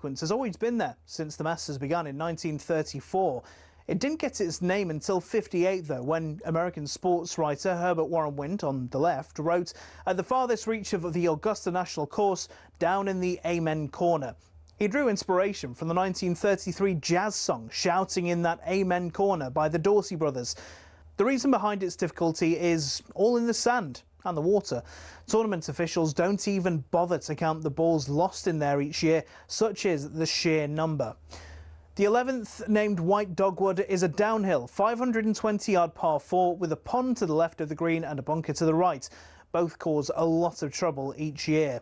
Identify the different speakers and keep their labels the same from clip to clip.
Speaker 1: sequence has always been there since the Masters began in 1934. It didn't get its name until '58, though, when American sports writer Herbert Warren Wind, on the left, wrote, "At the farthest reach of the Augusta National Course, down in the Amen Corner." He drew inspiration from the 1933 jazz song Shouting in That Amen Corner by the Dorsey Brothers. The reason behind its difficulty is all in the sand and the water. Tournament officials don't even bother to count the balls lost in there each year, such is the sheer number. The 11th, named White Dogwood, is a downhill 520-yard par 4 with a pond to the left of the green and a bunker to the right. Both cause a lot of trouble each year.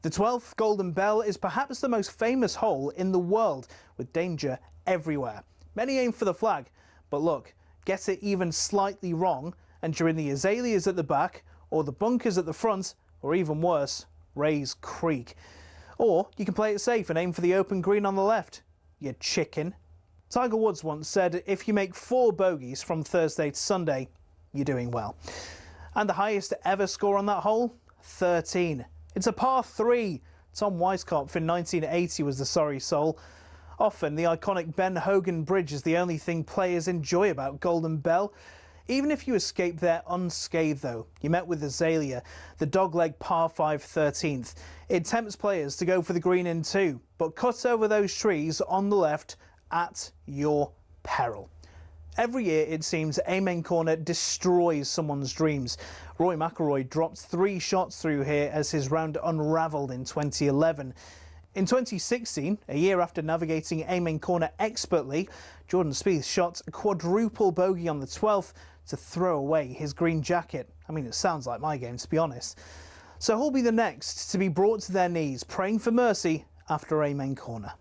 Speaker 1: The 12th, Golden Bell, is perhaps the most famous hole in the world, with danger everywhere. Many aim for the flag, but look, get it even slightly wrong, and you're in the azaleas at the back, or the bunkers at the front, or even worse, Rays Creek. Or you can play it safe and aim for the open green on the left. You chicken. Tiger Woods once said, if you make 4 bogeys from Thursday to Sunday, you're doing well. And the highest ever score on that hole? 13. It's a par 3. Tom Weiskopf in 1980 was the sorry soul. Often the iconic Ben Hogan Bridge is the only thing players enjoy about Golden Bell. Even if you escape there unscathed, though, you met with Azalea, the dogleg par 5 13th. It tempts players to go for the green in 2, but cut over those trees on the left at your peril. Every year, it seems, Amen Corner destroys someone's dreams. Rory McIlroy dropped 3 shots through here as his round unravelled in 2011. In 2016, a year after navigating Amen Corner expertly, Jordan Spieth shot a quadruple bogey on the 12th to throw away his green jacket. I mean, it sounds like my game, to be honest. So who'll be the next to be brought to their knees, praying for mercy after Amen Corner?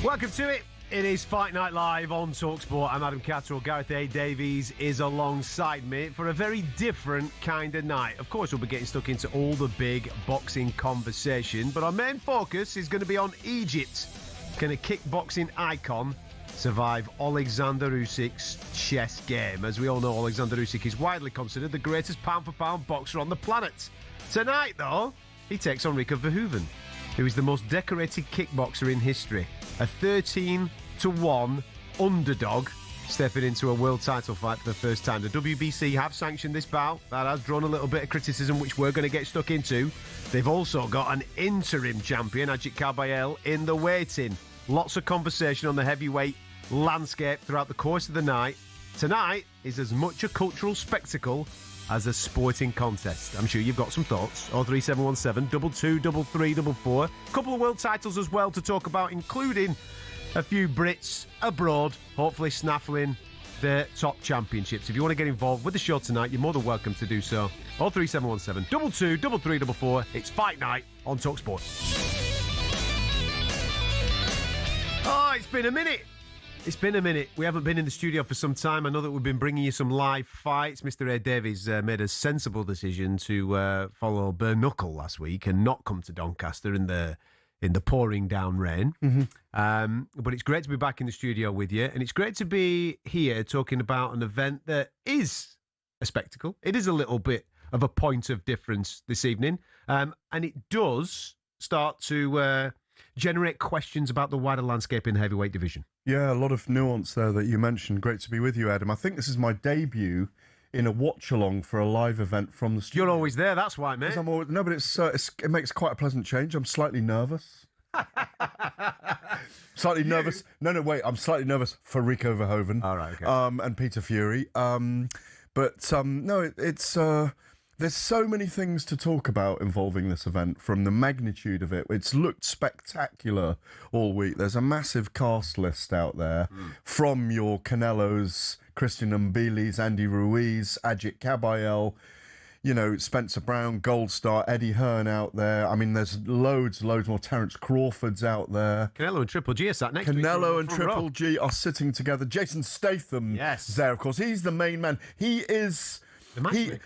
Speaker 2: Welcome to it. It is Fight Night Live on talkSPORT. I'm Adam Catterall. Gareth A. Davies is alongside me for a very different kind of night. Of course, we'll be getting stuck into all the big boxing conversation, but our main focus is going to be on Egypt. Can a kickboxing icon survive Oleksandr Usyk's chess game? As we all know, Oleksandr Usyk is widely considered the greatest pound-for-pound boxer on the planet. Tonight, though, he takes on Rico Verhoeven, who is the most decorated kickboxer in history. A 13-1 underdog stepping into a world title fight for the first time. The WBC have sanctioned this bout. That has drawn a little bit of criticism, which we're going to get stuck into. They've also got an interim champion, Ajit Kabayel, in the waiting. Lots of conversation on the heavyweight landscape throughout the course of the night. Tonight is as much a cultural spectacle as a sporting contest. I'm sure you've got some thoughts. 03717 22 3344. A couple of world titles as well to talk about, including a few Brits abroad, hopefully snaffling their top championships. If you want to get involved with the show tonight, you're more than welcome to do so. 03717 22 3344. It's Fight Night on talkSPORT. Oh, it's been a minute. It's been a minute. We haven't been in the studio for some time. I know that we've been bringing you some live fights. Mr. A. Davies made a sensible decision to follow bare knuckle last week and not come to Doncaster in the pouring down rain. But it's great to be back in the studio with you, and it's great to be here talking about an event that is a spectacle. It is a little bit of a point of difference this evening, and it does start to generate questions about the wider landscape in the heavyweight division.
Speaker 3: Yeah, a lot of nuance there that you mentioned. Great to be with you, Adam. I think this is my debut in a watch-along for a live event from the studio.
Speaker 2: You're always there, that's why, mate.
Speaker 3: No, but it makes quite a pleasant change. I'm slightly nervous. Slightly nervous. No, wait. I'm slightly nervous for Rico Verhoeven.
Speaker 2: All right, okay.
Speaker 3: And Peter Fury. No, it's There's so many things to talk about involving this event, from the magnitude of it. It's looked spectacular all week. There's a massive cast list out there from your Canelos, Christian Mbili's, Andy Ruiz, Ajit Kabayel, you know, Spencer Brown, Gold Star, Eddie Hearn out there. I mean, there's loads more. Terence Crawford's out there.
Speaker 2: Canelo and Triple G are sat next to each other.
Speaker 3: Canelo and Triple G are sitting together. Jason Statham is there, of course. He's the main man. He is... He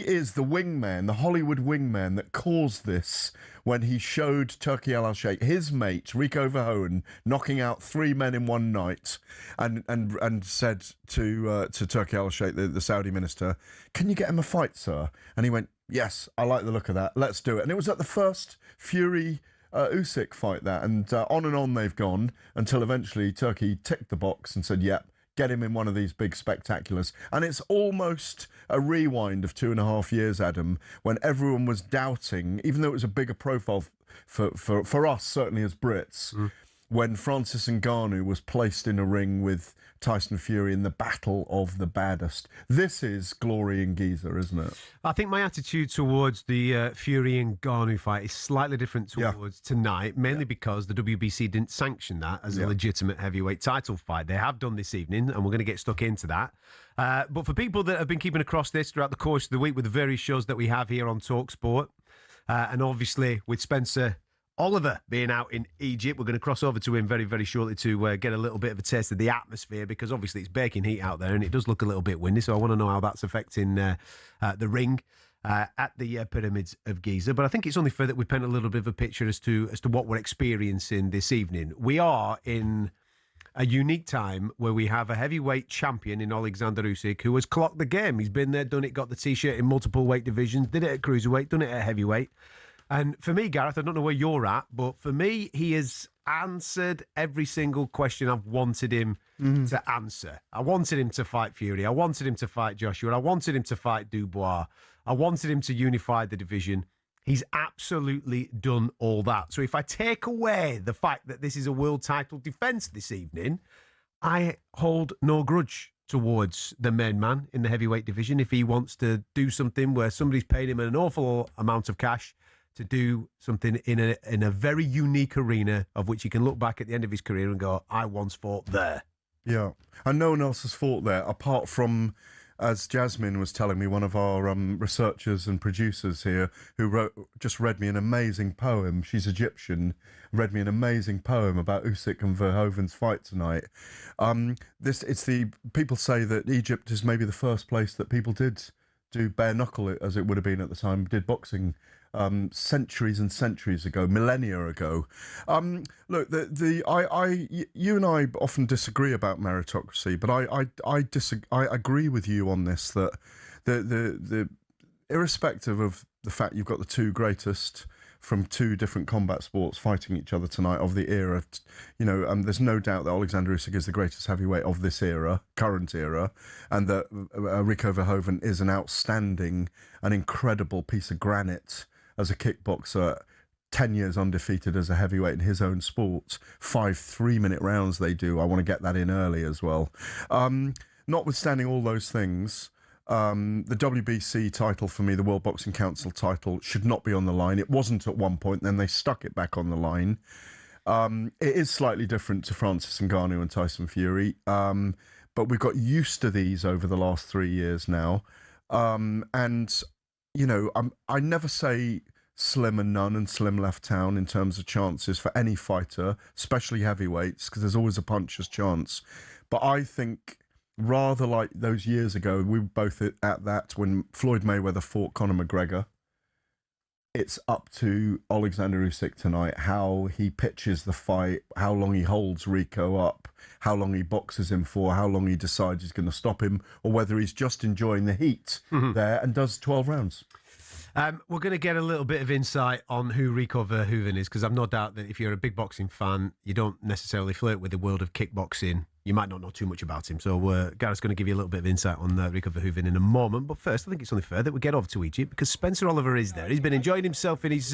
Speaker 3: is the wingman, the Hollywood wingman that caused this when he showed Turki Al-Sheikh, his mate, Rico Verhoeven, knocking out 3 men in one night, and said to Turki Al-Sheikh, the Saudi minister, "Can you get him a fight, sir?" And he went, "Yes, I like the look of that. Let's do it." And it was at the first Fury Usyk fight, that, and on they've gone until eventually Turkey ticked the box and said, "Yep, get him in one of these big spectaculars." And it's almost a rewind of 2.5 years, Adam, when everyone was doubting, even though it was a bigger profile for us, certainly as Brits, when Francis Ngannou was placed in a ring with Tyson Fury in the battle of the baddest. This is glory in Giza, isn't it?
Speaker 2: I think my attitude towards the Fury and Ngannou fight is slightly different towards tonight, mainly because the WBC didn't sanction that as a legitimate heavyweight title fight. They have done this evening, and we're going to get stuck into that. But for people that have been keeping across this throughout the course of the week with the various shows that we have here on talkSPORT, and obviously with Spencer Oliver being out in Egypt, we're going to cross over to him very, very shortly to get a little bit of a taste of the atmosphere, because obviously it's baking heat out there and it does look a little bit windy. So I want to know how that's affecting the ring at the pyramids of Giza. But I think it's only fair that we paint a little bit of a picture as to what we're experiencing this evening. We are in a unique time where we have a heavyweight champion in Oleksandr Usyk who has clocked the game. He's been there, done it, got the T-shirt in multiple weight divisions, did it at cruiserweight, done it at heavyweight. And for me, Gareth, I don't know where you're at, but for me, he has answered every single question I've wanted him to answer. I wanted him to fight Fury. I wanted him to fight Joshua. I wanted him to fight Dubois. I wanted him to unify the division. He's absolutely done all that. So if I take away the fact that this is a world title defence this evening, I hold no grudge towards the main man in the heavyweight division. If he wants to do something where somebody's paid him an awful amount of cash to do something in a very unique arena of which he can look back at the end of his career and go, I once fought there.
Speaker 3: Yeah, and no one else has fought there apart from, as Jasmine was telling me, one of our researchers and producers here, who just read me an amazing poem. She's Egyptian, read me an amazing poem about Usyk and Verhoeven's fight tonight. People say that Egypt is maybe the first place that people did do bare knuckle, as it would have been at the time, did boxing. Centuries and centuries ago, millennia ago. Look, you and I often disagree about meritocracy, but I agree with you on this, that the irrespective of the fact you've got the two greatest from two different combat sports fighting each other tonight of the era, you know, there's no doubt that Oleksandr Usyk is the greatest heavyweight of this era, current era, and that Rico Verhoeven is an outstanding, an incredible piece of granite as a kickboxer, 10 years undefeated as a heavyweight in his own sport. 5 3-minute rounds they do. I want to get that in early as well. Notwithstanding all those things, the WBC title for me, the World Boxing Council title, should not be on the line. It wasn't at one point, then they stuck it back on the line. It is slightly different to Francis Ngannou and Tyson Fury, but we've got used to these over the last 3 years now. And, you know, I never say slim and none and slim left town in terms of chances for any fighter, especially heavyweights, because there's always a puncher's chance. But I think, rather like those years ago, we were both at that when Floyd Mayweather fought Conor McGregor, it's up to Oleksandr Usyk tonight, how he pitches the fight, how long he holds Rico up, how long he boxes him for, how long he decides he's going to stop him, or whether he's just enjoying the heat there and does 12 rounds.
Speaker 2: We're going to get a little bit of insight on who Rico Verhoeven is, because I've no doubt that if you're a big boxing fan, you don't necessarily flirt with the world of kickboxing. You might not know too much about him. So Gareth's going to give you a little bit of insight on Rico Verhoeven in a moment. But first, I think it's only fair that we get over to Egypt, because Spencer Oliver is there. He's been enjoying himself in his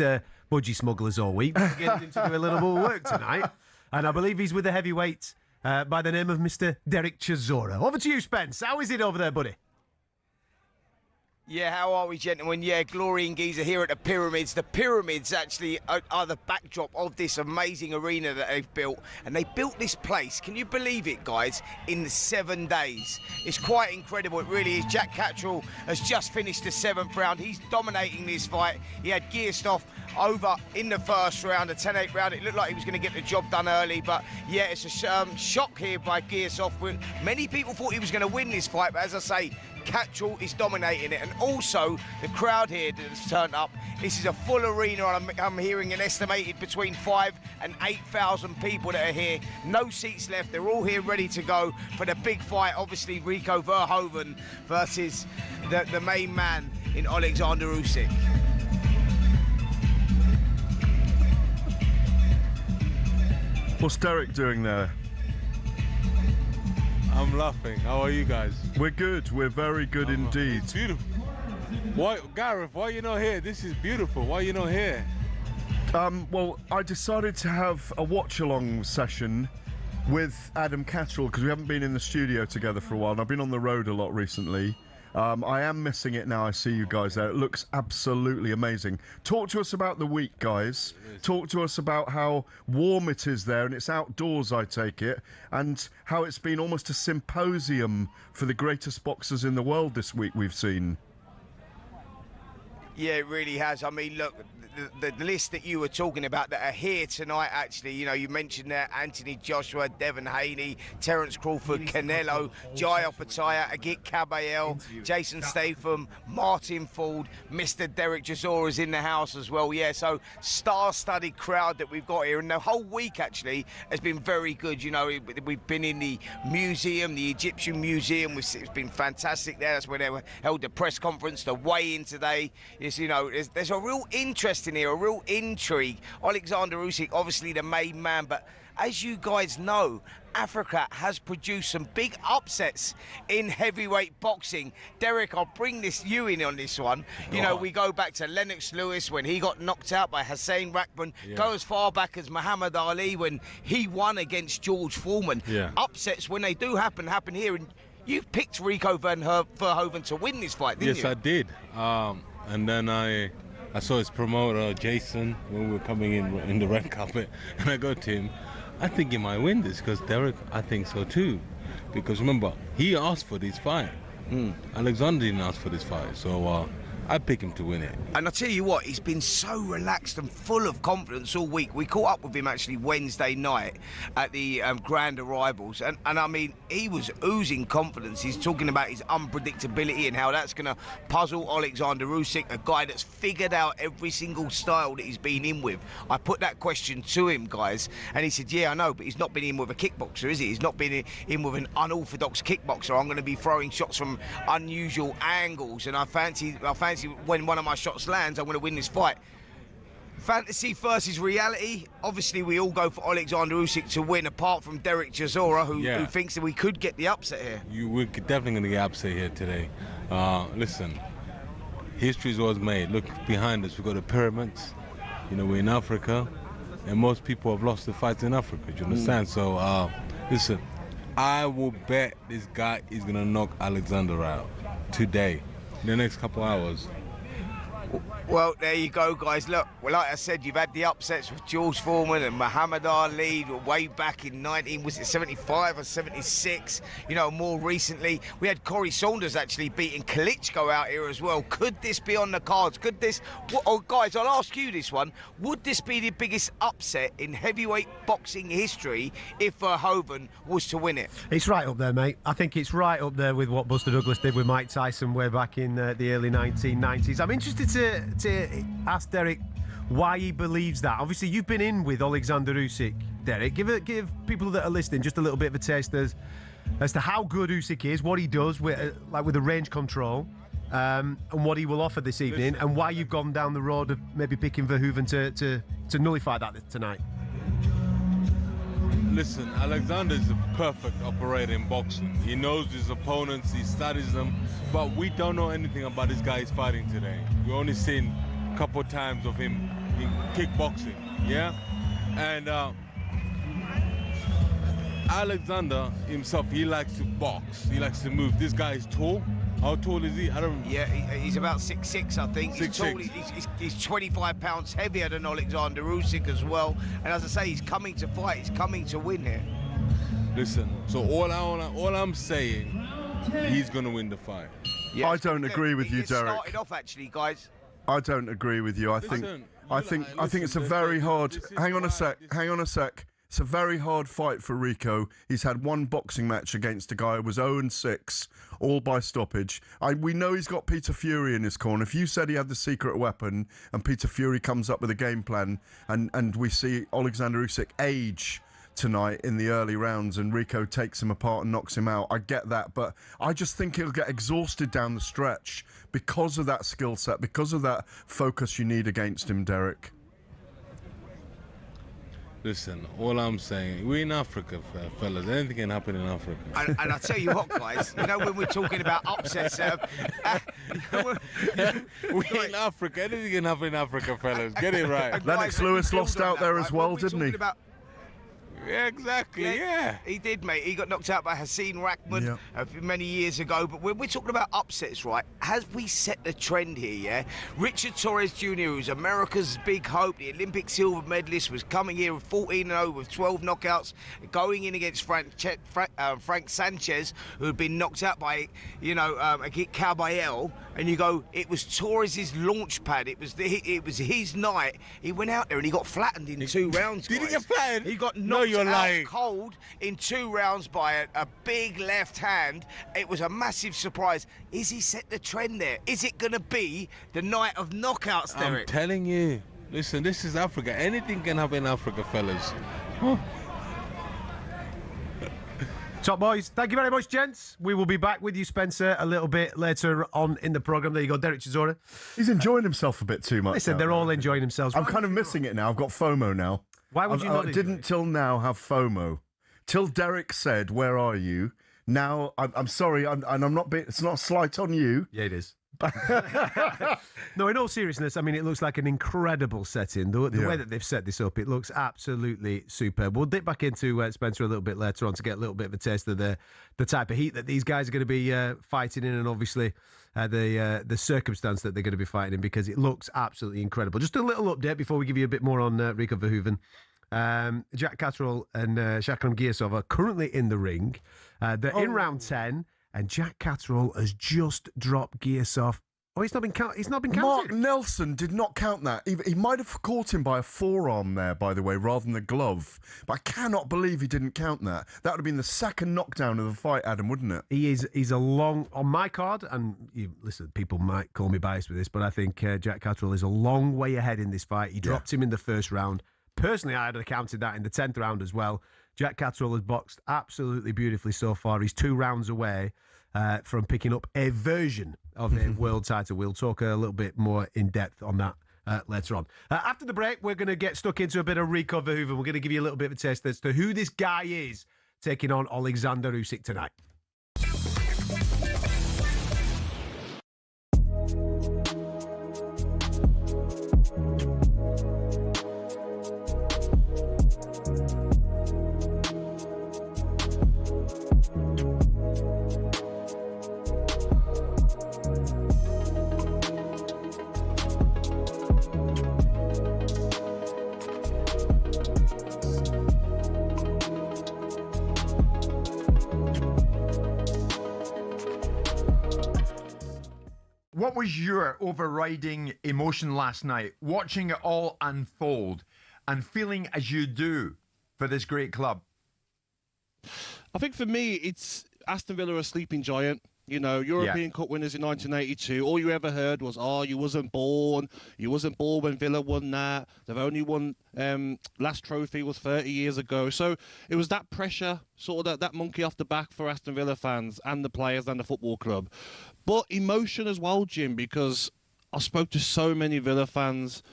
Speaker 2: budgie smugglers all week. We're getting him to do a little more work tonight. And I believe he's with a heavyweight by the name of Mr. Derek Chisora. Over to you, Spence. How is it over there, buddy?
Speaker 4: Yeah, how are we, gentlemen? Yeah, Glory and Giza here at the Pyramids. The Pyramids actually are the backdrop of this amazing arena that they've built. And they built this place, can you believe it, guys, in 7 days. It's quite incredible, it really is. Jack Catterall has just finished the 7th round. He's dominating this fight. He had Giza over in the first round, a 10-8 round. It looked like he was going to get the job done early, but yeah, it's a shock here by Giza. Many people thought he was going to win this fight, but as I say, Catterall is dominating it. And also the crowd here that's turned up, this is a full arena. I'm hearing an estimated between 5,000 and 8,000 people that are here. No seats left, they're all here ready to go for the big fight. Obviously Rico Verhoeven versus the main man in Oleksandr Usyk.
Speaker 3: What's Derek doing there?
Speaker 5: I'm laughing. How are you guys?
Speaker 3: We're good. We're very good indeed.
Speaker 5: It's beautiful. Why, Gareth, why are you not here? This is beautiful. Why are you not here?
Speaker 3: Well, I decided to have a watch-along session with Adam Catterall because we haven't been in the studio together for a while, and I've been on the road a lot recently. I am missing it now. I see you guys there. It looks absolutely amazing. Talk to us about the week, guys. Talk to us about how warm it is there, and it's outdoors, I take it, and how it's been almost a symposium for the greatest boxers in the world this week we've seen.
Speaker 4: Yeah, it really has. I mean, look, the list that you were talking about that are here tonight, actually, you know, you mentioned there Anthony Joshua, Devin Haney, Terence Crawford, Canelo, Jai Opetaia, Agit Kabayel, Jason Statham, Martin Ford, Mr. Derek Chisora is in the house as well. Yeah, so star-studded crowd that we've got here, and the whole week actually has been very good. You know, we've been in the museum, the Egyptian museum. It's been fantastic there. That's where they held the press conference. The weigh-in today is, you know, there's a real interest in here, a real intrigue. Oleksandr Usyk, obviously the main man, but as you guys know, Africa has produced some big upsets in heavyweight boxing. Derek, I'll bring you in on this one. You know, we go back to Lennox Lewis when he got knocked out by Hussein Rakhman. Yeah. Go as far back as Muhammad Ali when he won against George Foreman. Yeah. Upsets, when they do happen here. And you picked Rico Verhoeven to win this fight, didn't you?
Speaker 5: Yes, I did. And then I saw his promoter, Jason, when we were coming in the red carpet, and I go to him, I think he might win this, because Derek, I think so too. Because remember, he asked for this fight. Alexander didn't ask for this fight, so I pick him to win it. And
Speaker 4: I tell you what, he's been so relaxed and full of confidence all week. We caught up with him actually Wednesday night at the Grand Arrivals, and I mean, he was oozing confidence. He's talking about his unpredictability and how that's going to puzzle Oleksandr Usyk, a guy that's figured out every single style that he's been in with. I put that question to him, guys, and he said, yeah, I know, but he's not been in with a kickboxer, is he? He's not been in with an unorthodox kickboxer. I'm going to be throwing shots from unusual angles, and I fancy when one of my shots lands, I'm going to win this fight. Fantasy versus reality. Obviously, we all go for Oleksandr Usyk to win, apart from Derek Chisora, who thinks that we could get the upset here.
Speaker 5: We're definitely going to get upset here today. Listen, history was made. Look behind us, we've got the pyramids. You know, we're in Africa, and most people have lost the fights in Africa. Do you understand? So, listen, I will bet this guy is going to knock Alexander out today, in the next couple hours.
Speaker 4: Well, there you go, guys. Look, well, like I said, you've had the upsets with George Foreman and Muhammad Ali way back in 75 or 76? You know, more recently, we had Corey Saunders actually beating Klitschko out here as well. Could this be on the cards? Could this... Oh, guys, I'll ask you this one. Would this be the biggest upset in heavyweight boxing history if Verhoeven was to win it?
Speaker 2: It's right up there, mate. I think it's right up there with what Buster Douglas did with Mike Tyson way back in the early 1990s. I'm interested to ask Derek why he believes that. Obviously, you've been in with Oleksandr Usyk, Derek. Give people that are listening just a little bit of a taste as to how good Usyk is, what he does with the range control, and what he will offer this evening, and why you've gone down the road of maybe picking Verhoeven to nullify that tonight.
Speaker 5: Listen, Alexander is a perfect operator in boxing. He knows his opponents, he studies them, but we don't know anything about this guy he's fighting today. We've only seen a couple of times of him in kickboxing, yeah? And Alexander himself, he likes to box, he likes to move. This guy is tall, How tall is he? I don't.
Speaker 4: Yeah, he's about 6'6", I think. He's
Speaker 5: 6'6".
Speaker 4: He's 25 pounds heavier than Oleksandr Usyk as well. And as I say, he's coming to fight. He's coming to win here.
Speaker 5: Listen, so all I'm saying, he's going to win the fight.
Speaker 4: Yeah,
Speaker 3: I don't agree with you, Derek.
Speaker 4: Started off actually, guys.
Speaker 3: I don't agree with you. I think it's a very hard. Hang on a sec. It's a very hard fight for Rico. He's had one boxing match against a guy who was 0-6, all by stoppage. We know he's got Peter Fury in his corner. If you said he had the secret weapon and Peter Fury comes up with a game plan and we see Oleksandr Usyk age tonight in the early rounds and Rico takes him apart and knocks him out, I get that, but I just think he'll get exhausted down the stretch because of that skill set, because of that focus you need against him, Derek.
Speaker 2: Listen, all I'm saying, we're in Africa, fellas. Anything can happen in Africa.
Speaker 4: And I tell you what, guys, you know, when we're talking about upsets,
Speaker 2: we're in Africa. Anything can happen in Africa, fellas. Get it right.
Speaker 3: Lennox Lewis lost out there as well, didn't he?
Speaker 2: Yeah, exactly, yeah.
Speaker 4: He did, mate. He got knocked out by Hasim Rahman many years ago. But when we're talking about upsets, right, has we set the trend here, yeah? Richard Torres Jr., who's America's big hope, the Olympic silver medalist, was coming here with 14-0 with 12 knockouts, going in against Frank Sanchez, who had been knocked out by, Caballero. And you go, it was Torres' launch pad. It was his night. He went out there and he got flattened in 2 rounds.
Speaker 2: Did he get flattened?
Speaker 4: He got knocked out cold in 2 rounds by a big left hand. It was a massive surprise. Is he set the trend there? Is it going to be the night of knockouts, Derek?
Speaker 2: I'm telling you. Listen, this is Africa. Anything can happen in Africa, fellas. Huh.
Speaker 6: Top boys, thank you very much, gents. We will be back with you, Spencer, a little bit later on in the programme. There you go, Derek Chisora.
Speaker 3: He's enjoying himself a bit too much.
Speaker 6: Listen, they're all enjoying themselves.
Speaker 3: I'm kind of missing it now. I've got FOMO now.
Speaker 6: Why would you not?
Speaker 3: I didn't till now have FOMO. Till Derek said, "Where are you?" Now, I'm sorry, and I'm not. It's not a slight on you.
Speaker 6: Yeah, it is. No, in all seriousness, I mean, it looks like an incredible setting. The way that they've set this up, it looks absolutely superb. We'll dip back into Spencer a little bit later on to get a little bit of a taste of the type of heat that these guys are going to be fighting in, and obviously the circumstance that they're going to be fighting in, because it looks absolutely incredible. Just a little update before we give you a bit more on Rico Verhoeven. Jack Catterall and Shakram Giasov are currently in the ring. They're in round 10. And Jack Catterall has just dropped Giasov. Oh, he's not been counted.
Speaker 3: Mark Nelson did not count that. He might have caught him by a forearm there, by the way, rather than the glove. But I cannot believe he didn't count that. That would have been the second knockdown of the fight, Adam, wouldn't it?
Speaker 6: He's a long, on my card, and listen, people might call me biased with this, but I think Jack Catterall is a long way ahead in this fight. He dropped him in the first round. Personally, I'd have counted that in the 10th round as well. Jack Catterall has boxed absolutely beautifully so far. He's 2 rounds away from picking up a version of a world title. We'll talk a little bit more in depth on that later on. After the break, we're going to get stuck into a bit of Rico Verhoeven. We're going to give you a little bit of a taste as to who this guy is taking on Oleksandr Usyk tonight.
Speaker 7: What was your overriding emotion last night, watching it all unfold and feeling as you do for this great club?
Speaker 8: I think for me, it's Aston Villa, a sleeping giant. You know, European Cup winners in 1982. All you ever heard was, you wasn't born. You wasn't born when Villa won that. They've only won, last trophy was 30 years ago. So it was that pressure, sort of that monkey off the back for Aston Villa fans and the players and the football club. But emotion as well, Jim, because I spoke to so many Villa fans,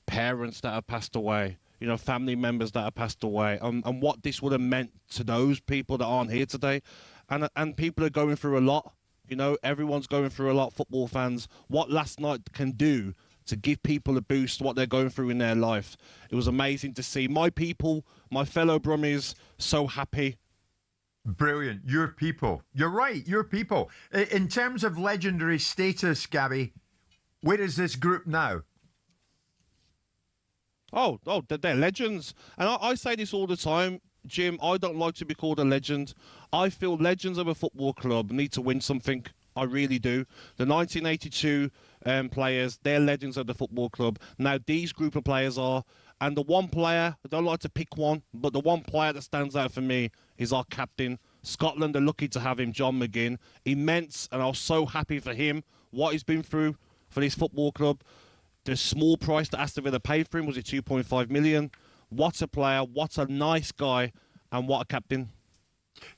Speaker 8: parents that have passed away, you know, family members that have passed away, and what this would have meant to those people that aren't here today. And people are going through a lot. You know, everyone's going through a lot, football fans. What last night can do to give people a boost, what they're going through in their life. It was amazing to see my people, my fellow Brummies, so happy.
Speaker 7: Brilliant. Your people. You're right. Your people. In terms of legendary status, Gabby, where is this group now?
Speaker 8: Oh, they're legends. And I say this all the time, Jim. I don't like to be called a legend. I feel legends of a football club need to win something. I really do. The 1982 players, they're legends of the football club. Now, these group of players are, and the one player, I don't like to pick one, but the one player that stands out for me is our captain. Scotland are lucky to have him, John McGinn. Immense, and I was so happy for him, what he's been through for this football club. The small price that Aston Villa paid for him, was it 2.5 million? What a player, what a nice guy, and what a captain.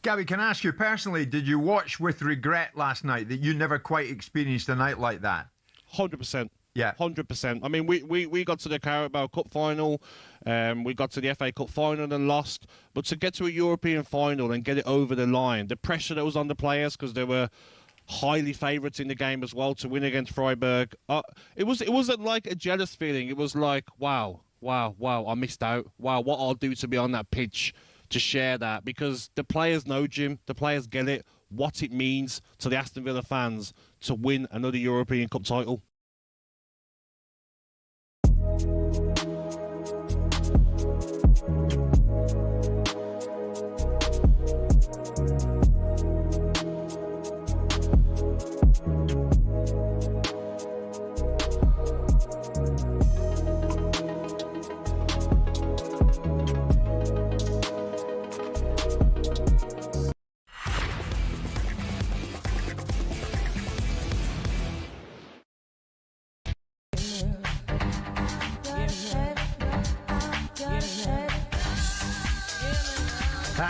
Speaker 7: Gabby, can I ask you personally, did you watch with regret last night that you never quite experienced a night like that?
Speaker 8: 100%.
Speaker 7: Yeah.
Speaker 8: 100%. I mean, we got to the Carabao Cup final, we got to the FA Cup final and lost, but to get to a European final and get it over the line, the pressure that was on the players, because they were highly favourites in the game as well, to win against Freiburg, it wasn't like a jealous feeling. It was like, wow, I missed out. Wow, what I'll do to be on that pitch to share that, because the players know, Jim, the players get it, what it means to the Aston Villa fans to win another European Cup title.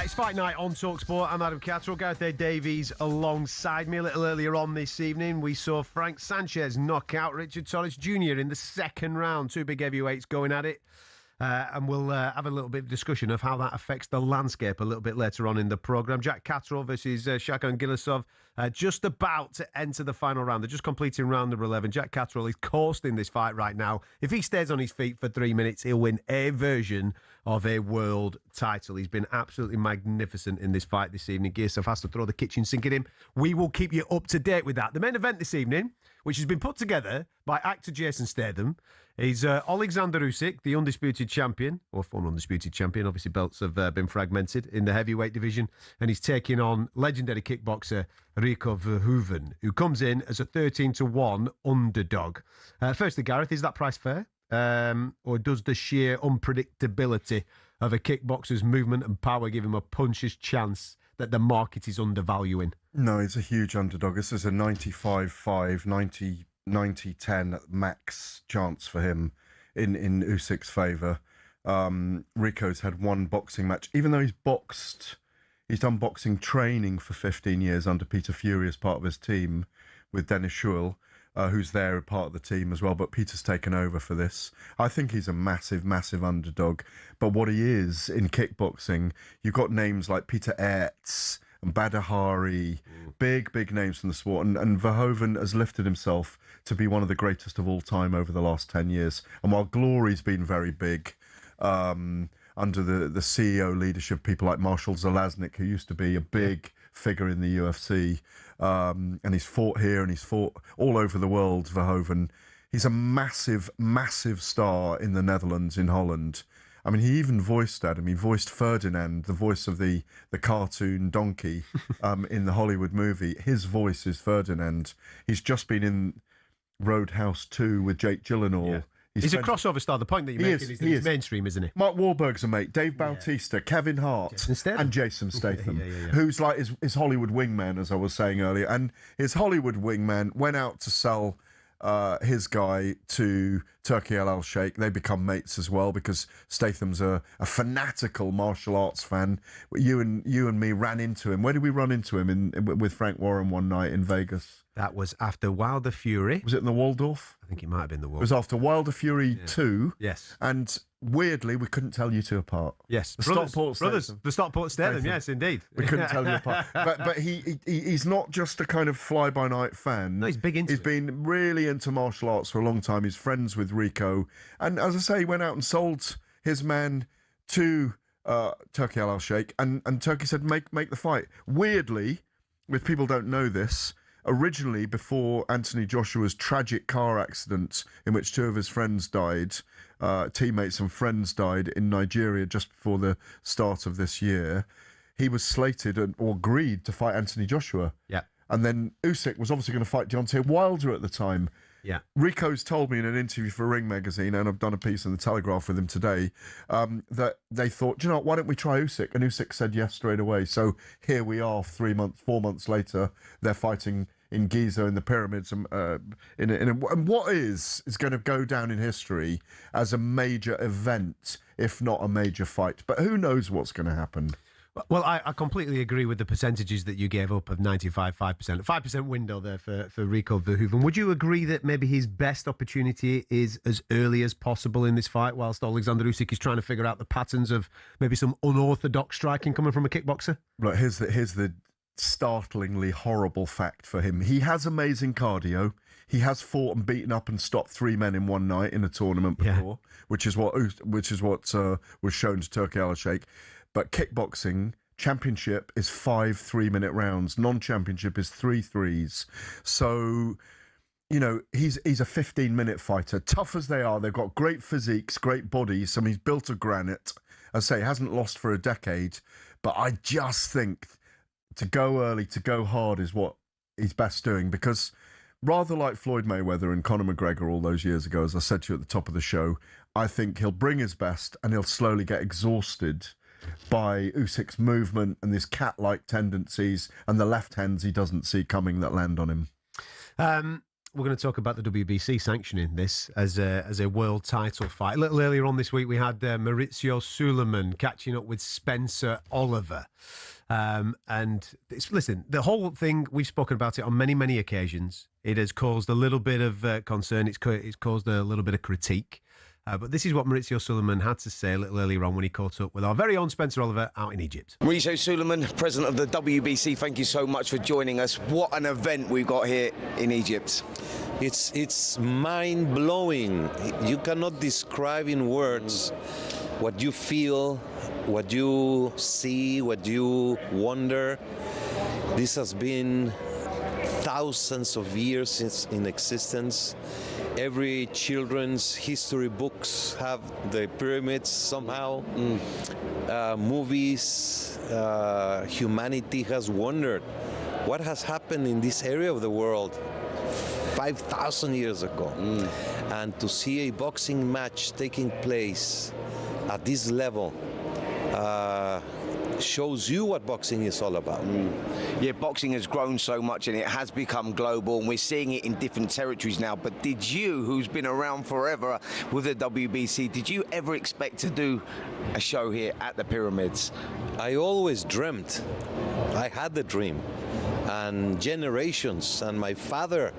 Speaker 6: It's Fight Night on talkSPORT. I'm Adam Catterall. Gareth Davies alongside me. A little earlier on this evening, we saw Frank Sanchez knock out Richard Torres Jr. in the second round. Two big heavyweights going at it. And we'll have a little bit of discussion of how that affects the landscape a little bit later on in the programme. Jack Catterall versus Shakan Gilasov, just about to enter the final round. They're just completing round number 11. Jack Catterall is coasting this fight right now. If he stays on his feet for 3 minutes, he'll win a version of a world title. He's been absolutely magnificent in this fight this evening. Giza has to throw the kitchen sink at him. We will keep you up to date with that. The main event this evening, which has been put together by actor Jason Statham, is Oleksandr Usyk, the undisputed champion, or former undisputed champion. Obviously, belts have been fragmented in the heavyweight division, and he's taking on legendary kickboxer Rico Verhoeven, who comes in as a 13-1 underdog. Firstly, Gareth, is that price fair? Or does the sheer unpredictability of a kickboxer's movement and power give him a puncher's chance that the market is undervaluing?
Speaker 3: No, he's a huge underdog. This is a 95-5, 90-10 max chance for him in Usyk's favour. Rico's had one boxing match. Even though he's done boxing training for 15 years under Peter Fury as part of his team with Dennis Schuil, who's there part of the team as well, but Peter's taken over for this. I think he's a massive, massive underdog. But what he is in kickboxing, you've got names like Peter Aerts and Badahari, big names from the sport. And Verhoeven has lifted himself to be one of the greatest of all time over the last 10 years. And while glory's been very big, under the CEO leadership of people like Marshall Zelaznik, who used to be a big figure in the UFC, and he's fought here and he's fought all over the world, Verhoeven. He's a massive, massive star in the Netherlands, in Holland. I mean, he even voiced Adam. He voiced Ferdinand, the voice of the cartoon donkey in the Hollywood movie. His voice is Ferdinand. He's just been in Roadhouse 2 with Jake Gyllenhaal. Yeah.
Speaker 6: He's a crossover star. The point that you're making is that he's mainstream, isn't he?
Speaker 3: Mark Wahlberg's a mate. Dave Bautista, Kevin Hart, and Jason Statham, who's like his Hollywood wingman, as I was saying earlier. And his Hollywood wingman went out to sell his guy to Turki Al Sheikh. They become mates as well because Statham's a fanatical martial arts fan. You and me ran into him. Where did we run into him? With Frank Warren one night in Vegas.
Speaker 6: That was after Wilder Fury.
Speaker 3: Was it in the Waldorf?
Speaker 6: I think it might have been the Waldorf.
Speaker 3: It was after Wilder Fury 2.
Speaker 6: Yes.
Speaker 3: And weirdly, we couldn't tell you two apart.
Speaker 6: Yes.
Speaker 3: The Stockport
Speaker 6: Statham, yes, indeed.
Speaker 3: We couldn't tell you apart. But he's not just a kind of fly-by-night fan.
Speaker 6: No, he's big into it.
Speaker 3: He's been really into martial arts for a long time. He's friends with Rico. And as I say, he went out and sold his man to Turki Al-Sheikh, and Turkey said make the fight. Weirdly, if people don't know this, originally before Anthony Joshua's tragic car accident in which 2 of his friends died, teammates and friends died in Nigeria just before the start of this year, he was slated or agreed to fight Anthony Joshua.
Speaker 6: Yeah.
Speaker 3: And then Usyk was obviously going to fight Deontay Wilder at the time.
Speaker 6: Yeah.
Speaker 3: Rico's told me in an interview for Ring Magazine, and I've done a piece in the Telegraph with him today, that they thought, do you know what, why don't we try Usyk? And Usyk said yes straight away. So here we are 4 months later, they're fighting in Giza in the pyramids. And what is going to go down in history as a major event, if not a major fight. But who knows what's going to happen?
Speaker 6: Well, I completely agree with the percentages that you gave up of 95%, 5% window there for Rico Verhoeven. Would you agree that maybe his best opportunity is as early as possible in this fight, whilst Oleksandr Usyk is trying to figure out the patterns of maybe some unorthodox striking coming from a kickboxer?
Speaker 3: Look, here's the startlingly horrible fact for him. He has amazing cardio. He has fought and beaten up and stopped 3 men in one night in a tournament before, which is what was shown to Turki Al-Sheikh. But kickboxing, championship is 5 3-minute rounds. Non-championship is 3 threes. So, you know, he's a 15-minute fighter. Tough as they are, they've got great physiques, great bodies. I mean, he's built of granite. As I say, hasn't lost for a decade. But I just think to go early, to go hard is what he's best doing. Because rather like Floyd Mayweather and Conor McGregor all those years ago, as I said to you at the top of the show, I think he'll bring his best and he'll slowly get exhausted by Usyk's movement and his cat-like tendencies and the left hands he doesn't see coming that land on him.
Speaker 6: We're going to talk about the WBC sanctioning this as a world title fight. A little earlier on this week, we had Maurizio Sulaiman catching up with Spencer Oliver. Listen, the whole thing, we've spoken about it on many, many occasions. It has caused a little bit of concern. It's caused a little bit of critique. But this is what Maurizio Sulaiman had to say a little earlier on when he caught up with our very own Spencer Oliver out in Egypt.
Speaker 4: Maurizio Sulaiman, president of the WBC, thank you so much for joining us. What an event we've got here in Egypt.
Speaker 9: It's mind-blowing. You cannot describe in words what you feel, what you see, what you wonder. This has been thousands of years in existence. Every children's history books have the pyramids somehow. Movies, humanity has wondered what has happened in this area of the world 5,000 years ago. And to see a boxing match taking place at this level shows you what boxing is all about.
Speaker 4: Yeah, boxing has grown so much and it has become global, and we're seeing it in different territories now. But did you, who's been around forever with the WBC, did you ever expect to do a show here at the pyramids?
Speaker 9: I always dreamt. I had the dream. And generations, and my father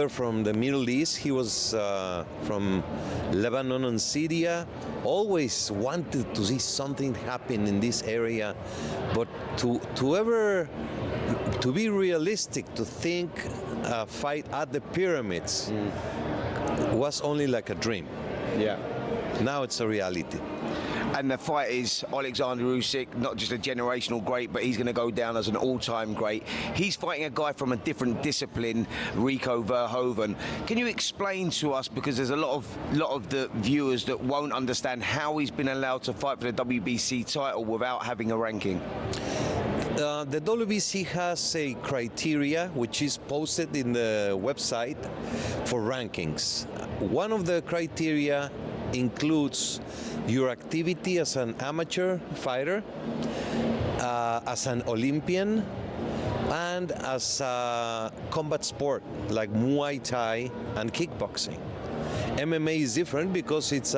Speaker 9: from the Middle East, he was from Lebanon and Syria, always wanted to see something happen in this area, but to be realistic, to think a fight at the pyramids was only like a dream.
Speaker 4: Yeah.
Speaker 9: Now it's a reality.
Speaker 4: And the fight is Oleksandr Usyk, not just a generational great, but he's going to go down as an all-time great. He's fighting a guy from a different discipline, Rico Verhoeven. Can you explain to us, because there's a lot of the viewers that won't understand how he's been allowed to fight for the WBC title without having a ranking?
Speaker 9: The WBC has a criteria which is posted in the website for rankings. One of the criteria includes your activity as an amateur fighter, as an Olympian, and as a combat sport like Muay Thai and kickboxing. MMA is different because it's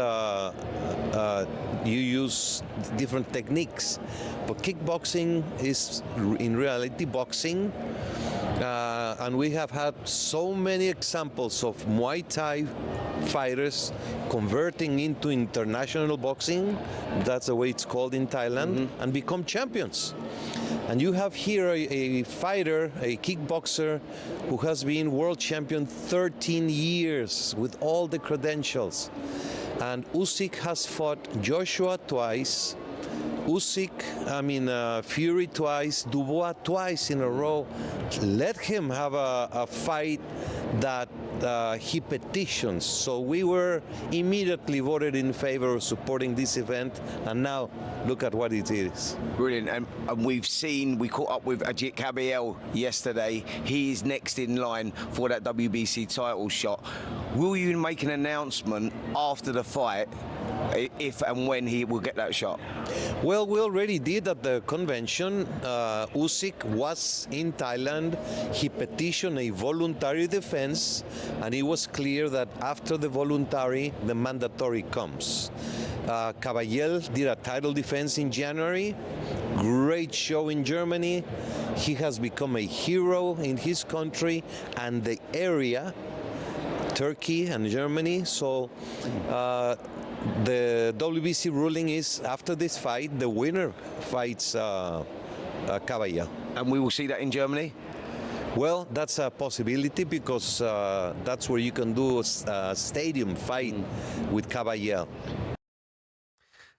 Speaker 9: you use different techniques, but kickboxing is in reality boxing. And we have had so many examples of Muay Thai fighters converting into international boxing, that's the way it's called in Thailand, and become champions. And you have here a fighter, a kickboxer, who has been world champion 13 years with all the credentials. And Usyk has fought Joshua twice, Usyk, Fury twice, Dubois twice in a row. Let him have a fight that he petitions. So we were immediately voted in favor of supporting this event, and now look at what it is.
Speaker 4: Brilliant. And we caught up with Ajit Kabayel yesterday. He is next in line for that WBC title shot. Will you make an announcement after the fight if and when he will get that shot?
Speaker 9: Well, we already did at the convention. Usyk was in Thailand. He petitioned a voluntary defense, and it was clear that after the voluntary, the mandatory comes. Caballel did a title defense in January. Great show in Germany. He has become a hero in his country and the area, Turkey and Germany. So the WBC ruling is after this fight, the winner fights Caballel.
Speaker 4: And we will see that in Germany?
Speaker 9: Well, that's a possibility because that's where you can do a stadium fight with Caballel.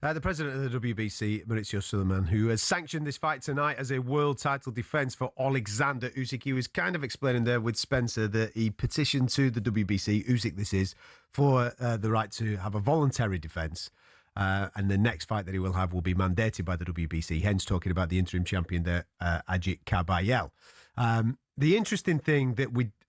Speaker 6: The president of the WBC, Maurizio Suleiman, who has sanctioned this fight tonight as a world title defence for Oleksandr Usyk. He was kind of explaining there with Spencer that he petitioned to the WBC, Usyk this is, for the right to have a voluntary defence. And the next fight that he will have will be mandated by the WBC, hence talking about the interim champion there, Ajit Kabayel. The interesting thing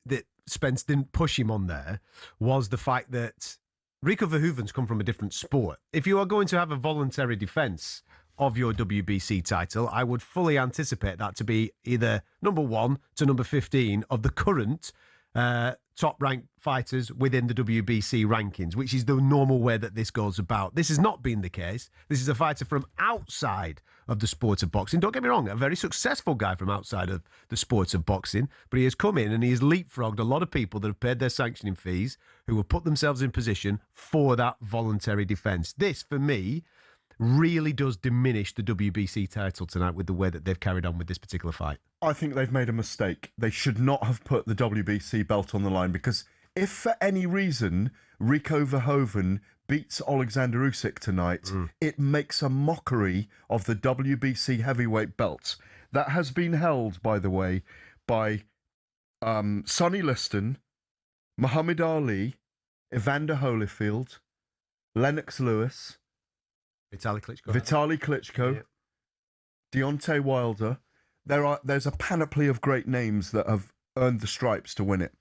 Speaker 6: that Spence didn't push him on there was the fact that Rico Verhoeven's come from a different sport. If you are going to have a voluntary defence of your WBC title, I would fully anticipate that to be either number 1 to number 15 of the current top-ranked fighters within the WBC rankings, which is the normal way that this goes about. This has not been the case. This is a fighter from outside of the sport of boxing. Don't get me wrong, a very successful guy from outside of the sport of boxing, but he has come in and he has leapfrogged a lot of people that have paid their sanctioning fees, who have put themselves in position for that voluntary defence. This, for me, really does diminish the WBC title tonight with the way that they've carried on with this particular fight.
Speaker 3: I think they've made a mistake. They should not have put the WBC belt on the line, because if for any reason Rico Verhoeven beats Oleksandr Usyk tonight, it makes a mockery of the WBC heavyweight belt. That has been held, by the way, by Sonny Liston, Muhammad Ali, Evander Holyfield, Lennox Lewis,
Speaker 6: Vitaly Klitschko,
Speaker 3: yeah. Deontay Wilder. There's a panoply of great names that have earned the stripes to win it.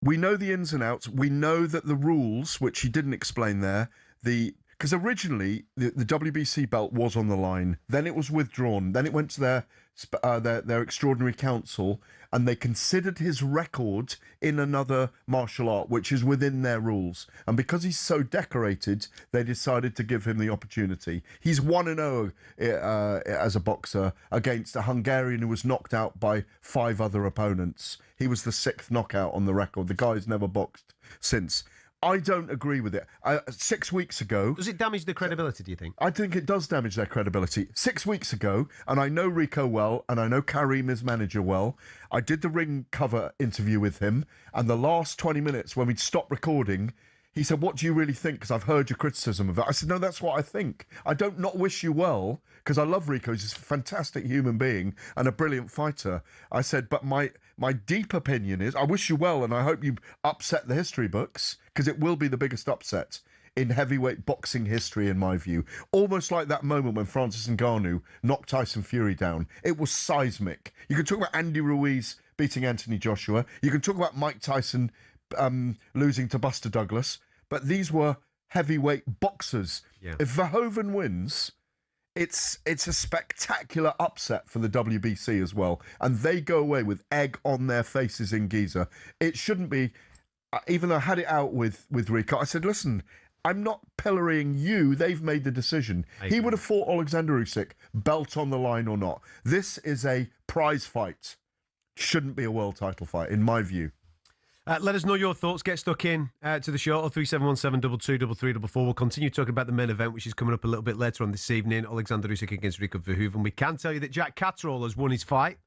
Speaker 3: We know the ins and outs. We know that the rules, which he didn't explain there, because originally the WBC belt was on the line, then it was withdrawn, then it went to their extraordinary council, and they considered his record in another martial art, which is within their rules. And because he's so decorated, they decided to give him the opportunity. He's 1-0 as a boxer against a Hungarian who was knocked out by 5 other opponents. He was the 6th knockout on the record. The guy's never boxed since. I don't agree with it. 6 weeks ago...
Speaker 6: Does it damage the credibility, do you think?
Speaker 3: I think it does damage their credibility. 6 weeks ago, and I know Rico well, and I know Karim, his manager, well, I did the ring cover interview with him, and the last 20 minutes, when we'd stopped recording, he said, "What do you really think? Because I've heard your criticism of it." I said, "No, that's what I think. I don't not wish you well, because I love Rico. He's a fantastic human being and a brilliant fighter." I said, "But my deep opinion is, I wish you well, and I hope you upset the history books, because it will be the biggest upset in heavyweight boxing history, in my view." Almost like that moment when Francis Ngannou knocked Tyson Fury down. It was seismic. You can talk about Andy Ruiz beating Anthony Joshua. You can talk about Mike Tyson losing to Buster Douglas. But these were heavyweight boxers. Yeah. If Verhoeven wins, it's a spectacular upset for the WBC as well. And they go away with egg on their faces in Giza. It shouldn't be, even though I had it out with Rico, I said, "Listen, I'm not pillorying you. They've made the decision." He would have fought Oleksandr Usyk, belt on the line or not. This is a prize fight. Shouldn't be a world title fight, in my view.
Speaker 6: Let us know your thoughts. Get stuck in to the show. 03717 223344. We'll continue talking about the main event, which is coming up a little bit later on this evening. Oleksandr Usyk against Rico Verhoeven. We can tell you that Jack Catterall has won his fight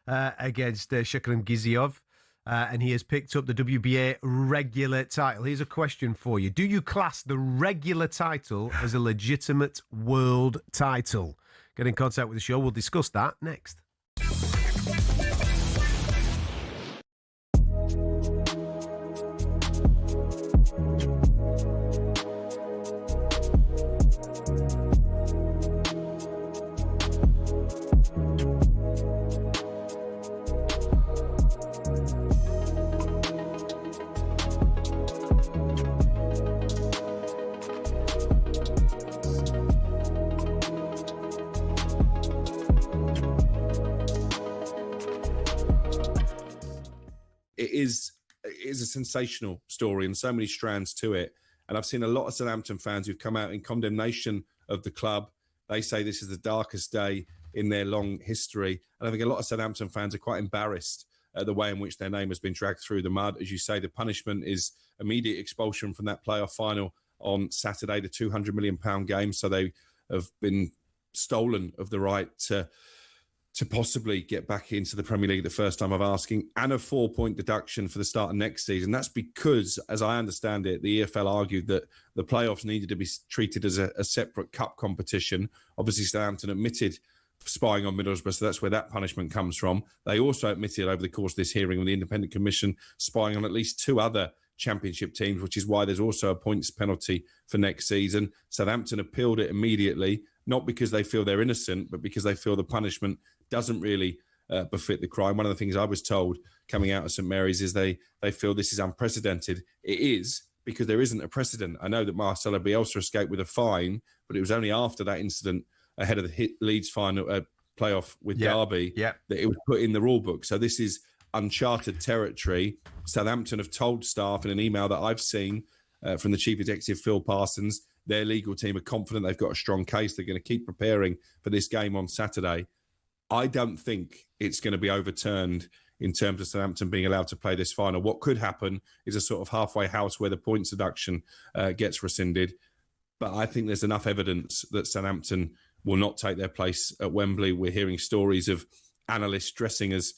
Speaker 6: against Shukran Giziov. and he has picked up the WBA regular title. Here's a question for you. Do you class the regular title as a legitimate world title? Get in contact with the show. We'll discuss that next.
Speaker 10: It is a sensational story and so many strands to it. And I've seen a lot of Southampton fans who've come out in condemnation of the club. They say this is the darkest day in their long history. And I think a lot of Southampton fans are quite embarrassed at the way in which their name has been dragged through the mud. As you say, the punishment is immediate expulsion from that playoff final on Saturday, the £200 million game. So they have been stolen of the right to possibly get back into the Premier League the first time of asking, and a 4-point deduction for the start of next season. That's because, as I understand it, the EFL argued that the playoffs needed to be treated as a separate cup competition. Obviously, Southampton admitted spying on Middlesbrough, so that's where that punishment comes from. They also admitted over the course of this hearing with the Independent Commission spying on at least 2 other Championship teams, which is why there's also a points penalty for next season. Southampton appealed it immediately, not because they feel they're innocent, but because they feel the punishment doesn't really befit the crime. One of the things I was told coming out of St Mary's is they feel this is unprecedented. It is, because there isn't a precedent. I know that Marcelo Bielsa escaped with a fine, but it was only after that incident ahead of the Leeds final playoff with Derby that it was put in the rule book. So this is uncharted territory. Southampton have told staff in an email that I've seen from the Chief Executive, Phil Parsons, their legal team are confident they've got a strong case. They're going to keep preparing for this game on Saturday. I don't think it's going to be overturned in terms of Southampton being allowed to play this final. What could happen is a sort of halfway house where the points deduction gets rescinded. But I think there's enough evidence that Southampton will not take their place at Wembley. We're hearing stories of analysts dressing as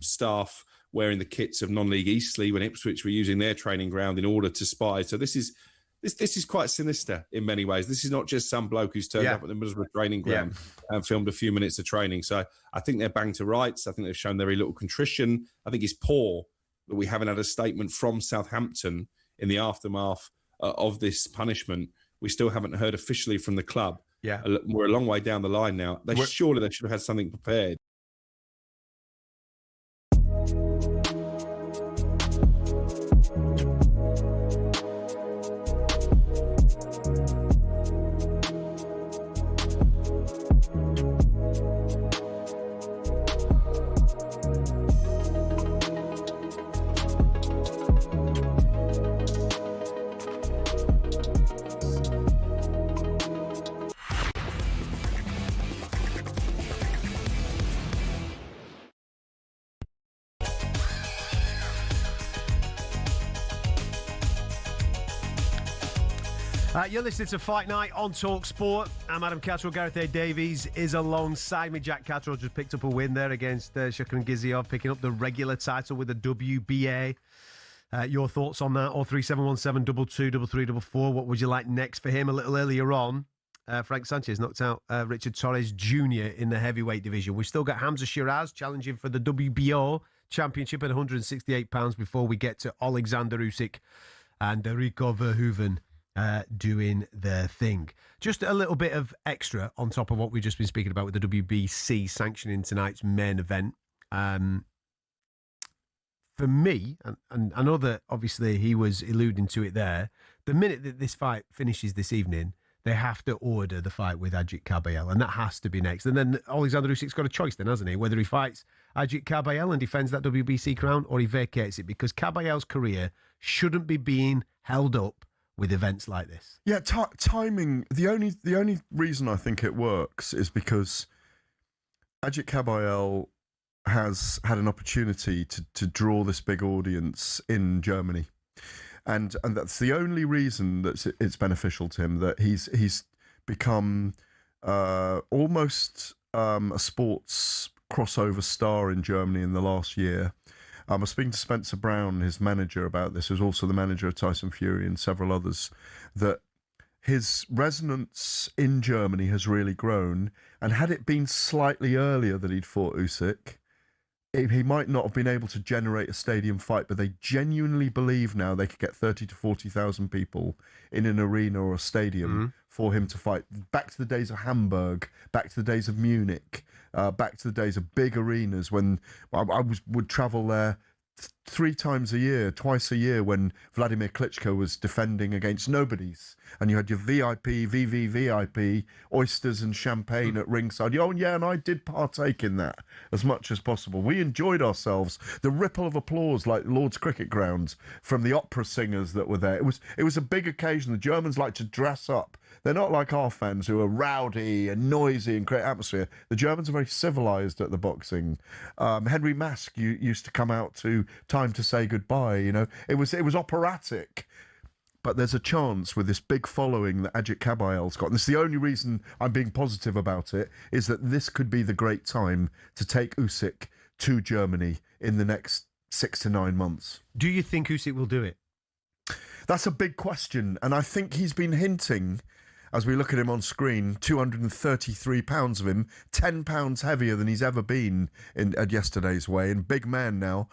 Speaker 10: staff wearing the kits of non-league Eastleigh when Ipswich were using their training ground in order to spy. So this is quite sinister in many ways. This is not just some bloke who's turned up at the Middlesbrough training ground and filmed a few minutes of training. So I think they're banged to rights. I think they've shown very little contrition. I think it's poor that we haven't had a statement from Southampton in the aftermath of this punishment. We still haven't heard officially from the club. Yeah, we're a long way down the line now. Surely they should have had something prepared.
Speaker 6: You're listening to Fight Night on talkSPORT. I'm Adam Catterall. Gareth A. Davies is alongside me. Jack Catterall just picked up a win there against Shukran Giza, picking up the regular title with the WBA. Your thoughts on that? 03717 223344. What would you like next for him? A little earlier on, Frank Sanchez knocked out Richard Torres Jr. in the heavyweight division. We've still got Hamza Shiraz challenging for the WBO championship at £168 before we get to Oleksandr Usyk and Rico Verhoeven doing their thing. Just a little bit of extra on top of what we've just been speaking about with the WBC sanctioning tonight's main event. For me, and I know that obviously he was alluding to it there, the minute that this fight finishes this evening, they have to order the fight with Ajit Kabayel, and that has to be next. And then Oleksandr Usyk's got a choice then, hasn't he? Whether he fights Ajit Kabayel and defends that WBC crown or he vacates it, because Kabayel's career shouldn't be being held up with events like this.
Speaker 3: Yeah, timing. The only reason I think it works is because Ajit Kabayel has had an opportunity to draw this big audience in Germany, and that's the only reason that it's beneficial to him, that he's become almost a sports crossover star in Germany in the last year. I was speaking to Spencer Brown, his manager, about this, who's also the manager of Tyson Fury and several others, that his resonance in Germany has really grown. And had it been slightly earlier that he'd fought Usyk, he might not have been able to generate a stadium fight, but they genuinely believe now they could get 30 to 40,000 people in an arena or a stadium for him to fight. Back to the days of Hamburg, back to the days of Munich, back to the days of big arenas when I would travel there 3 times a year, twice a year, when Vladimir Klitschko was defending against nobodies, and you had your VIP, VVVIP, oysters and champagne at ringside. Oh yeah, and I did partake in that as much as possible. We enjoyed ourselves. The ripple of applause, like Lord's Cricket Ground, from the opera singers that were there. It was a big occasion. The Germans like to dress up. They're not like our fans who are rowdy and noisy and create atmosphere. The Germans are very civilised at the boxing. Henry Mask used to come out to Time to Say Goodbye. You know, it was operatic. But there's a chance with this big following that Ajit Kabayel's got, and this is the only reason I'm being positive about it, is that this could be the great time to take Usyk to Germany in the next 6 to 9 months.
Speaker 6: Do you think Usyk will do it?
Speaker 3: That's a big question, and I think he's been hinting, as we look at him on screen, 233 pounds of him, 10 pounds heavier than he's ever been at yesterday's weigh, and big man now.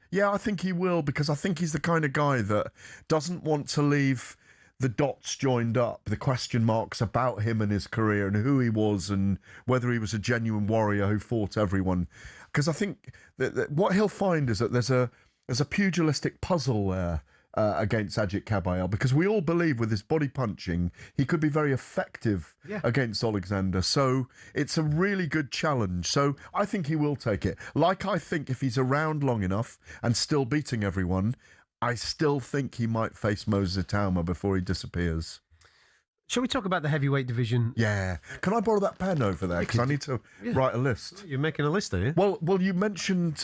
Speaker 3: Yeah, I think he will, because I think he's the kind of guy that doesn't want to leave the dots joined up, the question marks about him and his career and who he was and whether he was a genuine warrior who fought everyone. Because I think that what he'll find is that there's a pugilistic puzzle there. Against Ajit Kabayel, because we all believe with his body punching he could be very effective against Oleksandr. So it's a really good challenge. So I think he will take it. Like, I think if he's around long enough and still beating everyone, I still think he might face Moses Itauma before he disappears.
Speaker 6: Shall we talk about the heavyweight division?
Speaker 3: Yeah. Can I borrow that pen over there? Because I need to write a list.
Speaker 6: You're making a list, are you?
Speaker 3: Well, you mentioned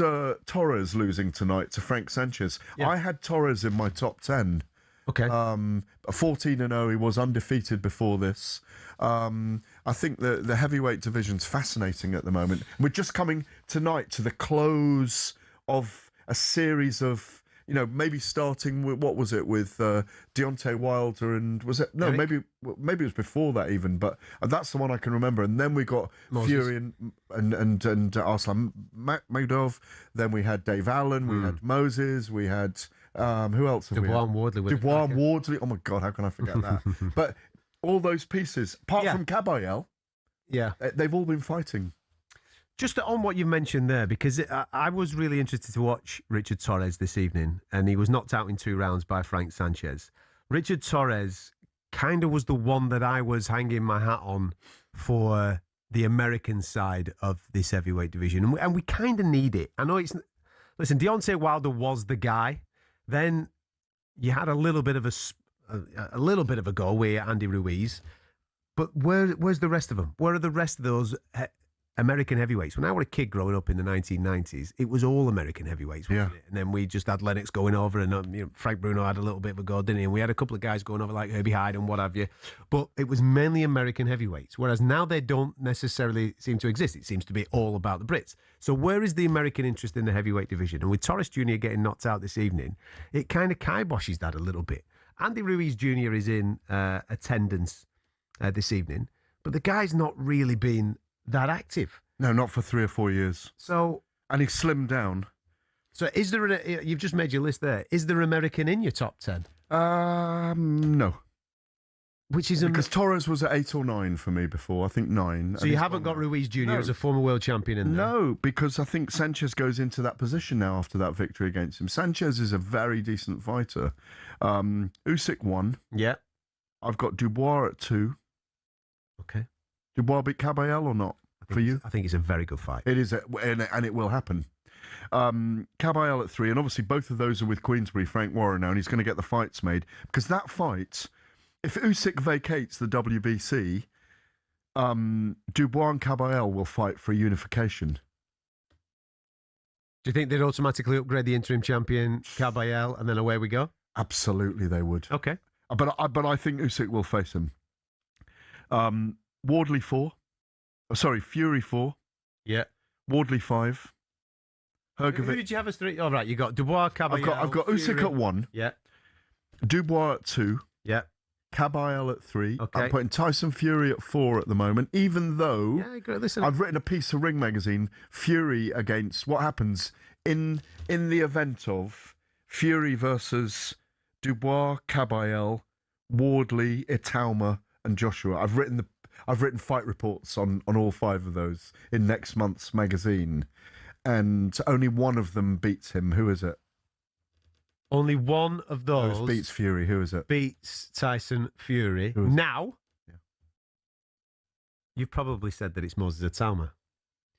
Speaker 3: Torres losing tonight to Frank Sanchez. Yeah. I had Torres in my top 10.
Speaker 6: Okay.
Speaker 3: 14-0. He was undefeated before this. I think the heavyweight division's fascinating at the moment. We're just coming tonight to the close of a series of, you know, maybe starting with, what was it, with Deontay Wilder and, was it? No,
Speaker 6: Eric?
Speaker 3: maybe it was before that even, but that's the one I can remember. And then we got Moses. Fury and Arslan Magdov. Then we had Dave Allen, we had Moses, we had, who else have
Speaker 6: Dubois and Wardley.
Speaker 3: Dubois and Wardley. Oh my God, how can I forget that? But all those pieces, apart from Kabayel, they've all been fighting.
Speaker 6: Just on what you mentioned there, because I was really interested to watch Richard Torres this evening, and he was knocked out in 2 rounds by Frank Sanchez. Richard Torres kind of was the one that I was hanging my hat on for the American side of this heavyweight division, and we kind of need it. I know it's... Listen, Deontay Wilder was the guy. Then you had a little bit of a go with Andy Ruiz, but where's the rest of them? Where are the rest of those American heavyweights? When I was a kid growing up in the 1990s, it was all American heavyweights, wasn't it? And then we just had Lennox going over, and Frank Bruno had a little bit of a go, didn't he? And we had a couple of guys going over like Herbie Hyde and what have you. But it was mainly American heavyweights, whereas now they don't necessarily seem to exist. It seems to be all about the Brits. So where is the American interest in the heavyweight division? And with Torres Jr. getting knocked out this evening, it kind of kiboshes that a little bit. Andy Ruiz Jr. is in attendance this evening, but the guy's not really been that active.
Speaker 3: No, not for 3 or 4 years.
Speaker 6: So,
Speaker 3: and he's slimmed down.
Speaker 6: So is there you've just made your list there. Is there American in your top 10?
Speaker 3: No.
Speaker 6: Which is
Speaker 3: because Torres was at 8 or 9 for me before. I think 9.
Speaker 6: So you haven't got Ruiz Jr. as a former world champion in there?
Speaker 3: No, because I think Sanchez goes into that position now after that victory against him. Sanchez is a very decent fighter. Usyk 1.
Speaker 6: Yeah.
Speaker 3: I've got Dubois at 2.
Speaker 6: Okay.
Speaker 3: Dubois beat Kabayel or not? For you?
Speaker 6: I think it's a very good fight.
Speaker 3: It is, and it will happen. Kabayel at 3, and obviously both of those are with Queensbury, Frank Warren now, and he's going to get the fights made. Because that fight, if Usyk vacates the WBC, Dubois and Kabayel will fight for unification.
Speaker 6: Do you think they'd automatically upgrade the interim champion, Kabayel, and then away we go?
Speaker 3: Absolutely they would.
Speaker 6: Okay.
Speaker 3: But I think Usyk will face him. Wardley 4. Fury 4.
Speaker 6: Yeah.
Speaker 3: Wardley 5.
Speaker 6: Who did you have as 3? Oh, right, you got Dubois, Caballel.
Speaker 3: I've got Usyk at 1.
Speaker 6: Yeah.
Speaker 3: Dubois at 2.
Speaker 6: Yeah.
Speaker 3: Caballel at 3.
Speaker 6: Okay.
Speaker 3: I'm putting Tyson Fury at 4 at the moment, even though
Speaker 6: listen.
Speaker 3: I've written a piece for Ring Magazine, Fury against what happens in the event of Fury versus Dubois, Caballel, Wardley, Itauma, and Joshua. I've written fight reports on all 5 of those in next month's magazine, and only one of them beats him. Who is it?
Speaker 6: Only one of those
Speaker 3: beats Fury. Who is it?
Speaker 6: Beats Tyson Fury. Now, you've probably said that it's Moses Itauma.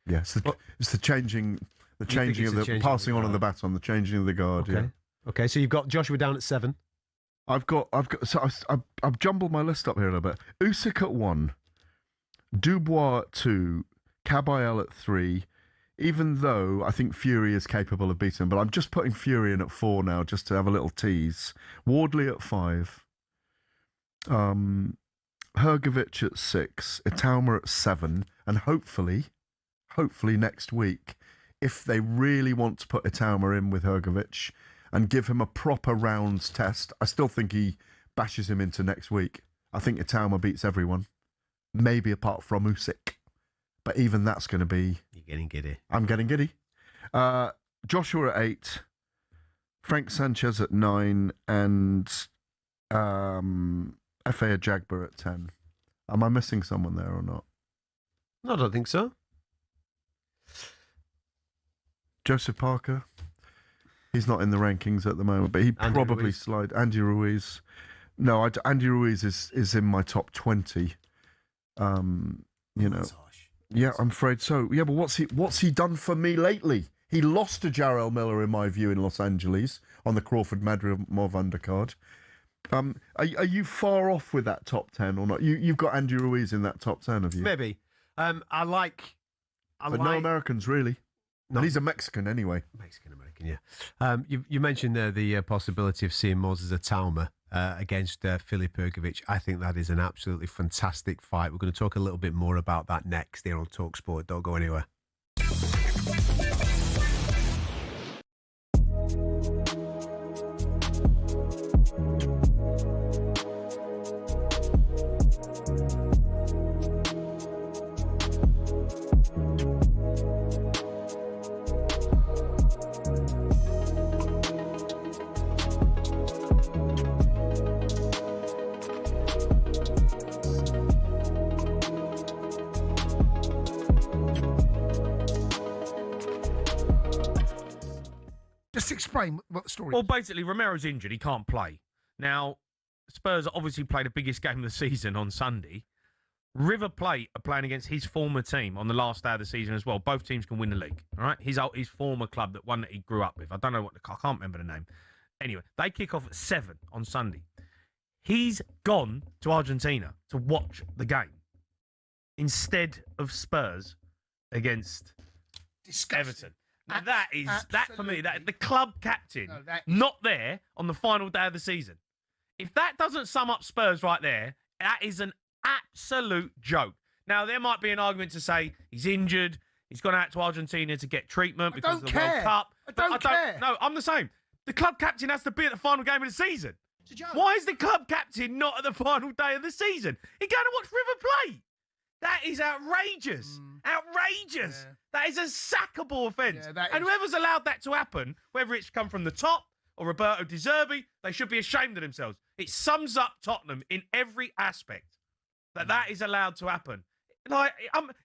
Speaker 3: Yes, it's the changing of the passing on of the baton, the changing of the guard.
Speaker 6: Okay.
Speaker 3: Yeah.
Speaker 6: Okay, so you've got Joshua down at 7.
Speaker 3: I've jumbled my list up here a little bit. Usyk at 1, Dubois at 2, Caballel at 3. Even though I think Fury is capable of beating him, but I'm just putting Fury in at 4 now, just to have a little tease. Wardley at 5, Hrgovic at 6, Itauma at 7, and hopefully next week, if they really want to put Itauma in with Hrgovic and give him a proper rounds test, I still think he bashes him into next week. I think Itauma beats everyone, maybe apart from Usyk. But even that's going to be...
Speaker 6: You're getting giddy.
Speaker 3: I'm getting giddy. Joshua at 8, Frank Sanchez at 9, and F.A. Jagba at 10. Am I missing someone there or not?
Speaker 6: No, I don't think so.
Speaker 3: Joseph Parker. He's not in the rankings at the moment, but he probably slide. Andy Ruiz. No, Andy Ruiz is in my top 20. Yeah, I'm afraid so. Yeah, but what's he done for me lately? He lost to Jarrell Miller, in my view, in Los Angeles on the Crawford-Madrimov undercard. Are you far off with that top 10 or not? You've got Andy Ruiz in that top 10, have you?
Speaker 6: Maybe. But
Speaker 3: no Americans, really. No. And he's a Mexican anyway.
Speaker 6: Mexican-American, yeah. You mentioned there the possibility of seeing Moses Itauma against Filip Hrgovic. I think that is an absolutely fantastic fight. We're going to talk a little bit more about that next here on talkSPORT. Don't go anywhere.
Speaker 11: Just explain what the story is.
Speaker 12: Well, basically, Romero's injured. He can't play. Now, Spurs obviously played the biggest game of the season on Sunday. River Plate are playing against his former team on the last day of the season as well. Both teams can win the league, all right? His former club, that one that he grew up with. I don't know I can't remember the name. Anyway, they kick off at 7 on Sunday. He's gone to Argentina to watch the game instead of Spurs against Everton. Now that for me, the club captain not there on the final day of the season. If that doesn't sum up Spurs right there, that is an absolute joke. Now, there might be an argument to say he's injured, he's gone out to Argentina to get treatment because of the World Cup.
Speaker 11: I don't care.
Speaker 12: No, I'm the same. The club captain has to be at the final game of the season. Why is the club captain not at the final day of the season? He's going to watch River Plate. That is outrageous. Outrageous. Yeah. That is a sackable offence. Yeah, and whoever's allowed that to happen, whether it's come from the top or Roberto De Zerbi, they should be ashamed of themselves. It sums up Tottenham in every aspect. That is allowed to happen. Like,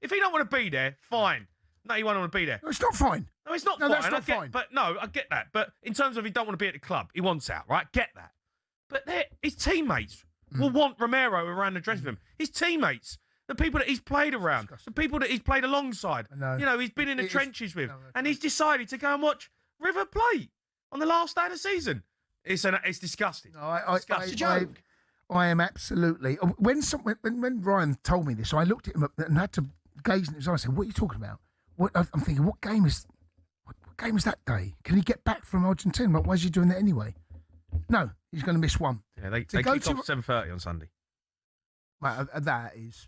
Speaker 12: if he don't want to be there, fine. No, he won't want to be there.
Speaker 11: No, it's not fine.
Speaker 12: No, it's not fine.
Speaker 11: That's not fine.
Speaker 12: But no, I get that. But in terms of he don't want to be at the club, he wants out, right? Get that. But his teammates will want Romero around the dressing room. His teammates, the people that he's played around, the people that he's played alongside. You know, he's been in the trenches with. And he's decided to go and watch River Plate on the last day of the season. It's disgusting.
Speaker 11: No,
Speaker 12: It's a joke.
Speaker 11: I am absolutely. When Ryan told me this, I looked at him and had to gaze in his eyes. I said, "What are you talking about?" I'm thinking, what game is that day? Can he get back from Argentina? Like, why is he doing that anyway? No, he's going to miss one.
Speaker 12: Yeah, they kick off 7:30 on Sunday.
Speaker 11: That is.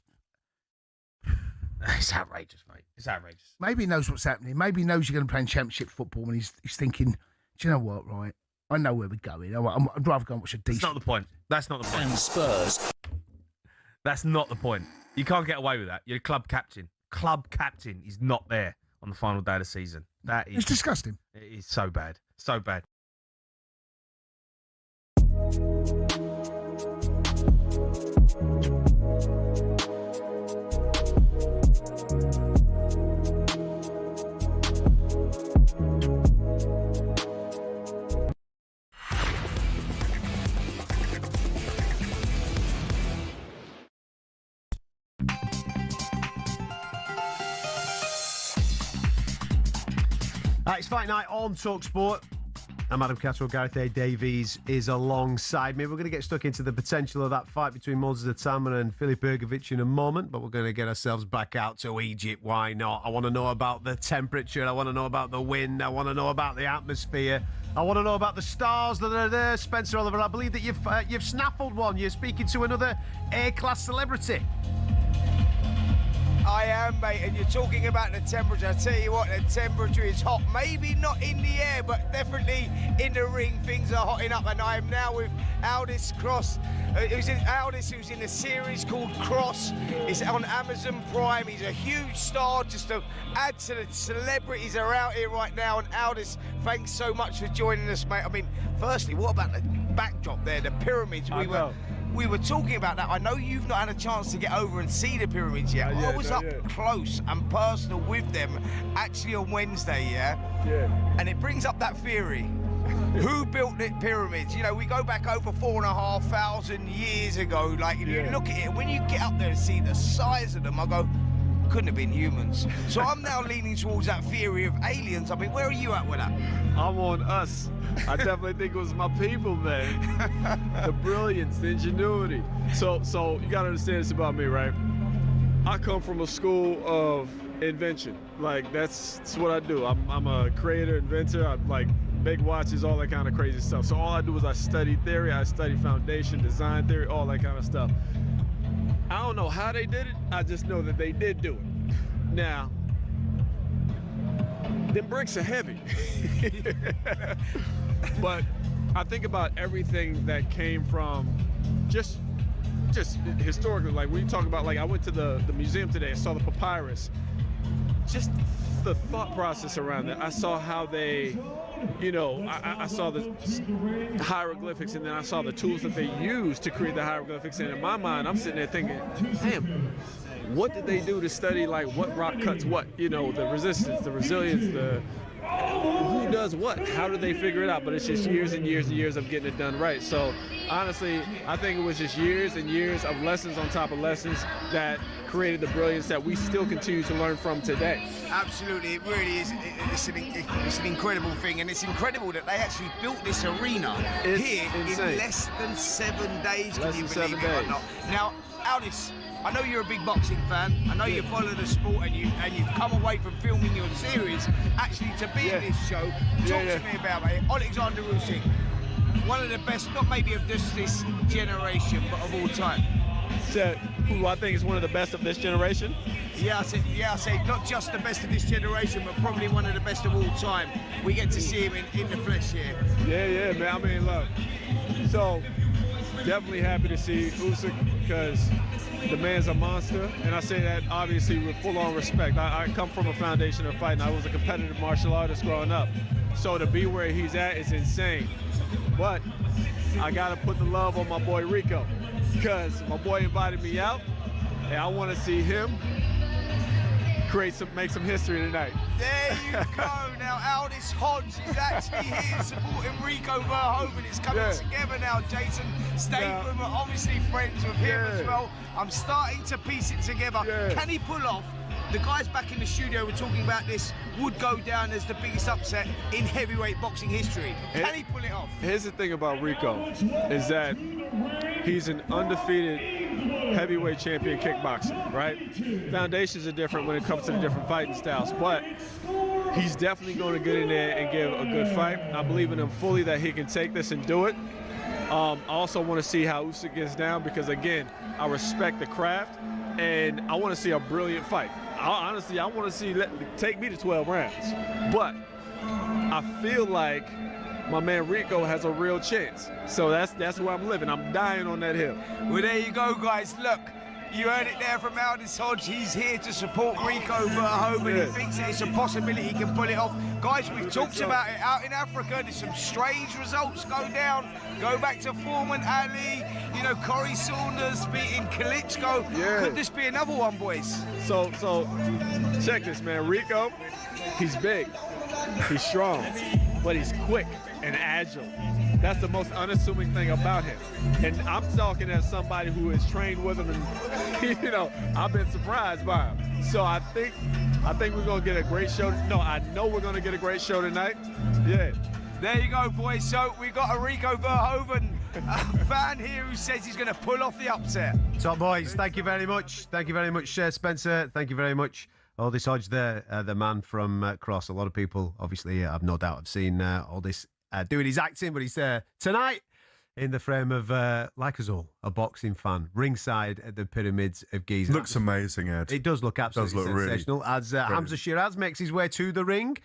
Speaker 12: It's outrageous, mate. It's outrageous.
Speaker 11: Maybe he knows what's happening. Maybe he knows you're going to play in Championship football, and he's thinking, do you know what, right? I know where we're going. I'd rather go and watch a decent...
Speaker 12: That's not the point. That's not the point.
Speaker 13: And Spurs.
Speaker 12: That's not the point. You can't get away with that. You're a club captain. Club captain is not there on the final day of the season. That is...
Speaker 11: It's disgusting.
Speaker 12: It is so bad. So bad.
Speaker 2: It's Fight Night on talkSPORT. I'm Adam Catterall. Gareth A. Davies is alongside me. We're going to get stuck into the potential of that fight between Moses Atama and Filip Bergovic in a moment, but we're going to get ourselves back out to Egypt. Why not? I want to know about the temperature. I want to know about the wind. I want to know about the atmosphere. I want to know about the stars that are there. Spencer Oliver, I believe that you've snaffled one. You're speaking to another A-class celebrity.
Speaker 4: I am, mate, and you're talking about the temperature. I tell you what, the temperature is hot. Maybe not in the air, but definitely in the ring. Things are hotting up, and I am now with Aldis Cross. Who's in a series called Cross. It's on Amazon Prime. He's a huge star. Just to add to the celebrities that are out here right now. And Aldis, thanks so much for joining us, mate. I mean, firstly, what about the backdrop there, the pyramids? We were talking about that. I know you've not had a chance to get over and see the pyramids yet. I was up close and personal with them actually on Wednesday, yeah? And it brings up that theory. Who built the pyramids? You know, we go back over 4,500 years ago. Like, if you look at it, when you get up there and see the size of them, I go, couldn't have been humans. So I'm now leaning towards that theory of aliens. I mean, where are you at with that?
Speaker 14: I'm on us. I definitely think it was my people, man. The brilliance, the ingenuity. So you gotta understand this about me, right? I come from a school of invention. Like, that's what I do. I'm a creator, inventor. I like make watches, all that kind of crazy stuff. So all I do is I study theory, I study foundation, design theory, all that kind of stuff. I don't know how they did it. I just know that they did do it. Now, them bricks are heavy. But I think about everything that came from just historically. Like, when you talk about, like, I went to the museum today, I saw the papyrus. Just the thought process around that. I saw how they, you know, I saw the hieroglyphics, and then I saw the tools that they used to create the hieroglyphics. And in my mind, I'm sitting there thinking, damn, what did they do to study, like, what rock cuts what? You know, the resistance, the resilience, who does what? How do they figure it out? But it's just years and years and years of getting it done right. So honestly, I think it was just years and years of lessons on top of lessons that created the brilliance that we still continue to learn from today.
Speaker 4: Absolutely, it really is. It's an incredible thing, and it's incredible that they actually built this arena here in less than 7 days. Can you believe it or not? Now, Aldis, I know you're a big boxing fan. I know you follow the sport, and you've come away from filming your series actually to be in this show. Talk to me about it. Oleksandr Usyk, one of the best, not maybe of just this generation, but of all time.
Speaker 14: So, who I think is one of the best of this generation?
Speaker 4: Yeah, I say not just the best of this generation, but probably one of the best of all time. We get to see him in the flesh here.
Speaker 14: Yeah, man. I mean, look. So, definitely happy to see Usyk, because the man's a monster, and I say that obviously with full-on respect. I come from a foundation of fighting. I was a competitive martial artist growing up, so to be where he's at is insane. But I gotta put the love on my boy Rico, because my boy invited me out, and I want to see him make some history tonight.
Speaker 4: There you go. Now, Aldis Hodge is actually here supporting Rico Verhoeven. It's coming together now. Jason Statham are obviously friends with him as well. I'm starting to piece it together. Can he pull off? The guys back in the studio were talking about this would go down as the biggest upset in heavyweight boxing history. Can he pull it off?
Speaker 14: Here's the thing about Rico, is that he's an undefeated heavyweight champion kickboxer, right? Foundations are different when it comes to the different fighting styles, but he's definitely going to get in there and give a good fight. I believe in him fully that he can take this and do it. I also want to see how Usyk gets down, because, again, I respect the craft, and I want to see a brilliant fight. honestly, I want to see take me to 12 rounds. But I feel like my man Rico has a real chance. So that's where I'm living. I'm dying on that hill.
Speaker 4: Well, there you go, guys. Look, you heard it there from Aldis Hodge. He's here to support Rico Verhoeven. He thinks that it's a possibility he can pull it off. Guys, we've talked about it out in Africa. There's some strange results go down. Go back to Foreman Ali, Corey Saunders beating Klitschko.
Speaker 14: Yeah.
Speaker 4: Could this be another one, boys?
Speaker 14: So check this, man. Rico, he's big, he's strong, but he's quick and agile. That's the most unassuming thing about him. And I'm talking as somebody who has trained with him, and I've been surprised by him. So I think we're gonna get a great show. No, I know we're gonna get a great show tonight. Yeah.
Speaker 4: There you go, boys. So we got a Rico Verhoeven fan here who says he's gonna pull off the upset.
Speaker 2: Top boys, thank you very much. Thank you very much, Spencer. Thank you very much. Aldis Hodge there, the man from Cross. A lot of people, obviously, I've no doubt have seen Aldis doing his acting, but he's tonight in the frame of, like us all, a boxing fan, ringside at the Pyramids of Giza.
Speaker 3: Looks amazing, Ed.
Speaker 2: It does look absolutely sensational. Really as Hamza Shiraz makes his way to the ring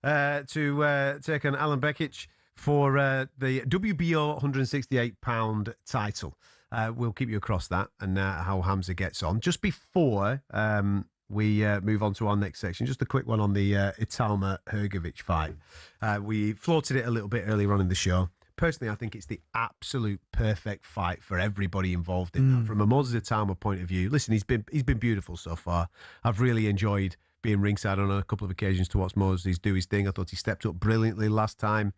Speaker 2: to take on Alan Bekic for the WBO 168-pound title. We'll keep you across that and how Hamza gets on. Just before we move on to our next section, just a quick one on the Italma Hrgović fight. We floated it a little bit earlier on in the show. Personally, I think it's the absolute perfect fight for everybody involved in that. From a Moses Italma point of view, listen, he's been beautiful so far. I've really enjoyed being ringside on a couple of occasions to watch Moses do his thing. I thought he stepped up brilliantly last time.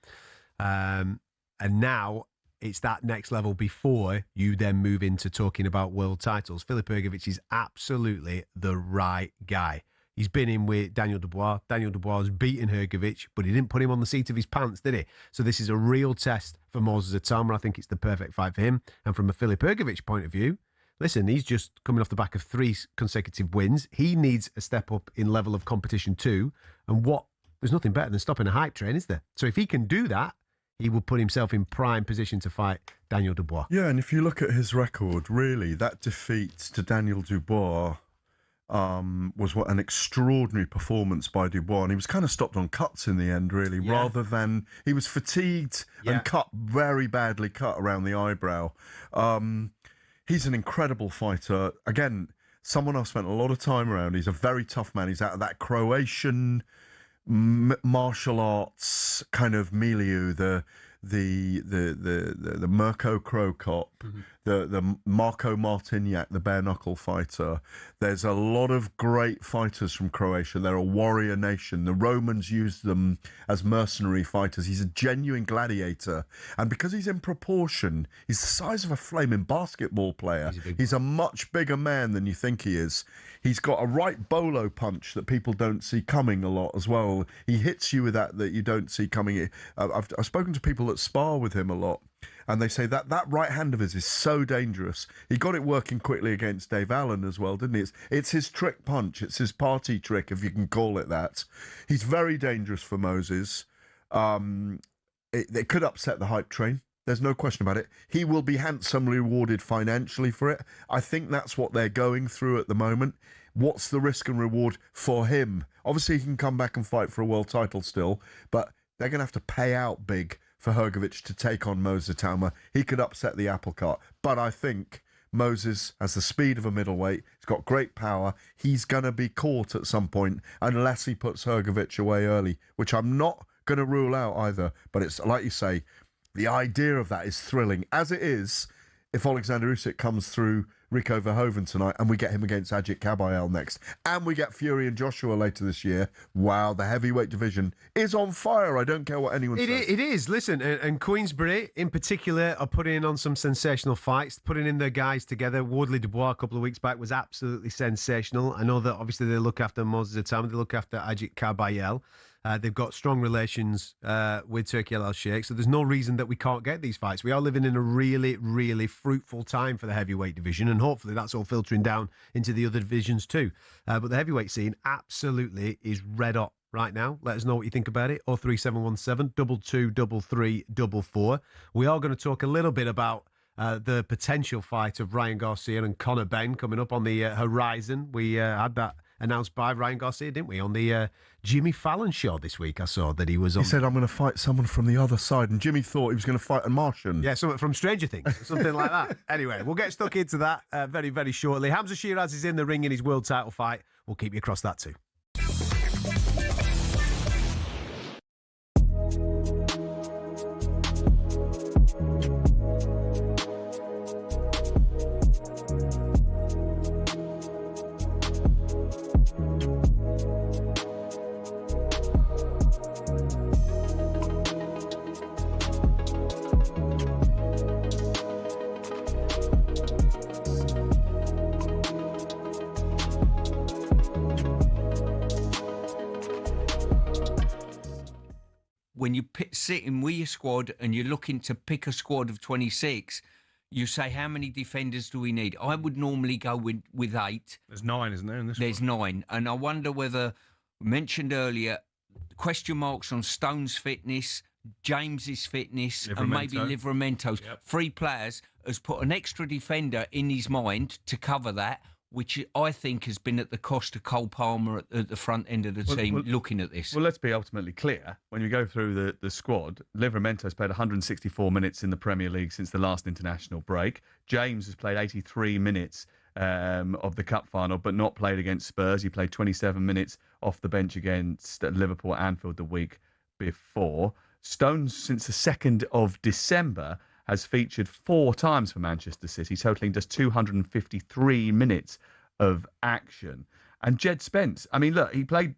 Speaker 2: And now it's that next level before you then move into talking about world titles. Filip Hrgović is absolutely the right guy. He's been in with Daniel Dubois. Daniel Dubois has beaten Hrgović, but he didn't put him on the seat of his pants, did he? So this is a real test for Moses Italma. I think it's the perfect fight for him. And from a Filip Hrgović point of view, listen, he's just coming off the back of 3 consecutive wins. He needs a step up in level of competition too. And there's nothing better than stopping a hype train, is there? So if he can do that, he will put himself in prime position to fight Daniel Dubois.
Speaker 3: Yeah, and if you look at his record, really, that defeat to Daniel Dubois was an extraordinary performance by Dubois, and he was kind of stopped on cuts in the end, really, rather than he was fatigued and cut very badly, cut around the eyebrow. He's an incredible fighter. Again, someone I've spent a lot of time around. He's a very tough man. He's out of that Croatian martial arts kind of milieu, the Mirko Krokop, the Marko Martinjak, the bare knuckle fighter. There's a lot of great fighters from Croatia. They're a warrior nation. The Romans used them as mercenary fighters. He's a genuine gladiator, and because he's in proportion, he's the size of a flaming basketball player. He's a much bigger man than you think he is. He's got a right bolo punch that people don't see coming a lot as well. He hits you with that you don't see coming. I've spoken to people that spar with him a lot, and they say that right hand of his is so dangerous. He got it working quickly against Dave Allen as well, didn't he? It's his trick punch. It's his party trick, if you can call it that. He's very dangerous for Moses. It could upset the hype train. There's no question about it. He will be handsomely rewarded financially for it. I think that's what they're going through at the moment. What's the risk and reward for him? Obviously, he can come back and fight for a world title still, but they're going to have to pay out big for Hrgović to take on Moses Italma. He could upset the apple cart. But I think Moses has the speed of a middleweight. He's got great power. He's going to be caught at some point unless he puts Hrgović away early, which I'm not going to rule out either. But it's like you say, the idea of that is thrilling, as it is if Oleksandr Usyk comes through Rico Verhoeven tonight and we get him against Ajit Kabayel next, and we get Fury and Joshua later this year. Wow, the heavyweight division is on fire. I don't care what anyone says.
Speaker 2: It is. Listen, and Queensberry in particular are putting on some sensational fights, putting in their guys together. Wardley Dubois a couple of weeks back was absolutely sensational. I know that obviously they look after Moses Italma, they look after Ajit Kabayel. They've got strong relations with Turki Al-Sheikh, so there's no reason that we can't get these fights. We are living in a really, really fruitful time for the heavyweight division, and hopefully that's all filtering down into the other divisions too. But the heavyweight scene absolutely is red hot right now. Let us know what you think about it. 03717 223344. We are going to talk a little bit about the potential fight of Ryan Garcia and Conor Benn coming up on the horizon. We had that
Speaker 6: announced by Ryan Garcia, didn't we, on the Jimmy Fallon show this week? I saw that he was on.
Speaker 3: He said, I'm going to fight someone from the other side, and Jimmy thought he was going to fight a Martian.
Speaker 6: Yeah, something from Stranger Things, something like that. Anyway, we'll get stuck into that very, very shortly. Hamza Shiraz is in the ring in his world title fight. We'll keep you across that too.
Speaker 13: When you're sitting with your squad and you're looking to pick a squad of 26, you say, how many defenders do we need? I would normally go with 8.
Speaker 12: There's 9, isn't there, in this
Speaker 13: There's 9. And I wonder whether, mentioned earlier, question marks on Stone's fitness, James's fitness, and maybe Livramento's. Yep. 3 players has put an extra defender in his mind to cover that, which I think has been at the cost of Cole Palmer at the front end of the team looking at this.
Speaker 15: Well, let's be ultimately clear. When you go through the squad, Livramento's played 164 minutes in the Premier League since the last international break. James has played 83 minutes of the Cup final, but not played against Spurs. He played 27 minutes off the bench against Liverpool at Anfield the week before. Stones, since the 2nd of December, has featured 4 times for Manchester City, totalling just 253 minutes of action. And Jed Spence, I mean, look, he played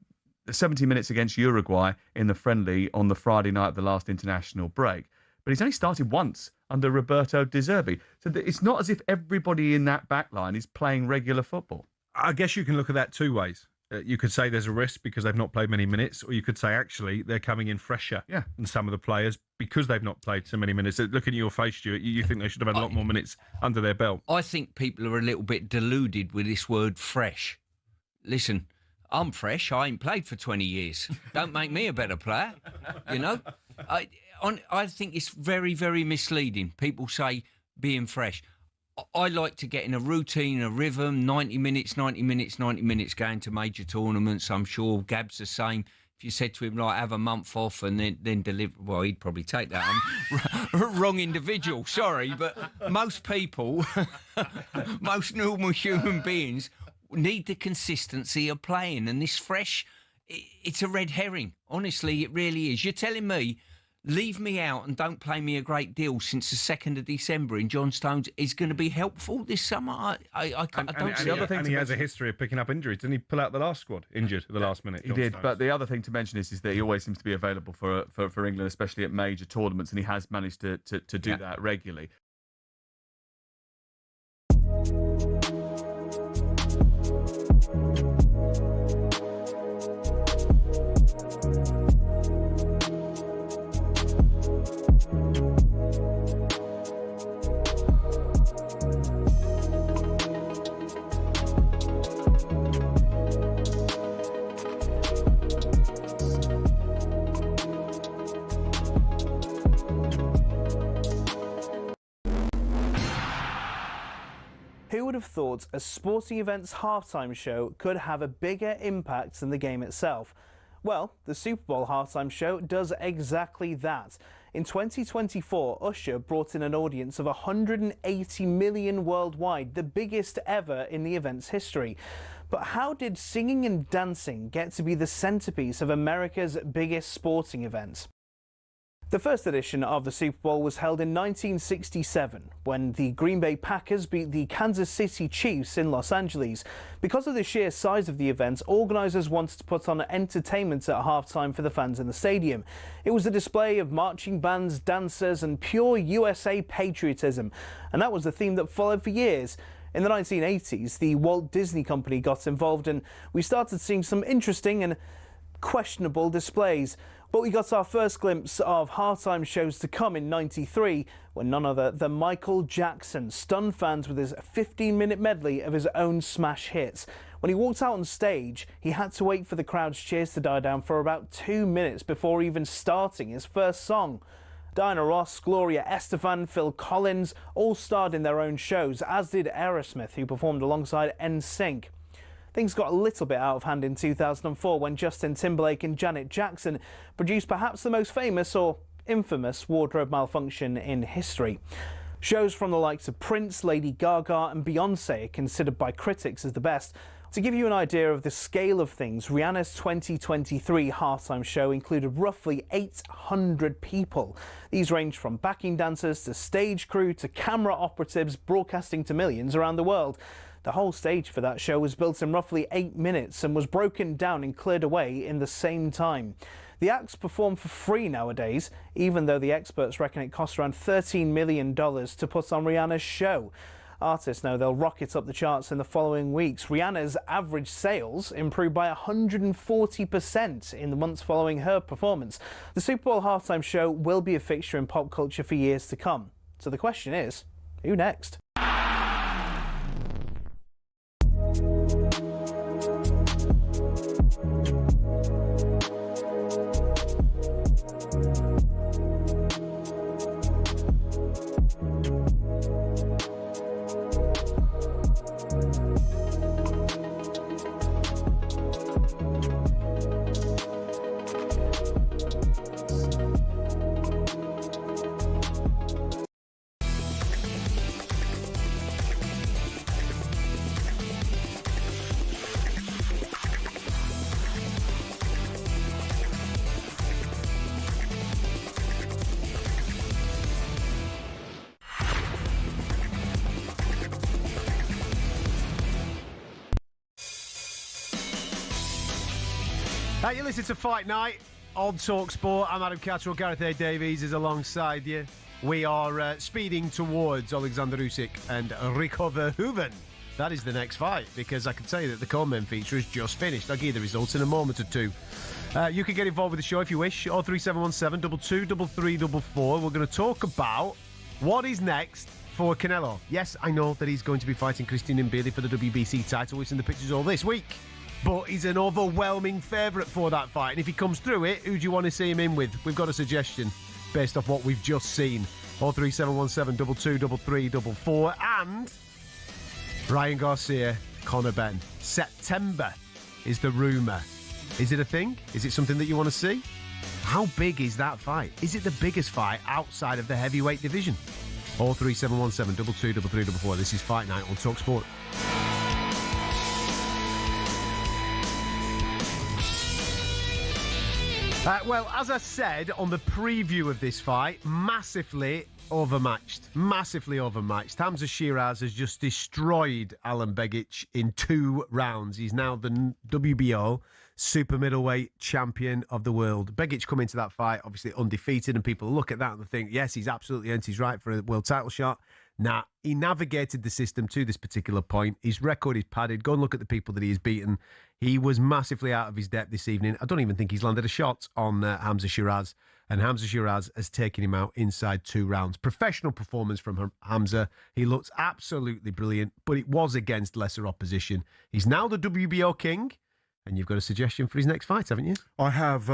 Speaker 15: 70 minutes against Uruguay in the friendly on the Friday night of the last international break, but he's only started once under Roberto De Zerbi. So it's not as if everybody in that back line is playing regular football.
Speaker 12: I guess you can look at that 2 ways. You could say there's a risk because they've not played many minutes, or you could say actually they're coming in fresher than some of the players because they've not played so many minutes. Looking at your face, Stuart, you think they should have had a lot more minutes under their belt.
Speaker 13: I think people are a little bit deluded with this word fresh. Listen, I'm fresh. I ain't played for 20 years. Don't make me a better player, you know. I think it's very, very misleading. People say being fresh. I like to get in a routine, a rhythm, 90 minutes, 90 minutes, 90 minutes going to major tournaments. I'm sure Gab's the same. If you said to him, like, have a month off and then deliver, well, he'd probably take that. I'm wrong individual, sorry, but most people, most normal human beings need the consistency of playing. And this fresh, it's a red herring. Honestly, it really is. You're telling me, leave me out and don't play me a great deal since the 2nd of December in John Stones is going to be helpful this summer. I don't see it.
Speaker 12: And he has a history of picking up injuries. Didn't he pull out the last squad injured at the last minute?
Speaker 15: He did, but the other thing to mention is that he always seems to be available for England, especially at major tournaments, and he has managed to do that regularly.
Speaker 1: Who would have thought a sporting event's halftime show could have a bigger impact than the game itself? Well, the Super Bowl halftime show does exactly that. In 2024, Usher brought in an audience of 180 million worldwide, the biggest ever in the event's history. But how did singing and dancing get to be the centerpiece of America's biggest sporting event? The first edition of the Super Bowl was held in 1967 when the Green Bay Packers beat the Kansas City Chiefs in Los Angeles. Because of the sheer size of the event, organisers wanted to put on entertainment at halftime for the fans in the stadium. It was a display of marching bands, dancers and pure USA patriotism, and that was the theme that followed for years. In the 1980s, the Walt Disney Company got involved and we started seeing some interesting and questionable displays. But we got our first glimpse of halftime shows to come in '93 when none other than Michael Jackson stunned fans with his 15-minute medley of his own smash hits. When he walked out on stage, he had to wait for the crowd's cheers to die down for about 2 minutes before even starting his first song. Diana Ross, Gloria Estefan, Phil Collins all starred in their own shows, as did Aerosmith, who performed alongside NSYNC. Things got a little bit out of hand in 2004 when Justin Timberlake and Janet Jackson produced perhaps the most famous or infamous wardrobe malfunction in history. Shows from the likes of Prince, Lady Gaga and Beyonce are considered by critics as the best. To give you an idea of the scale of things, Rihanna's 2023 halftime show included roughly 800 people. These range from backing dancers to stage crew to camera operatives broadcasting to millions around the world. The whole stage for that show was built in roughly 8 minutes and was broken down and cleared away in the same time. The acts perform for free nowadays, even though the experts reckon it costs around $13 million to put on Rihanna's show. Artists know they'll rocket up the charts in the following weeks. Rihanna's average sales improved by 140% in the months following her performance. The Super Bowl halftime show will be a fixture in pop culture for years to come. So the question is, who next?
Speaker 2: You listen to Fight Night on talkSPORT. I'm Adam Catterall. Gareth A. Davies is alongside you. We are speeding towards Oleksandr Usyk and Rico Verhoeven. That is the next fight, because I can tell you that the co-main feature has just finished. I'll give you the results in a moment or two. You can get involved with the show if you wish. 03717 223344. We're going to talk about what is next for Canelo. Yes, I know that he's going to be fighting Christian Mbili for the WBC title. It's in the pictures all this week. But he's an overwhelming favourite for that fight. And if he comes through it, who do you want to see him in with? We've got a suggestion based off what we've just seen. 03717 223344. And Ryan Garcia, Conor Benn. September is the rumour. Is it a thing? Is it something that you want to see? How big is that fight? Is it the biggest fight outside of the heavyweight division? 03717 223344. This is Fight Night on talkSPORT. Well, as I said on the preview of this fight, massively overmatched. Hamza Shiraz has just destroyed Alan Begic in 2 rounds. He's now the WBO super middleweight champion of the world. Begic come into that fight, obviously undefeated, and people look at that and think, yes, he's absolutely earned his right for a world title shot. Nah, he navigated the system to this particular point. His record is padded. Go and look at the people that he has beaten. He was massively out of his depth this evening. I don't even think he's landed a shot on Hamza Shiraz. And Hamza Shiraz has taken him out inside 2 rounds. Professional performance from Hamza. He looks absolutely brilliant, but it was against lesser opposition. He's now the WBO king. And you've got a suggestion for his next fight, haven't you?
Speaker 3: I have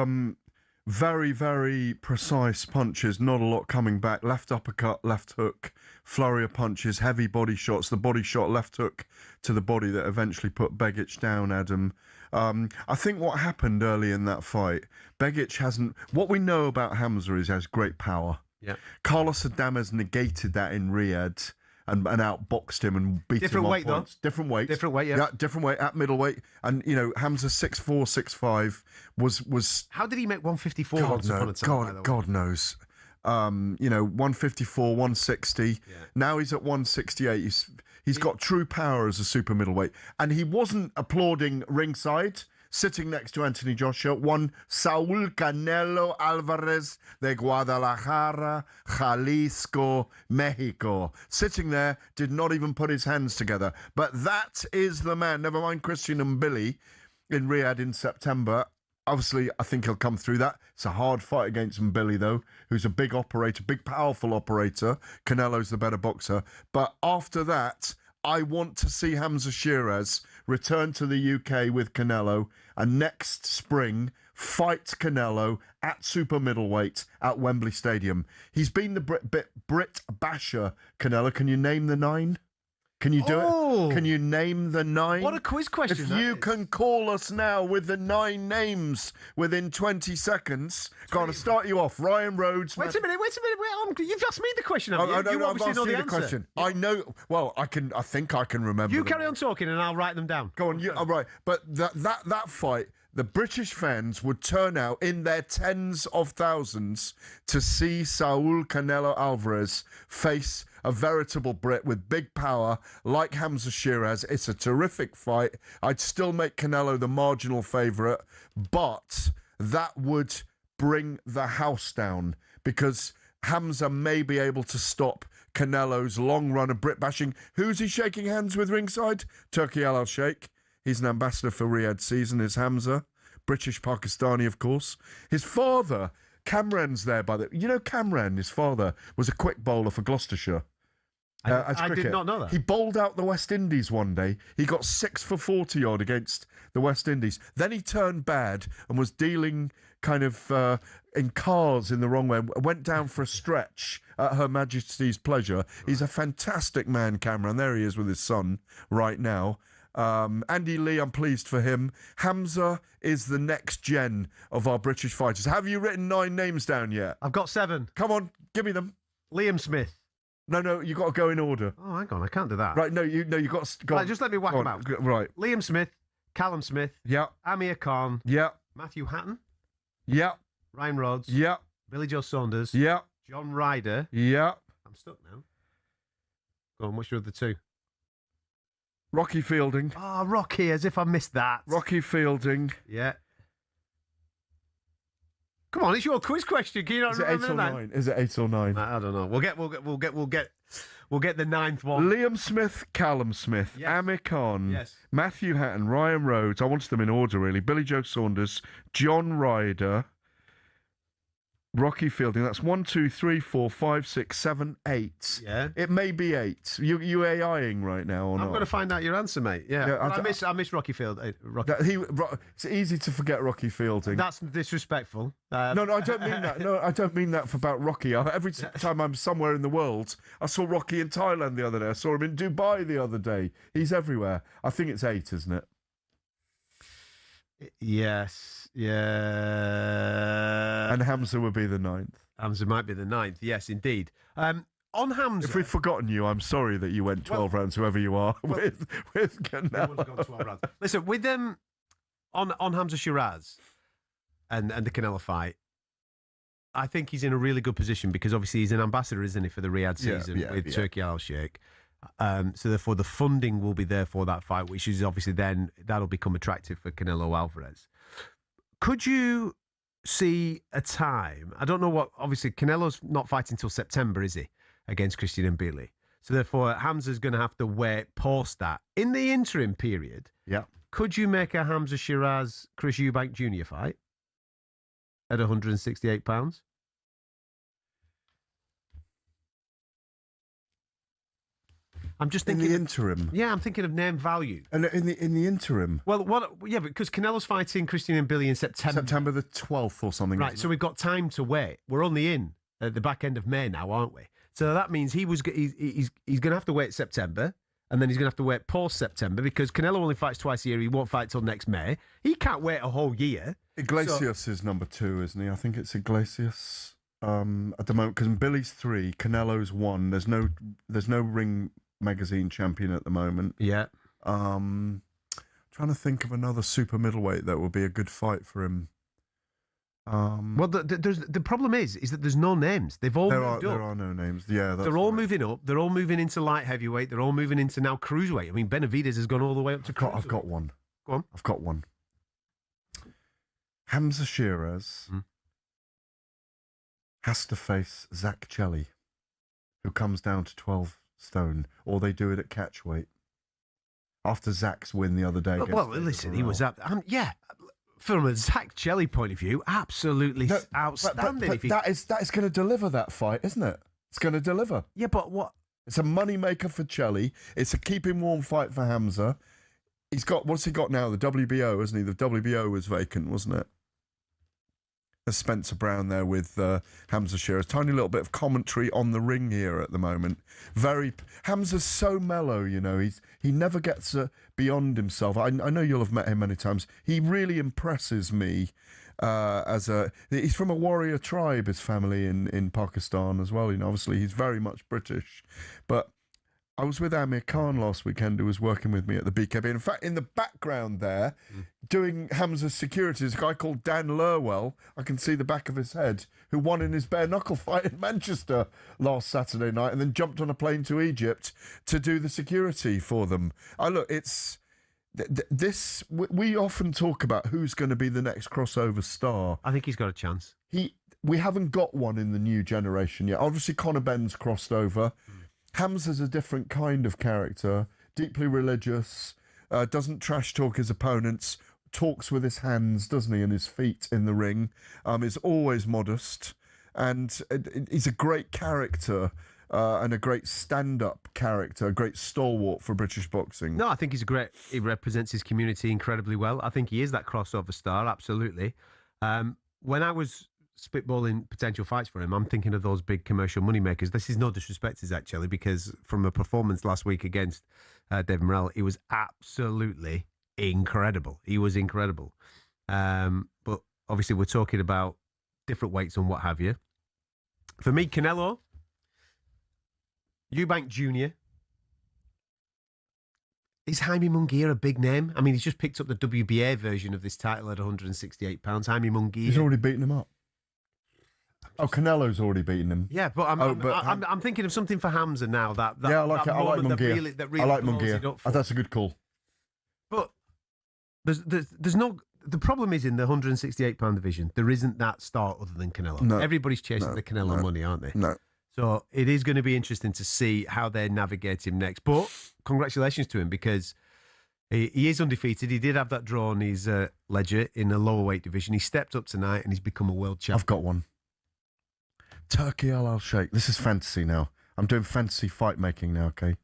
Speaker 3: very, very precise punches, not a lot coming back. Left uppercut, left hook, flurry of punches, heavy body shots. The body shot, left hook to the body that eventually put Begic down, Adam. I think what happened early in that fight, Begic hasn't... What we know about Hamza is he has great power.
Speaker 2: Yeah.
Speaker 3: Carlos Adames negated that in Riyadh. And outboxed him and beat
Speaker 2: different
Speaker 3: him
Speaker 2: weight,
Speaker 3: on points.
Speaker 2: Though.
Speaker 3: Different weight.
Speaker 2: Different weight, yeah.
Speaker 3: Different weight at middleweight. And, you know, Hamza 6'4", 6'5", was...
Speaker 2: How did he make 154 once upon a time?
Speaker 3: God knows. 154, 160. Yeah. Now he's at 168. He's got true power as a super middleweight. And he wasn't applauding ringside, sitting next to Anthony Joshua, one Saúl Canelo Álvarez de Guadalajara, Jalisco, Mexico. Sitting there, did not even put his hands together. But that is the man. Never mind Christian Mbili in Riyadh in September. Obviously, I think he'll come through that. It's a hard fight against Mbili, though, who's a big operator, big, powerful operator. Canelo's the better boxer. But after that, I want to see Hamza Shiraz return to the UK with Canelo and next spring fight Canelo at super middleweight at Wembley Stadium. He's been the Brit basher, Canelo. Can you name the 9? Can you do it? Can you name the 9?
Speaker 6: What a quiz question.
Speaker 3: If you can call us now with the 9 names within 20 seconds, got to start you off. Ryan Rhodes.
Speaker 6: Wait a minute. You've asked me the question, haven't you? You obviously know the answer.
Speaker 3: Question. I know. Well, I think I can remember.
Speaker 6: You carry on talking and I'll write them down.
Speaker 3: Go on. All right. But that fight, the British fans would turn out in their tens of thousands to see Saul Canelo Alvarez face a veritable Brit with big power like Hamza Shiraz. It's a terrific fight. I'd still make Canelo the marginal favourite, but that would bring the house down because Hamza may be able to stop Canelo's long run of Brit bashing. Who's he shaking hands with ringside? Turki Al Sheikh. He's an ambassador for Riyadh Season, is Hamza. British Pakistani, of course. His father, Kamran's there by the... You know Kamran, his father, was a quick bowler for Gloucestershire.
Speaker 6: I did not know that.
Speaker 3: He bowled out the West Indies one day. He got 6 for 40 odd against the West Indies. Then he turned bad and was dealing kind of in cars in the wrong way. Went down for a stretch at Her Majesty's pleasure. He's a fantastic man, Cameron. There he is with his son right now. Andy Lee, I'm pleased for him. Hamza is the next gen of our British fighters. Have you written 9 names down yet?
Speaker 6: I've got 7.
Speaker 3: Come on, give me them.
Speaker 6: Liam Smith.
Speaker 3: No, you got to go in order.
Speaker 6: Oh, hang on, I can't do that.
Speaker 3: Right, you got to go.
Speaker 6: Right, just let me whack them out.
Speaker 3: Right.
Speaker 6: Liam Smith, Callum Smith.
Speaker 3: Yeah.
Speaker 6: Amir Khan.
Speaker 3: Yeah.
Speaker 6: Matthew Hatton.
Speaker 3: Yeah.
Speaker 6: Ryan Rhodes.
Speaker 3: Yeah.
Speaker 6: Billy Joe Saunders.
Speaker 3: Yeah.
Speaker 6: John Ryder.
Speaker 3: Yeah.
Speaker 6: I'm stuck now. Go on, what's your other 2?
Speaker 3: Rocky Fielding.
Speaker 6: Ah, Rocky, as if I missed that.
Speaker 3: Rocky Fielding.
Speaker 6: Yeah. Come on, it's your quiz question. Can you not remember that?
Speaker 3: Is it 8 or 9?
Speaker 6: I don't know. We'll get the 9th one.
Speaker 3: Liam Smith, Callum Smith,
Speaker 6: yes.
Speaker 3: Amir Khan,
Speaker 6: yes.
Speaker 3: Matthew Hatton, Ryan Rhodes. I wanted them in order, really. Billy Joe Saunders, John Ryder, Rocky Fielding. That's 1, 2, 3, 4, 5, 6, 7, 8.
Speaker 6: Yeah.
Speaker 3: It may be 8. You AIing right now or not?
Speaker 6: I'm going to find out your answer, mate. Yeah. I miss Rocky Fielding.
Speaker 3: It's easy to forget Rocky Fielding.
Speaker 6: That's disrespectful.
Speaker 3: No, I don't mean that. No, I don't mean that about Rocky. Every time I'm somewhere in the world, I saw Rocky in Thailand the other day. I saw him in Dubai the other day. He's everywhere. I think it's 8, isn't it?
Speaker 6: Yes. Yeah.
Speaker 3: And Hamza would be the 9th.
Speaker 6: Hamza might be the 9th. Yes, indeed. On Hamza,
Speaker 3: if we've forgotten you, I'm sorry that you went 12 rounds, whoever you are, with Canelo.
Speaker 6: Everyone's gone 12 rounds. Listen, with them on Hamza Shiraz and the Canelo fight, I think he's in a really good position because obviously he's an ambassador, isn't he, for the Riyadh season with Turki Al Sheikh. So therefore the funding will be there for that fight, which is obviously then that'll become attractive for Canelo Alvarez. Could you see a time? I don't know what. Obviously, Canelo's not fighting until September, is he, against Christian Mbili? So therefore, Hamza's going to have to wait post that. In the interim period, could you make a Hamza Shiraz Chris Eubank Jr. fight at £168? I'm just thinking
Speaker 3: in the interim.
Speaker 6: Yeah, I'm thinking of name value.
Speaker 3: And in the interim.
Speaker 6: Well, what? Yeah, because Canelo's fighting Christian Mbili in September.
Speaker 3: September the 12th or something.
Speaker 6: Right. So we've got time to wait. We're only in at the back end of May now, aren't we? So that means he's going to have to wait September, and then he's going to have to wait post September because Canelo only fights twice a year. He won't fight till next May. He can't wait a whole year.
Speaker 3: Iglesias is number 2, isn't he? I think it's Iglesias at the moment because Billy's 3, Canelo's 1. There's no ring magazine champion at the moment.
Speaker 6: Yeah.
Speaker 3: Trying to think of another super middleweight that would be a good fight for him.
Speaker 6: Well, the problem is that there's no names. They've all moved up.
Speaker 3: There are no names. Yeah,
Speaker 6: they're all moving up. They're all moving into light heavyweight. They're all moving into now cruiserweight. I mean, Benavidez has gone all the way up to cruiserweight.
Speaker 3: I've got one.
Speaker 6: Go on.
Speaker 3: I've got one. Hamza Shiraz has to face Zach Chelly, who comes down to 12 stone, or they do it at catchweight. After Zach's win the other day.
Speaker 6: Well, listen, he was up. From a Zach Chelly point of view, absolutely outstanding.
Speaker 3: But that is going to deliver that fight, isn't it? It's going to deliver.
Speaker 6: Yeah, but what?
Speaker 3: It's a money maker for Chelly. It's a keep him warm fight for Hamza. He's got, what's he got now? The WBO, isn't he? The WBO was vacant, wasn't it? as Spencer Brown there with Hamza Shiraz. Tiny little bit of commentary on the ring here at the moment. Hamza's so mellow, you know. He never gets beyond himself. I know you'll have met him many times. He really impresses me. He's from a warrior tribe, his family in Pakistan as well. You know, obviously he's very much British, but I was with Amir Khan last weekend, who was working with me at the BKB. In fact, in the background there, doing Hamza's security, is a guy called Dan Lurwell. I can see the back of his head, who won in his bare knuckle fight in Manchester last Saturday night, and then jumped on a plane to Egypt to do the security for them. We often talk about who's going to be the next crossover star.
Speaker 6: I think he's got a chance.
Speaker 3: We haven't got one in the new generation yet. Obviously, Conor Benn's crossed over. Hamza's a different kind of character, deeply religious, doesn't trash talk his opponents, talks with his hands, doesn't he, and his feet in the ring, is always modest, and he's a great character. And a great stand-up character, a great stalwart for British boxing.
Speaker 6: No, I think he represents his community incredibly well. I think he is that crossover star, absolutely. When I was spitballing potential fights for him, I'm thinking of those big commercial moneymakers. This is no disrespect to Zach, actually, because from a performance last week against David Morrell, he was absolutely incredible. He was incredible. But obviously we're talking about different weights and what have you. For me, Canelo, Eubank Jr. Is Jaime Munguia a big name? I mean, he's just picked up the WBA version of this title at £168. Jaime Munguia.
Speaker 3: He's already beaten him up. Oh, Canelo's already beaten him.
Speaker 6: Yeah, but I'm thinking of something for Hamza now.
Speaker 3: I like Munguia. I like Munguia. That's a good call.
Speaker 6: But there's no. The problem is in the £168 division, there isn't that star other than Canelo.
Speaker 3: No.
Speaker 6: Everybody's chasing the Canelo money, aren't they?
Speaker 3: No.
Speaker 6: So it is going to be interesting to see how they navigate him next. But congratulations to him, because he is undefeated. He did have that draw on his ledger in a lower weight division. He stepped up tonight and he's become a world champion.
Speaker 3: I've got one. Turki Al Sheikh. This is fantasy now. I'm doing fantasy fight making now, okay?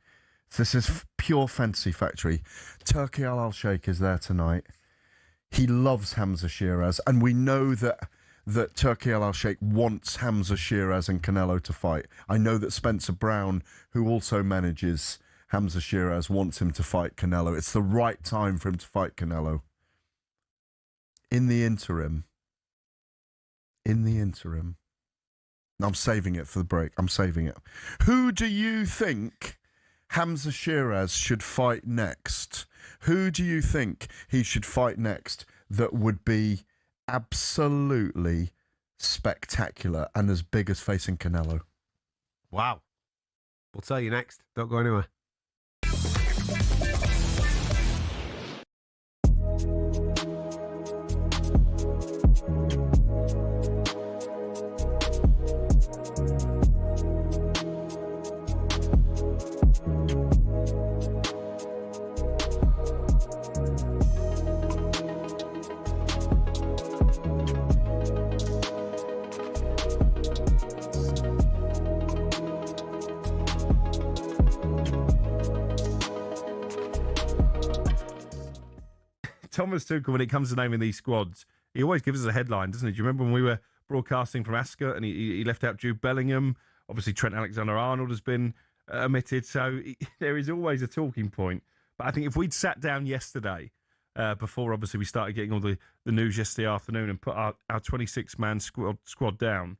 Speaker 3: This is pure fantasy factory. Turki Al Sheikh is there tonight. He loves Hamza Shiraz, and we know that Turki Al Sheikh wants Hamza Shiraz and Canelo to fight. I know that Spencer Brown, who also manages Hamza Shiraz, wants him to fight Canelo. It's the right time for him to fight Canelo. In the interim, I'm saving it for the break. I'm saving it. Who do you think Hamza Shiraz should fight next? Who do you think he should fight next that would be absolutely spectacular and as big as facing Canelo?
Speaker 6: Wow. We'll tell you next. Don't go anywhere.
Speaker 15: Thomas Tuchel, when it comes to naming these squads, he always gives us a headline, doesn't he? Do you remember when we were broadcasting from Ascot and he left out Jude Bellingham? Obviously, Trent Alexander-Arnold has been omitted, so there is always a talking point. But I think if we'd sat down yesterday, before obviously we started getting all the news yesterday afternoon, and put our 26-man squad down,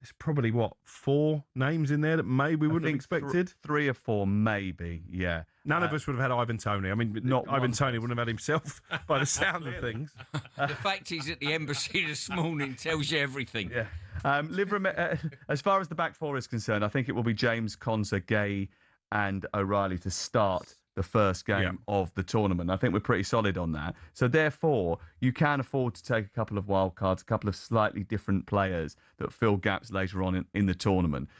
Speaker 15: there's probably, 4 names in there that maybe we wouldn't have expected?
Speaker 3: 3 or 4, maybe, yeah.
Speaker 15: None of us would have had Ivan Toney. I mean, not Ivan Toney wouldn't have had himself by the sound of things.
Speaker 13: The fact he's at the embassy this morning tells you everything.
Speaker 15: Yeah. As far as the back four is concerned, I think it will be James, Konsa, Gay and O'Reilly to start the first game of the tournament. I think we're pretty solid on that. So therefore, you can afford to take a couple of wild cards, a couple of slightly different players that fill gaps later on in the tournament.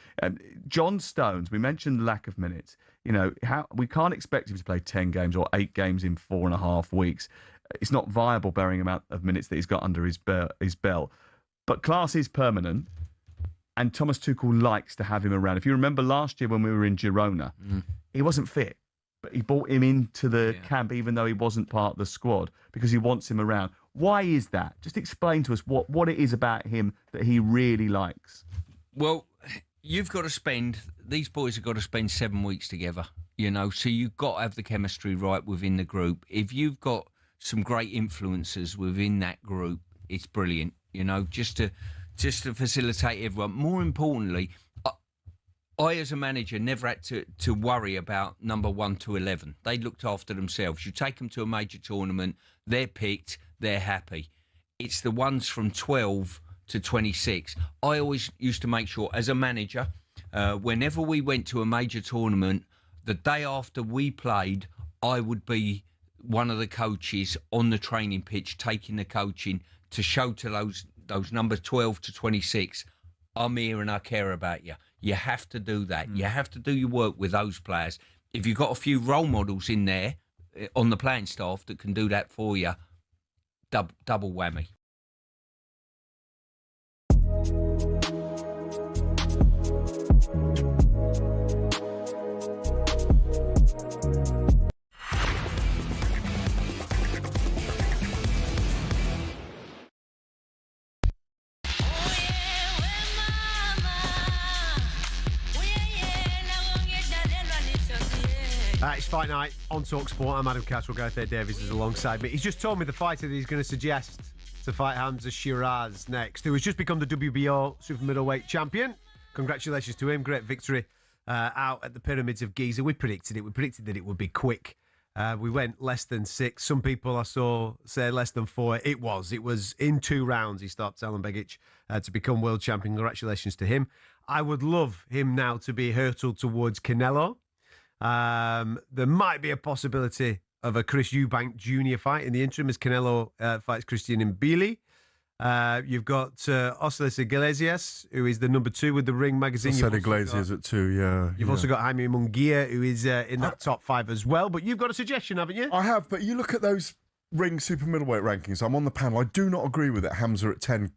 Speaker 15: John Stones, we mentioned lack of minutes. You know, we can't expect him to play 10 games or 8 games in 4.5 weeks. It's not viable bearing the amount of minutes that he's got under his belt. But class is permanent, and Thomas Tuchel likes to have him around. If you remember last year when we were in Girona, he wasn't fit. But he brought him into the camp even though he wasn't part of the squad because he wants him around. Why is that? Just explain to us what it is about him that he really likes.
Speaker 13: Well, you've got to spend, these boys have got to spend 7 weeks together, you know, so you've got to have the chemistry right within the group. If you've got some great influencers within that group, it's brilliant, you know, just to facilitate everyone. More importantly, I as a manager never had to worry about number 1 to 11. They looked after themselves. You take them to a major tournament, they're picked, they're happy. It's the ones from 12 to 26. I always used to make sure, as a manager, whenever we went to a major tournament, the day after we played, I would be one of the coaches on the training pitch, taking the coaching to show to those numbers 12 to 26, I'm here and I care about you. You have to do that. You have to do your work with those players. If you've got a few role models in there on the playing staff that can do that for you, double whammy.
Speaker 2: It's fight night on talkSPORT. I'm Adam Catterall. Gareth Davies is alongside me. He's just told me the fighter that he's going to suggest to fight Hamza Shiraz next, who has just become the WBO super middleweight champion. Congratulations to him. Great victory out at the Pyramids of Giza. We predicted it. We predicted that it would be quick. We went less than 6. Some people I saw say less than 4. It was in 2 rounds. He stopped Alen Begic to become world champion. Congratulations to him. I would love him now to be hurtled towards Canelo. There might be a possibility of a Chris Eubank Jr. fight in the interim as Canelo fights Christian Mbili. You've got Oleksandr Iglesias, who is the number 2 with the Ring magazine.
Speaker 3: Said Iglesias at 2, yeah.
Speaker 2: You've also got Jaime Munguia, who is in that top 5 as well. But you've got a suggestion, haven't you?
Speaker 3: I have, but you look at those Ring super middleweight rankings. I'm on the panel. I do not agree with it. Hamza at 10,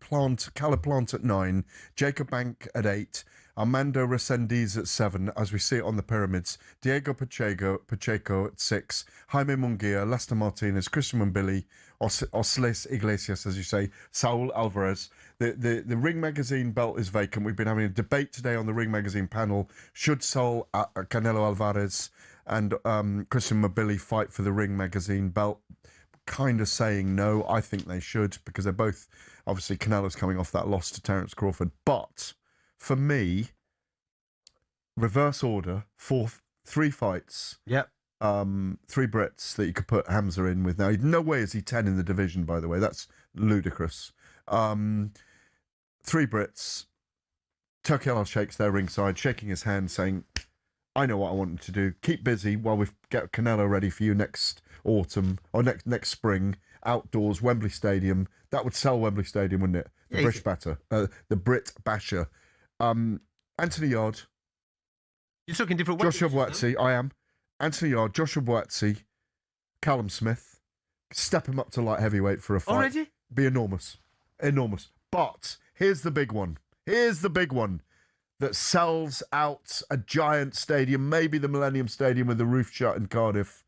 Speaker 3: Caleb Plant at 9, Jacob Bank at 8, Armando Resendiz at 7, as we see it on the Pyramids, Diego Pacheco at 6, Jaime Munguia, Lester Martinez, Christian Mbili, Osles Iglesias, as you say, Saul Alvarez. The Ring Magazine belt is vacant. We've been having a debate today on the Ring Magazine panel. Should Saul Canelo Alvarez and Christian Mbili fight for the Ring Magazine belt? Kind of saying no. I think they should, because they're both, obviously Canelo's coming off that loss to Terence Crawford, but for me, reverse order, 3 fights.
Speaker 2: Yep.
Speaker 3: 3 Brits that you could put Hamza in with. Now, no way is he 10 in the division, by the way. That's ludicrous. 3 Brits. Turki Al-Sheikh's there ringside, shaking his hand, saying, I know what I want to do. Keep busy while we get Canelo ready for you next autumn, or next spring, outdoors, Wembley Stadium. That would sell Wembley Stadium, wouldn't it? The British batter. The Brit Basher. Anthony Yard.
Speaker 2: You're talking different
Speaker 3: Joshua Buatsi, I am. Anthony Yard, Joshua Buatsi, Callum Smith. Step him up to light heavyweight for a fight.
Speaker 2: Already?
Speaker 3: Be enormous. Enormous. But here's the big one. Here's the big one that sells out a giant stadium, maybe the Millennium Stadium with the roof shut in Cardiff.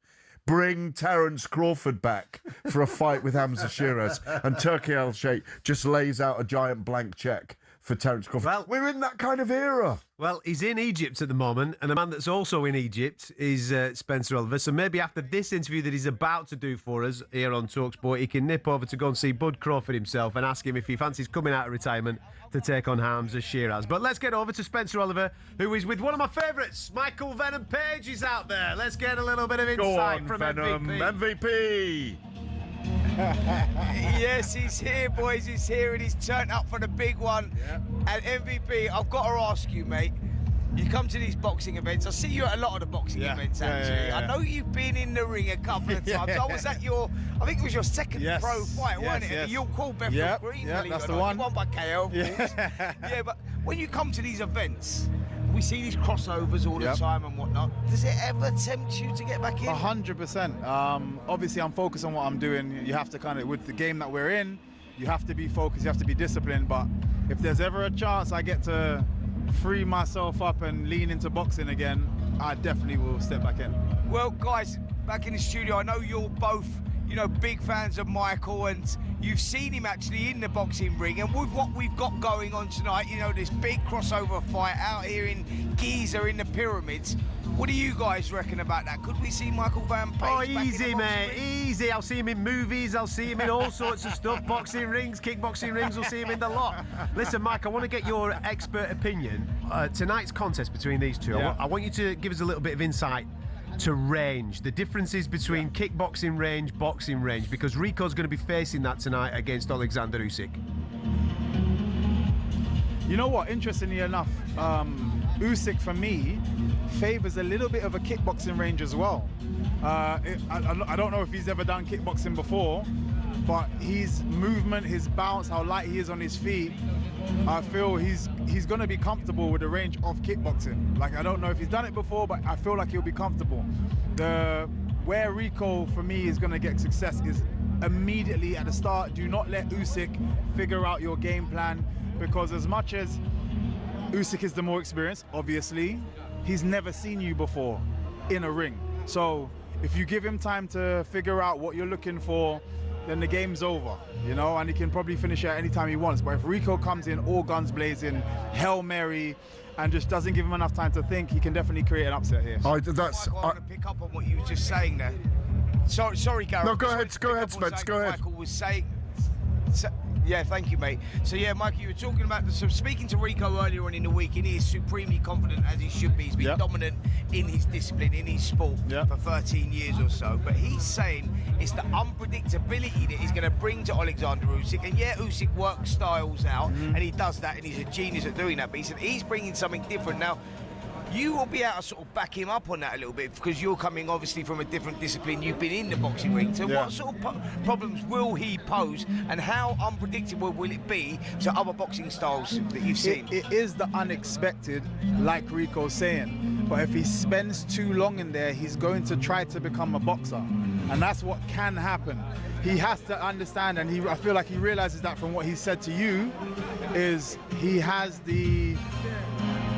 Speaker 3: Bring Terence Crawford back for a fight with Hamza Shiraz, and Turki Al-Sheikh just lays out a giant blank cheque for Terence Crawford.
Speaker 2: Well,
Speaker 3: we're in that kind of era.
Speaker 2: Well, he's in Egypt at the moment, and a man that's also in Egypt is Spencer Oliver. So maybe after this interview that he's about to do for us here on talkSPORT, he can nip over to go and see Bud Crawford himself and ask him if he fancies coming out of retirement to take on Hamza Shiraz. But let's get over to Spencer Oliver, who is with one of my favourites. Michael Venom Page is out there. Let's get a little bit of insight from
Speaker 3: Venom. MVP.
Speaker 4: Yes, he's here, boys. He's here, and he's turned up for the big one. Yeah. And MVP, I've got to ask you, mate. You come to these boxing events. I see you at a lot of the boxing events, actually.
Speaker 16: Yeah.
Speaker 4: I know you've been in the ring a couple of times. I was at I think it was your second pro fight, wasn't it? At the York Hall, Bethnal Green.
Speaker 16: Yeah, that's the one.
Speaker 4: You won by KO, of course. Yeah, but when you come to these events, we see these crossovers all the time and whatnot. Does it ever tempt you to get back in?
Speaker 16: 100%. Obviously, I'm focused on what I'm doing. You have to kind of, with the game that we're in, you have to be focused, you have to be disciplined. But if there's ever a chance I get to free myself up and lean into boxing again, I definitely will step back in.
Speaker 4: Well, guys, back in the studio, I know you're both, you know, big fans of Michael, and you've seen him actually in the boxing ring, and with what we've got going on tonight, you know, this big crossover fight out here in Giza in the pyramids. What do you guys reckon about that? Could we see Michael Van Page?
Speaker 2: Oh, easy, mate, easy. I'll see him in movies. I'll see him in all sorts of stuff. Boxing rings, kickboxing rings. We'll see him in the lot. Listen, Mike, I want to get your expert opinion. Tonight's contest between these two.
Speaker 16: Yeah.
Speaker 2: I want you to give us a little bit of insight to range, the differences between kickboxing range, boxing range, because Rico's going to be facing that tonight against Oleksandr Usyk.
Speaker 16: You know what? Interestingly enough, Usyk for me favours a little bit of a kickboxing range as well. I don't know if he's ever done kickboxing before, but his movement, his bounce, how light he is on his feet, I feel he's going to be comfortable with the range of kickboxing. Like, I don't know if he's done it before, but I feel like he'll be comfortable. Where Rico for me is going to get success is immediately at the start. Do not let Usyk figure out your game plan, because as much as Usyk is the more experienced, obviously, he's never seen you before in a ring. So if you give him time to figure out what you're looking for, then the game's over, you know, and he can probably finish it at any time he wants. But if Rico comes in all guns blazing, Hail Mary, and just doesn't give him enough time to think, he can definitely create an upset here.
Speaker 4: I want to pick up on what you were just saying there. Sorry, Gareth.
Speaker 3: No, go ahead, Spence, go ahead.
Speaker 4: Michael was saying. Yeah, thank you, mate. So yeah, Michael, you were talking about speaking to Rico earlier on in the week, and he is supremely confident, as he should be. He's been dominant in his discipline, in his sport for 13 years or so. But he's saying it's the unpredictability that he's going to bring to Oleksandr Usyk. And yeah, Usyk works styles out, and he does that, and he's a genius at doing that. But he said he's bringing something different now. You will be able to sort of back him up on that a little bit, because you're coming obviously from a different discipline. You've been in the boxing ring. So what sort of problems will he pose, and how unpredictable will it be to other boxing styles that you've seen?
Speaker 16: It is the unexpected, like Rico's saying. But if he spends too long in there, he's going to try to become a boxer. And that's what can happen. He has to understand, and I feel like he realizes that from what he said to you, is he has the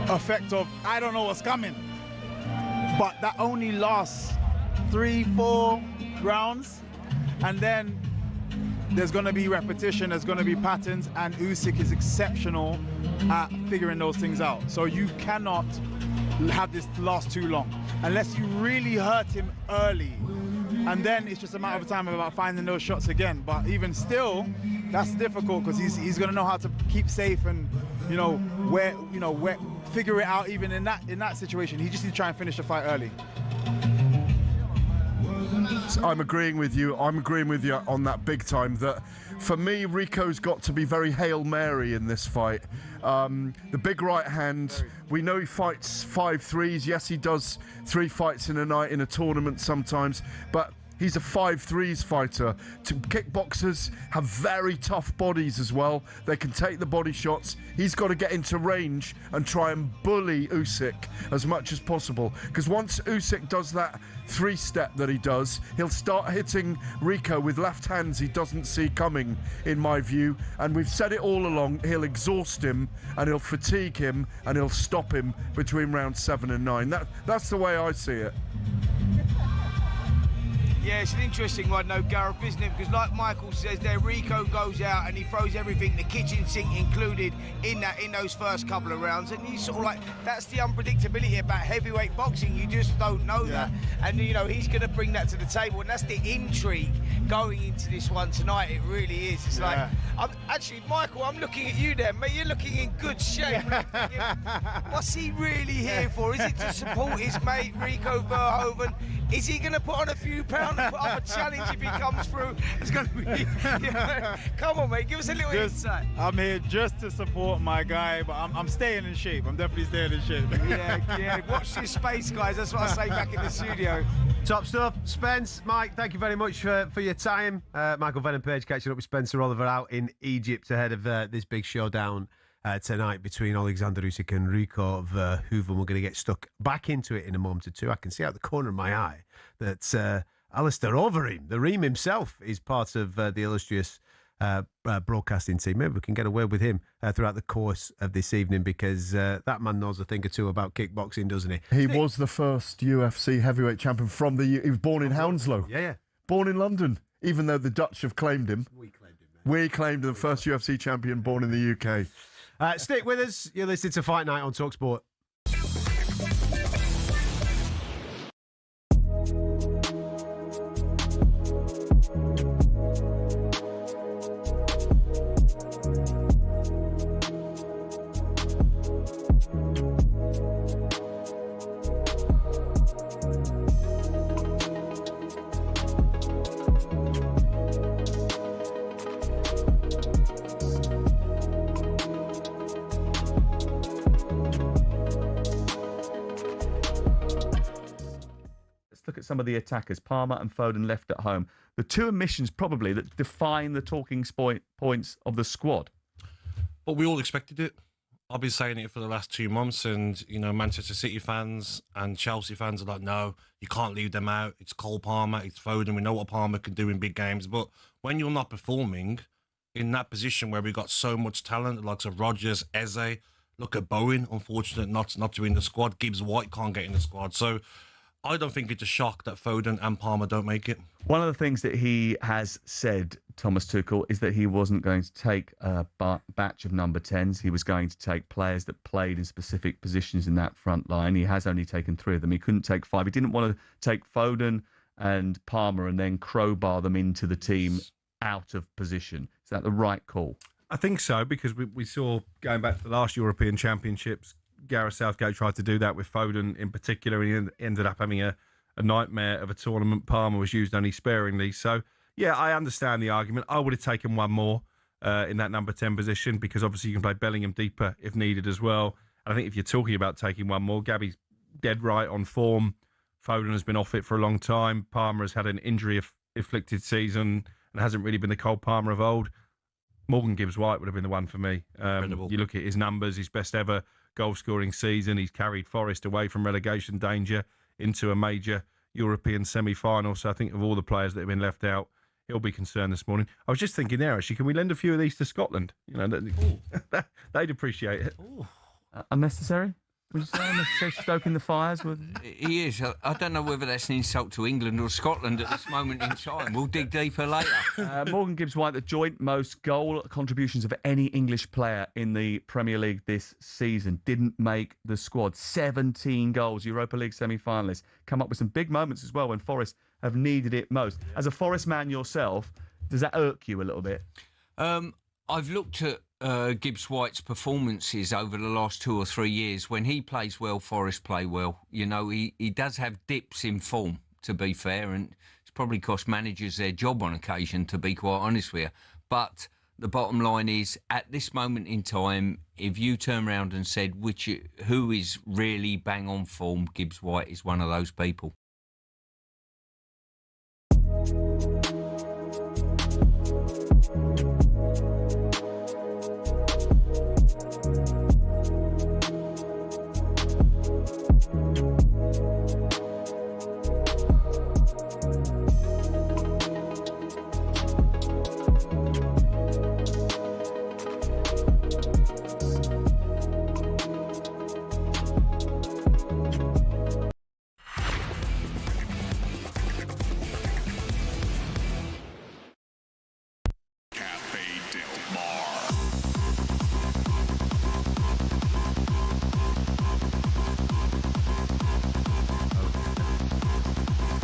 Speaker 16: effect of, I don't know what's coming, but that only lasts 3-4 rounds, and then there's going to be repetition, there's going to be patterns, and Usyk is exceptional at figuring those things out. So you cannot have this last too long unless you really hurt him early, and then it's just a matter of time about finding those shots again. But even still, that's difficult, because he's going to know how to keep safe, and where figure it out. Even in that situation, he just needs to try and finish the fight early.
Speaker 3: I'm agreeing with you on that big time. That for me, Rico's got to be very Hail Mary in this fight. The big right hand, we know he fights 5-3s. Yes, he does 3 fights in a night in a tournament sometimes, but he's a 5-3s fighter. Kickboxers have very tough bodies as well. They can take the body shots. He's got to get into range and try and bully Usyk as much as possible. Because once Usyk does that 3-step that he does, he'll start hitting Rico with left hands he doesn't see coming, in my view. And we've said it all along, he'll exhaust him, and he'll fatigue him, and he'll stop him between rounds 7 and 9. That's the way I see it.
Speaker 4: Yeah, it's an interesting one, though, Gareth, isn't it? Because like Michael says there, Rico goes out and he throws everything, the kitchen sink included, in those first couple of rounds. And you sort of like, that's the unpredictability about heavyweight boxing. You just don't know that. And, he's going to bring that to the table. And that's the intrigue going into this one tonight. It really is. It's like, actually, Michael, I'm looking at you there, mate. You're looking in good shape. What's he really here for? Is it to support his mate, Rico Verhoeven? Is he going to put on a few pounds and put up a challenge if he comes through? It's going to be... Come on, mate, give us a little insight.
Speaker 16: I'm here just to support my guy, but I'm staying in shape. I'm definitely staying in shape.
Speaker 4: Yeah. Watch this space, guys. That's what I say back in the studio.
Speaker 2: Top stuff. Spence, Mike, thank you very much for your time. Michael Venom Page catching up with Spencer Oliver out in Egypt ahead of this big showdown tonight between Oleksandr Usyk and Rico Verhoeven. We're going to get stuck back into it in a moment or two. I can see out the corner of my eye that Alistair Overeem, the Reem himself, is part of the illustrious broadcasting team. Maybe we can get a word with him throughout the course of this evening, because that man knows a thing or two about kickboxing, doesn't he?
Speaker 3: He was the first UFC heavyweight champion from he was born in Hounslow.
Speaker 2: Yeah.
Speaker 3: Born in London. even though the Dutch have claimed him. We claimed him, the first UFC champion born in the UK.
Speaker 2: Stick with us. You're listening to Fight Night on talkSPORT.
Speaker 15: Look at some of the attackers, Palmer and Foden left at home. The two omissions probably that define the talking points of the squad.
Speaker 8: But we all expected it. I've been saying it for the last 2 months, and Manchester City fans and Chelsea fans are like, no, you can't leave them out. It's Cole Palmer, it's Foden. We know what Palmer can do in big games, but when you're not performing in that position where we got so much talent, like Rodgers, Eze, look at Bowen, unfortunate not to be in the squad. Gibbs White can't get in the squad, so I don't think it's a shock that Foden and Palmer don't make it.
Speaker 15: One of the things that he has said, Thomas Tuchel, is that he wasn't going to take a batch of number 10s. He was going to take players that played in specific positions in that front line. He has only taken 3 of them. He couldn't take 5. He didn't want to take Foden and Palmer and then crowbar them into the team out of position. Is that the right call?
Speaker 6: I think so, because we saw, going back to the last European Championships, Gareth Southgate tried to do that with Foden in particular, and he ended up having a nightmare of a tournament. Palmer was used only sparingly. So, yeah, I understand the argument. I would have taken one more in that number 10 position, because obviously you can play Bellingham deeper if needed as well. And I think if you're talking about taking one more, Gabby's dead right on form. Foden has been off it for a long time. Palmer has had an injury-afflicted season and hasn't really been the Cole Palmer of old. Morgan Gibbs-White would have been the one for me. You look at his numbers, his best ever goal-scoring season. He's carried Forest away from relegation danger into a major European semi-final. So I think of all the players that have been left out, he'll be concerned this morning. I was just thinking there, actually, can we lend a few of these to Scotland? They'd appreciate it.
Speaker 15: Unnecessary? Would you say unnecessary, stoking the fires?
Speaker 13: He is. I don't know whether that's an insult to England or Scotland at this moment in time. We'll dig deeper later.
Speaker 15: Morgan Gibbs-White, the joint most goal contributions of any English player in the Premier League this season, didn't make the squad. 17 goals, Europa League semi-finalists. Come up with some big moments as well when Forest have needed it most. As a Forest man yourself, does that irk you a little bit?
Speaker 13: I've looked at Gibbs-White's performances over the last 2 or 3 years. When he plays well, Forest play well. He does have dips in form, to be fair, and it's probably cost managers their job on occasion, to be quite honest with you. But the bottom line is, at this moment in time, if you turn around and said who is really bang on form, Gibbs-White is one of those people.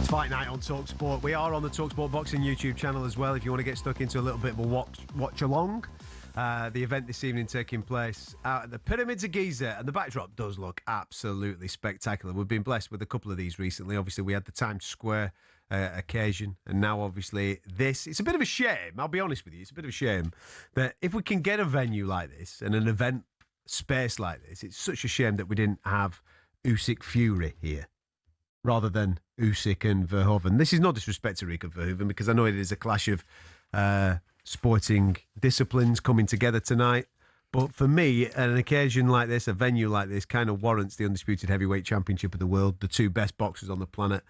Speaker 2: Fight Night on talkSPORT. We are on the talkSPORT Boxing YouTube channel as well if you want to get stuck into a little bit of a watch along. The event this evening taking place out at the Pyramids of Giza, and the backdrop does look absolutely spectacular. We've been blessed with a couple of these recently. Obviously, we had the Times Square occasion, and now obviously this. It's a bit of a shame, I'll be honest with you, it's a bit of a shame that if we can get a venue like this and an event space like this, it's such a shame that we didn't have Usyk Fury here rather than Usyk and Verhoeven. This is no disrespect to Rico Verhoeven, because I know it is a clash of sporting disciplines coming together tonight. But for me, an occasion like this, a venue like this, kind of warrants the Undisputed Heavyweight Championship of the world, the two best boxers on the planet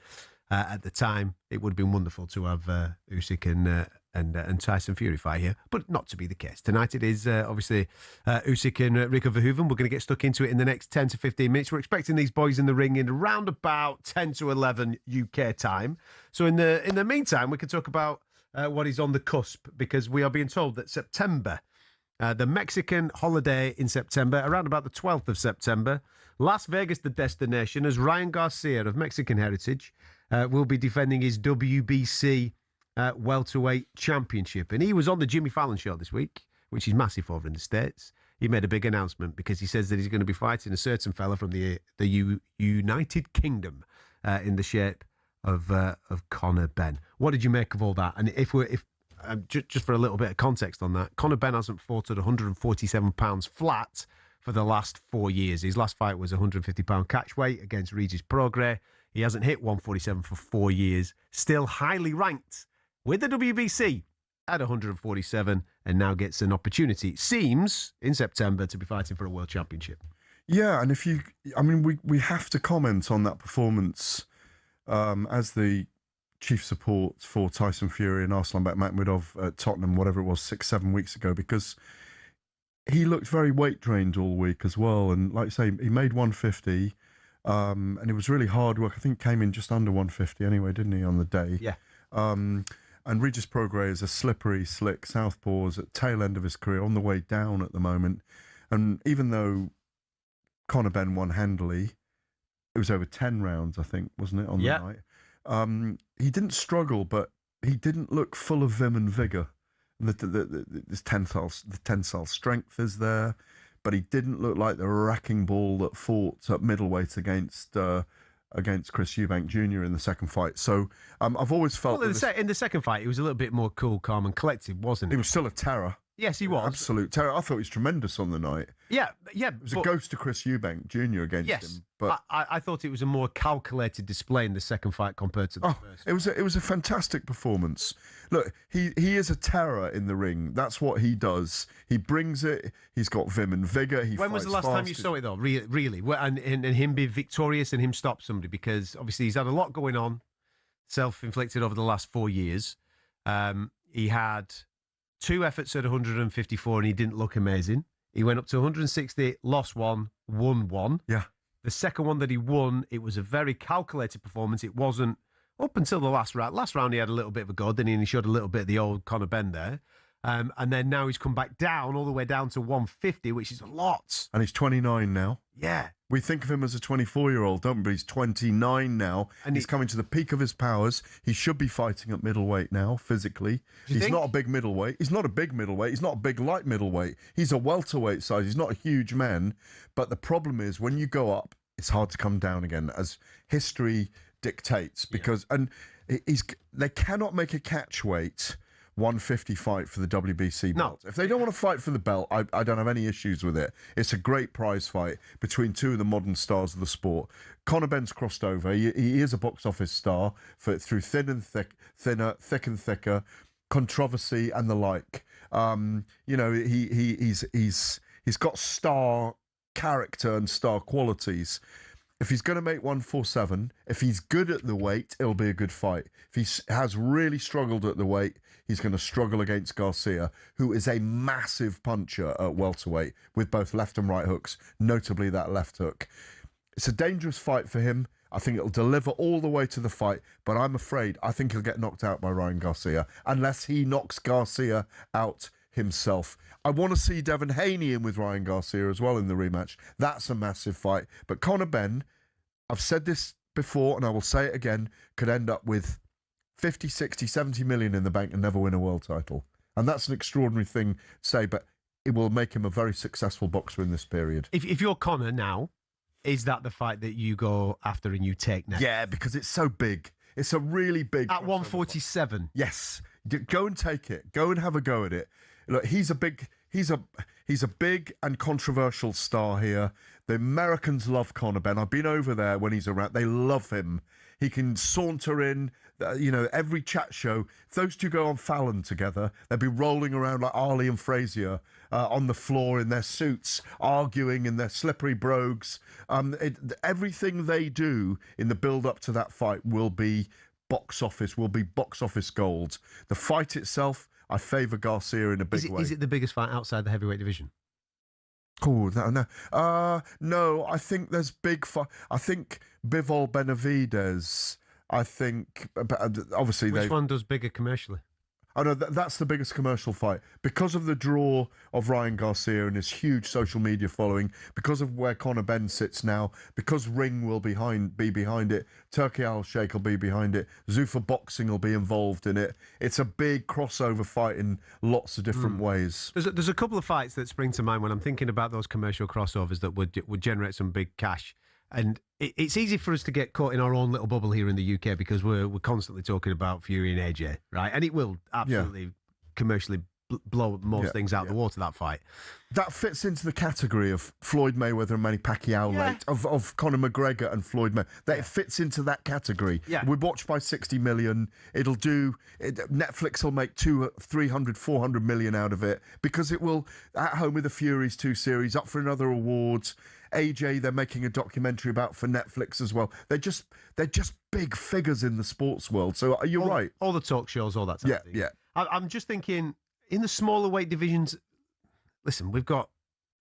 Speaker 2: at the time. It would have been wonderful to have Usyk and Tyson Fury fight here, but not to be the case. Tonight it is obviously Usyk and Rico Verhoeven. We're going to get stuck into it in the next 10 to 15 minutes. We're expecting these boys in the ring in around about 10 to 11 UK time. So in the meantime, we can talk about
Speaker 6: what is on the cusp, because we are being told that September, the Mexican holiday in September, around about the 12th of September, Las Vegas, the destination, as Ryan Garcia of Mexican heritage will be defending his WBC welterweight championship. And he was on the Jimmy Fallon show this week, which he's massive over in the States. He made a big announcement because he says that he's going to be fighting a certain fella from the United Kingdom in the shape of Conor Benn. What did you make of all that? And if just for a little bit of context on that, Conor Benn hasn't fought at 147 pounds flat for the last 4 years. His last fight was 150 pound catchweight against Regis Prograis. He hasn't hit 147 for 4 years. Still highly ranked with the WBC at 147, and now gets an opportunity, it seems, in September to be fighting for a world championship.
Speaker 3: Yeah, and we have to comment on that performance as the chief support for Tyson Fury and Arslan Bekmambetov at Tottenham, whatever it was, 6-7 weeks ago, because he looked very weight drained all week as well. And like I say, he made 150, and it was really hard work. I think came in just under 150 anyway, didn't he, on the day?
Speaker 6: Yeah.
Speaker 3: And Regis Prograis is a slippery, slick southpaw at tail end of his career, on the way down at the moment. And even though Conor Benn won handily, it was over 10 rounds, I think, wasn't it, on the night? He didn't struggle, but he didn't look full of vim and vigour. This tensile strength is there, but he didn't look like the wrecking ball that fought at middleweight against Chris Eubank Jr. in the second fight. So I've always felt...
Speaker 6: Well, in the second fight, he was a little bit more cool, calm and collected, wasn't he?
Speaker 3: He was still a terror.
Speaker 6: Yes, he was.
Speaker 3: Absolute terror. I thought he was tremendous on the night.
Speaker 6: Yeah.
Speaker 3: It was a ghost to Chris Eubank Jr. against him.
Speaker 6: But I thought it was a more calculated display in the second fight compared to the first.
Speaker 3: It was a fantastic performance. Look, he is a terror in the ring. That's what he does. He brings it. He's got vim and vigour.
Speaker 6: When was the last time you saw it, though? Really? And him be victorious and him stop somebody? Because obviously he's had a lot going on, self-inflicted over the last 4 years. He had 2 efforts at 154 and he didn't look amazing. He went up to 160, lost 1, won 1.
Speaker 3: Yeah.
Speaker 6: The second one that he won, it was a very calculated performance. It wasn't up until the last round. Last round he had a little bit of a go, then he showed a little bit of the old Conor Benn there. And then now he's come back down, all the way down to 150, which is a lot.
Speaker 3: And he's 29 now.
Speaker 6: Yeah.
Speaker 3: We think of him as a 24-year-old, don't we? But he's 29 now. And he's coming to the peak of his powers. He should be fighting at middleweight now, physically. He's not a big middleweight. He's not a big middleweight. He's not a big light middleweight. He's a welterweight size. He's not a huge man. But the problem is, when you go up, it's hard to come down again, as history dictates. Because they cannot make a catchweight 150 fight for the WBC belt. If they don't want to fight for the belt, I don't have any issues with it. It's a great prize fight between two of the modern stars of the sport. Conor Benn's crossed over. He is a box office star through thin and thick, thinner, thick and thicker, controversy and the like. He's got star character and star qualities. If he's going to make 147, if he's good at the weight, it'll be a good fight. If he has really struggled at the weight, he's going to struggle against Garcia, who is a massive puncher at welterweight with both left and right hooks, notably that left hook. It's a dangerous fight for him. I think it'll deliver all the way to the fight, but I'm afraid I think he'll get knocked out by Ryan Garcia, unless he knocks Garcia out himself. I want to see Devin Haney in with Ryan Garcia as well in the rematch. That's a massive fight. But Conor Benn, I've said this before and I will say it again, could end up with 50, 60, 70 million in the bank and never win a world title. And that's an extraordinary thing to say, but it will make him a very successful boxer in this period.
Speaker 6: If you're Conor now, is that the fight that you go after and you take now?
Speaker 3: Yeah, because it's so big. It's a really big...
Speaker 6: At 147?
Speaker 3: Yes. Go and take it. Go and have a go at it. Look, he's a big and controversial star here. The Americans love Conor Benn. I've been over there when he's around. They love him. He can saunter in, every chat show. If those two go on Fallon together, they'll be rolling around like Ali and Frazier on the floor in their suits, arguing in their slippery brogues. Everything they do in the build-up to that fight will be box office gold. The fight itself, I favour Garcia in a big way.
Speaker 6: Is it the biggest fight outside the heavyweight division?
Speaker 3: Oh, no. I think there's big fight. I think Bivol Benavidez. I think, obviously,
Speaker 6: which one does bigger commercially?
Speaker 3: I know that's the biggest commercial fight because of the draw of Ryan Garcia and his huge social media following, because of where Conor Benn sits now, because Ring will be behind it, Turkey Al Sheikh will be behind it, Zuffa Boxing will be involved in it. It's a big crossover fight in lots of different ways.
Speaker 6: There's a couple of fights that spring to mind when I'm thinking about those commercial crossovers that would generate some big cash. And it's easy for us to get caught in our own little bubble here in the UK because we're constantly talking about Fury and AJ, right? And it will absolutely commercially blow most things out of the water, that fight.
Speaker 3: That fits into the category of Floyd Mayweather and Manny Pacquiao late, of Conor McGregor and Floyd Mayweather. That fits into that category.
Speaker 6: Yeah.
Speaker 3: We're watched by 60 million. Netflix will make 200, 300, 400 million out of it because it will, At Home with the Furies 2 series, up for another awards. AJ, they're making a documentary about for Netflix as well. They're just big figures in the sports world. So you're right.
Speaker 6: All the talk shows, all that type of thing.
Speaker 3: Yeah.
Speaker 6: I'm just thinking, in the smaller weight divisions, listen, we've got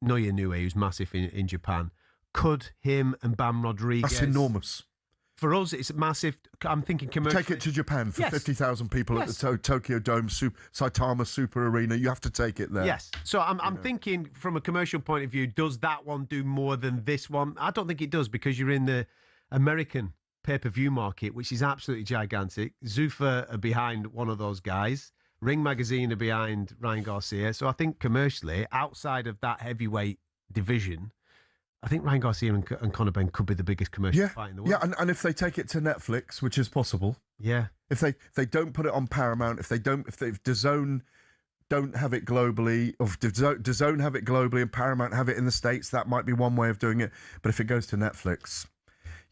Speaker 6: Naoya Inoue, who's massive in Japan. Could him and Bam Rodriguez...
Speaker 3: That's enormous.
Speaker 6: For us, it's massive. I'm thinking commercially.
Speaker 3: Take it to Japan for 50,000 people at the Tokyo Dome, Saitama Super Arena. You have to take it there.
Speaker 6: Yes. So I'm thinking from a commercial point of view, does that one do more than this one? I don't think it does because you're in the American pay-per-view market, which is absolutely gigantic. Zuffa are behind one of those guys. Ring Magazine are behind Ryan Garcia. So I think commercially, outside of that heavyweight division, I think Ryan Garcia and Conor Benn could be the biggest commercial fight in the world.
Speaker 3: Yeah, and if they take it to Netflix, which is possible.
Speaker 6: Yeah.
Speaker 3: If they don't put it on Paramount, if DAZN don't have it globally, or if DAZN have it globally and Paramount have it in the States, that might be one way of doing it. But if it goes to Netflix,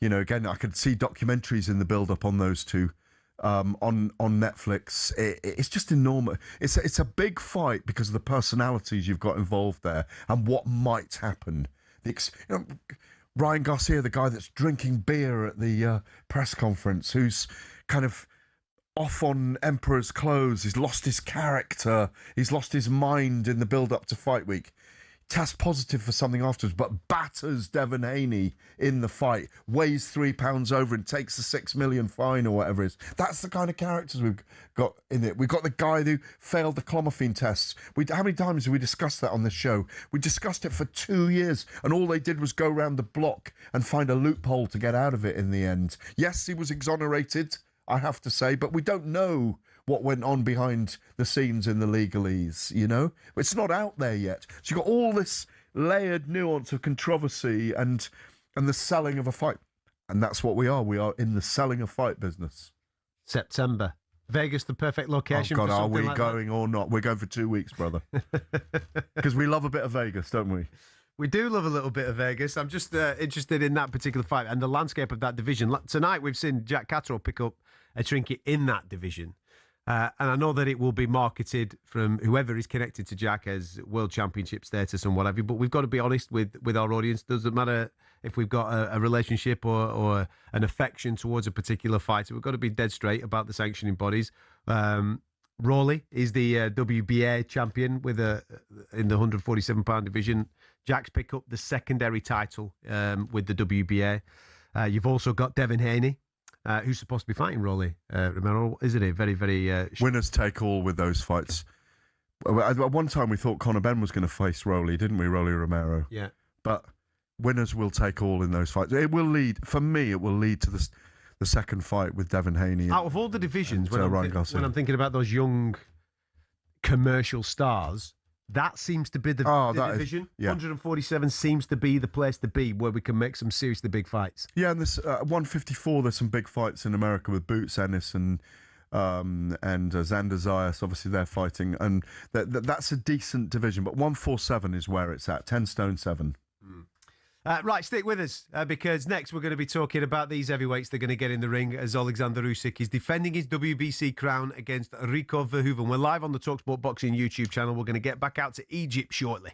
Speaker 3: again, I could see documentaries in the build-up on those two. On Netflix, it's just enormous. It's a big fight because of the personalities you've got involved there and what might happen. Ryan Garcia, the guy that's drinking beer at the press conference, who's kind of off on Emperor's clothes. He's lost his character. He's lost his mind in the build-up to fight week. Tests positive for something afterwards, but batters Devin Haney in the fight, weighs 3 pounds over and takes the 6 million fine or whatever it is. That's the kind of characters we've got in it. We've got the guy who failed the clomiphene tests. How many times have we discussed that on this show? We discussed it for 2 years, and all they did was go around the block and find a loophole to get out of it in the end. Yes, he was exonerated, I have to say, but we don't know what went on behind the scenes in the legalese, It's not out there yet. So you've got all this layered nuance of controversy and the selling of a fight. And that's what we are. We are in the selling of fight business.
Speaker 6: September. Vegas, the perfect location
Speaker 3: for something
Speaker 6: like that.
Speaker 3: Are we going or not? We're going for 2 weeks, brother. Because we love a bit of Vegas, don't we?
Speaker 6: We do love a little bit of Vegas. I'm just interested in that particular fight and the landscape of that division. Tonight, we've seen Jack Catterall pick up a trinket in that division. And I know that it will be marketed from whoever is connected to Jack as world championship status and whatever, but we've got to be honest with our audience. Doesn't matter if we've got a relationship or an affection towards a particular fighter. We've got to be dead straight about the sanctioning bodies. Rowley is the WBA champion in the 147-pound division. Jack's picked up the secondary title with the WBA. You've also got Devin Haney, who's supposed to be fighting Rolly Romero, isn't he? Very, very...
Speaker 3: Winners take all with those fights. At one time, we thought Conor Benn was going to face Rolly, didn't we? Rolly Romero.
Speaker 6: Yeah.
Speaker 3: But winners will take all in those fights. It will lead, for me, it will lead to the second fight with Devin Haney.
Speaker 6: Out of all the divisions, when I'm thinking about those young commercial stars, that seems to be the division. 147 seems to be the place to be where we can make some seriously big fights.
Speaker 3: Yeah, and this 154, there's some big fights in America with Boots Ennis and Xander Zayas. Obviously, they're fighting, and that's a decent division. But 147 is where it's at. 10 stone 7.
Speaker 6: Right, stick with us because next we're going to be talking about these heavyweights they're going to get in the ring as Oleksandr Usyk is defending his WBC crown against Rico Verhoeven. We're live on the talkSPORT Boxing YouTube channel. We're going to get back out to Egypt shortly.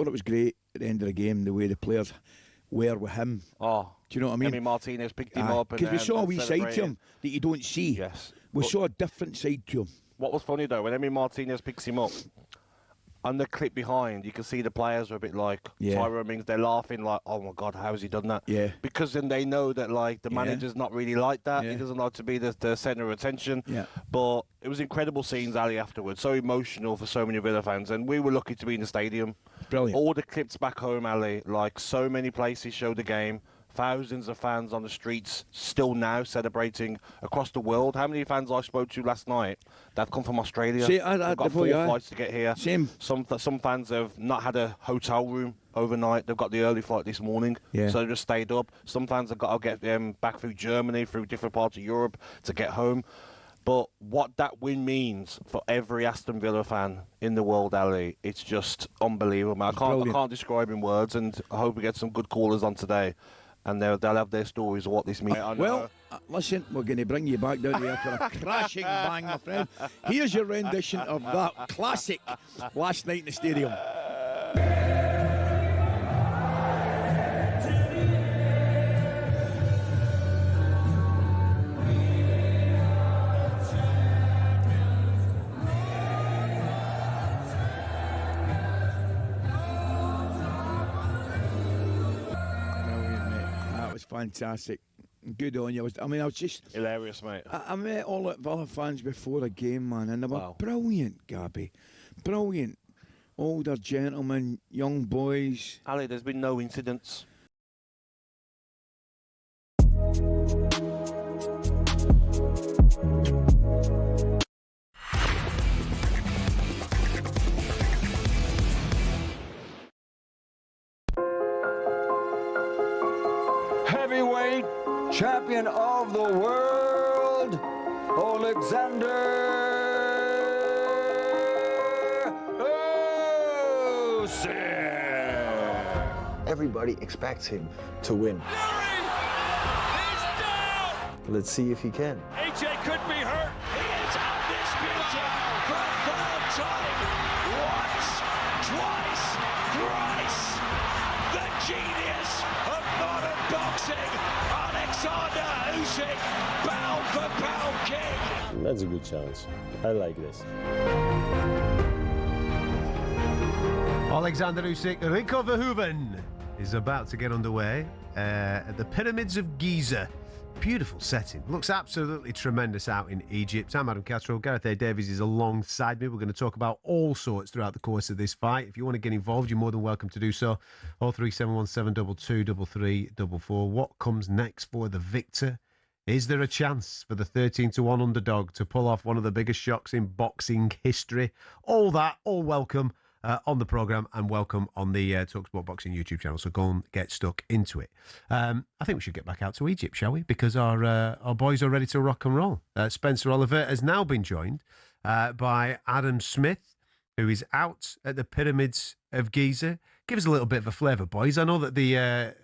Speaker 17: thought it was great at the end of the game, the way the players were with him.
Speaker 8: Oh,
Speaker 17: do you know what I mean?
Speaker 8: Emi Martinez picked him up.
Speaker 17: Because we saw a wee side to him that you don't see.
Speaker 8: Yes.
Speaker 17: We saw a different side to him.
Speaker 8: What was funny, though, when Emi Martinez picks him up, on the clip behind, you can see the players are a bit like Tyrone Mings. They're laughing like, oh, my God, how has he done that?
Speaker 17: Yeah.
Speaker 8: Because then they know that, like, the manager's not really like that. He doesn't like to be the centre of attention.
Speaker 17: Yeah.
Speaker 8: But it was incredible scenes, Ali, afterwards. So emotional for so many Villa fans. And we were lucky to be in the stadium.
Speaker 17: Brilliant.
Speaker 8: All the clips back home, Ali, like, so many places showed the game. Thousands of fans on the streets still now celebrating across the world. How many fans I spoke to last night that have come from Australia?
Speaker 17: See,
Speaker 8: They've got 4 flights to get here.
Speaker 17: Same.
Speaker 8: Some fans have not had a hotel room overnight. They've got the early flight this morning, so they just stayed up. Some fans have got to get them back through Germany, through different parts of Europe to get home. But what that win means for every Aston Villa fan in the world, Ali, it's just unbelievable. I can't describe in words, and I hope we get some good callers on today. And they'll have their stories of what this means.
Speaker 17: Well, listen, we're going to bring you back down here for a crashing bang, my friend. Here's your rendition of that classic last night in the stadium. Fantastic. Good on you. I was just...
Speaker 8: Hilarious, mate.
Speaker 17: I met all the Villa fans before the game, man, and they were brilliant, Gabby. Brilliant. Older gentlemen, young boys.
Speaker 8: Ali, there's been no incidents.
Speaker 18: Heavyweight champion of the world, Oleksandr Usyk.
Speaker 19: Everybody expects him to win. Let's see if he can.
Speaker 18: AJ could be hurt. He is undisputed for a third time. Once, twice, thrice. The genius of modern boxing, Oleksandr Usyk, pound for pound king.
Speaker 20: That's a good challenge. I like this.
Speaker 6: Oleksandr Usyk, Rico Verhoeven is about to get underway at the Pyramids of Giza. Beautiful setting. Looks absolutely tremendous out in Egypt. I'm Adam Catterall. Gareth A. Davies is alongside me. We're going to talk about all sorts throughout the course of this fight. If you want to get involved, you're more than welcome to do so. 03717223344. What comes next for the victor? Is there a chance for the 13-1 underdog to pull off one of the biggest shocks in boxing history? All that, all welcome on the programme and welcome on the talkSPORT Boxing YouTube channel. So go and get stuck into it. I think we should get back out to Egypt, shall we? Because our boys are ready to rock and roll. Spencer Oliver has now been joined by Adam Smith, who is out at the Pyramids of Giza. Give us a little bit of a flavour, boys. I know that the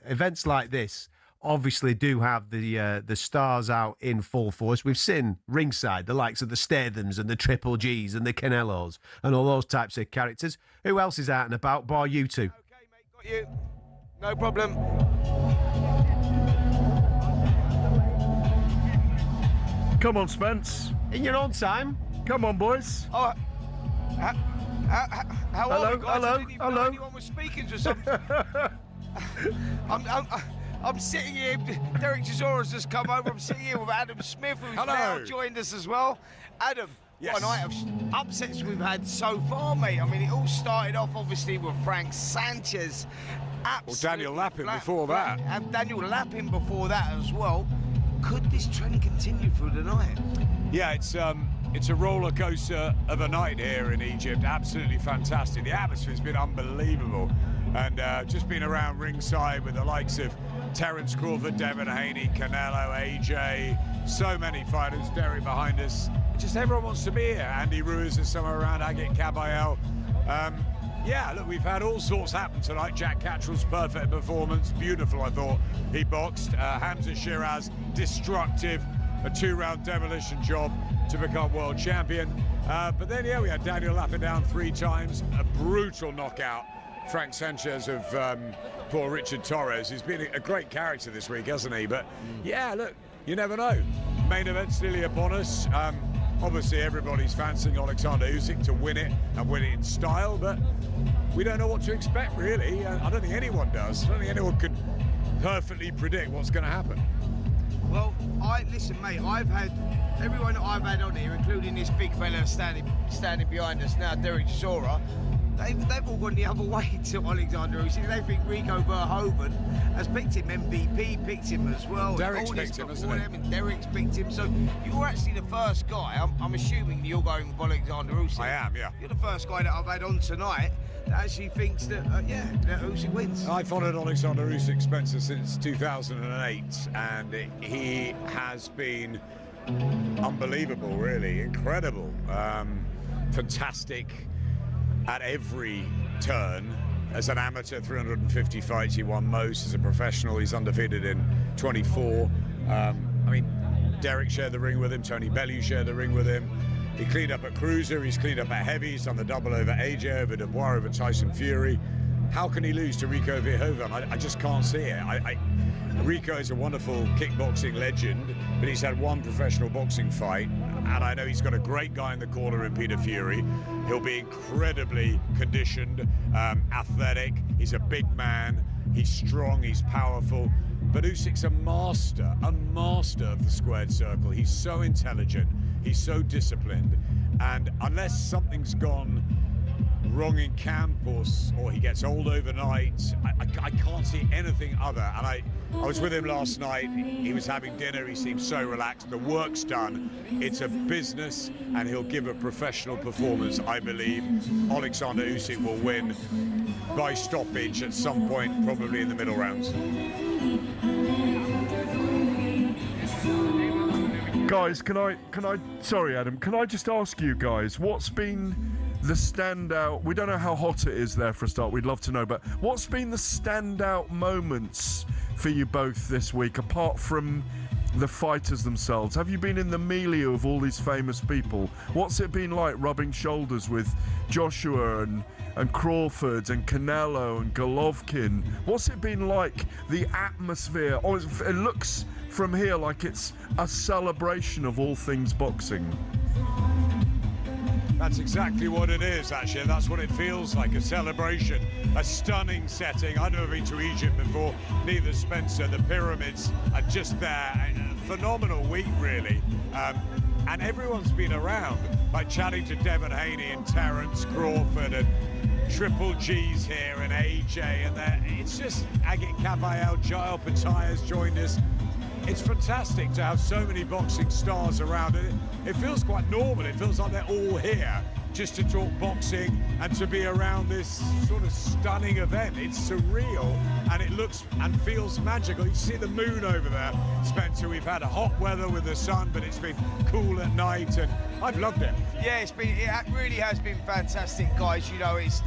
Speaker 6: events like this obviously do have the stars out in full force. We've seen ringside the likes of the Stathams and the Triple Gs and the Canelos and all those types of characters. Who else is out and about bar you two?
Speaker 4: Okay, mate, got you. No problem.
Speaker 15: Come on, Spence.
Speaker 6: In your own time.
Speaker 15: Come on, boys.
Speaker 4: Oh, how
Speaker 15: Hello,
Speaker 4: are you guys?
Speaker 15: hello,
Speaker 4: I didn't even know anyone was speaking to something. I'm sitting here, Derek Chisora's just come over. I'm sitting here with Adam Smith, who's now joined us as well. Adam, what a night of upsets we've had so far, mate. I mean, it all started off, obviously, with Frank Sanchez.
Speaker 21: Well, Daniel Lappin before that.
Speaker 4: And Daniel Lappin before that as well. Could this trend continue through the night?
Speaker 21: Yeah, it's a roller coaster of a night here in Egypt. Absolutely fantastic. The atmosphere's been unbelievable. And just been around ringside with the likes of Terence Crawford, Devin Haney, Canelo, AJ, so many fighters, Derry behind us. Just everyone wants to be here. Andy Ruiz is somewhere around, Agit Kabayel. Yeah, look, we've had all sorts happen tonight. Jack Catterall's perfect performance, beautiful, I thought. He boxed. Hamza Shiraz, destructive, a 2-round demolition job to become world champion. But then, yeah, we had Daniel Lappin down 3 times, a brutal knockout Frank Sanchez of poor Richard Torres. He's been a great character this week, hasn't he? But yeah, look, you never know. Main event's nearly upon us. Obviously, everybody's fancying Oleksandr Usyk to win it and win it in style, but we don't know what to expect, really. I don't think anyone does. I don't think anyone could perfectly predict what's going to happen.
Speaker 4: Well, listen, mate, I've had everyone that I've had on here, including this big fella standing behind us now, Derek Chisora, they've all gone the other way to Oleksandr Usyk. They think Rico Verhoeven has picked him, MVP picked him as well.
Speaker 21: Derek's picked him, hasn't he?
Speaker 4: And Derek's picked him. So you're actually the first guy, I'm assuming you're going with Oleksandr Usyk.
Speaker 21: I am, yeah.
Speaker 4: You're the first guy that I've had on tonight that actually thinks that, that Usyk wins.
Speaker 21: I've followed Oleksandr Usyk, Spencer, since 2008, and he has been unbelievable, really, incredible, fantastic at every turn. As an amateur, 350 fights, he won most. As a professional, he's undefeated in 24. I mean, Derek shared the ring with him, Tony Bellew shared the ring with him. He cleaned up at cruiser, he's cleaned up at heavy, he's done the double over AJ, over Dubois, over Tyson Fury. How can he lose to Rico Verhoeven? I just can't see it. Rico is a wonderful kickboxing legend, but he's had one professional boxing fight, and I know he's got a great guy in the corner in Peter Fury. He'll be incredibly conditioned, athletic. He's a big man. He's strong. He's powerful. But Usyk's a master of the squared circle. He's so intelligent. He's so disciplined. And unless something's gone wrong in camp or he gets old overnight, I can't see anything other. And I was with him last night. He was having dinner. He seemed so relaxed. The work's done. It's a business, and he'll give a professional performance, I believe. Oleksandr Usyk will win by stoppage at some point, probably in the middle rounds.
Speaker 3: Guys, can I sorry Adam, can I just ask you guys, what's been the standout, we don't know how hot it is there for a start, we'd love to know, but what's been the standout moments for you both this week, apart from the fighters themselves? Have you been in the milieu of all these famous people? What's it been like rubbing shoulders with Joshua and Crawford and Canelo and Golovkin? What's it been like, the atmosphere? Oh, it looks from here like it's a celebration of all things boxing.
Speaker 21: That's exactly what it is, actually. That's what it feels like, a celebration, a stunning setting. I've never been to Egypt before, neither Spencer. The pyramids are just there. A phenomenal week, really. And everyone's been around, like chatting to Devin Haney and Terence Crawford and Triple G's here and AJ. And it's just Agit Kabayel, Jael Pataya's joined us. It's fantastic to have so many boxing stars around. It feels quite normal. It feels like they're all here just to talk boxing and to be around this sort of stunning event. It's surreal, and it looks and feels magical. You see the moon over there, Spencer. We've had hot weather with the sun, but it's been cool at night, and I've loved it.
Speaker 4: Yeah, it really has been fantastic, guys. You know, it's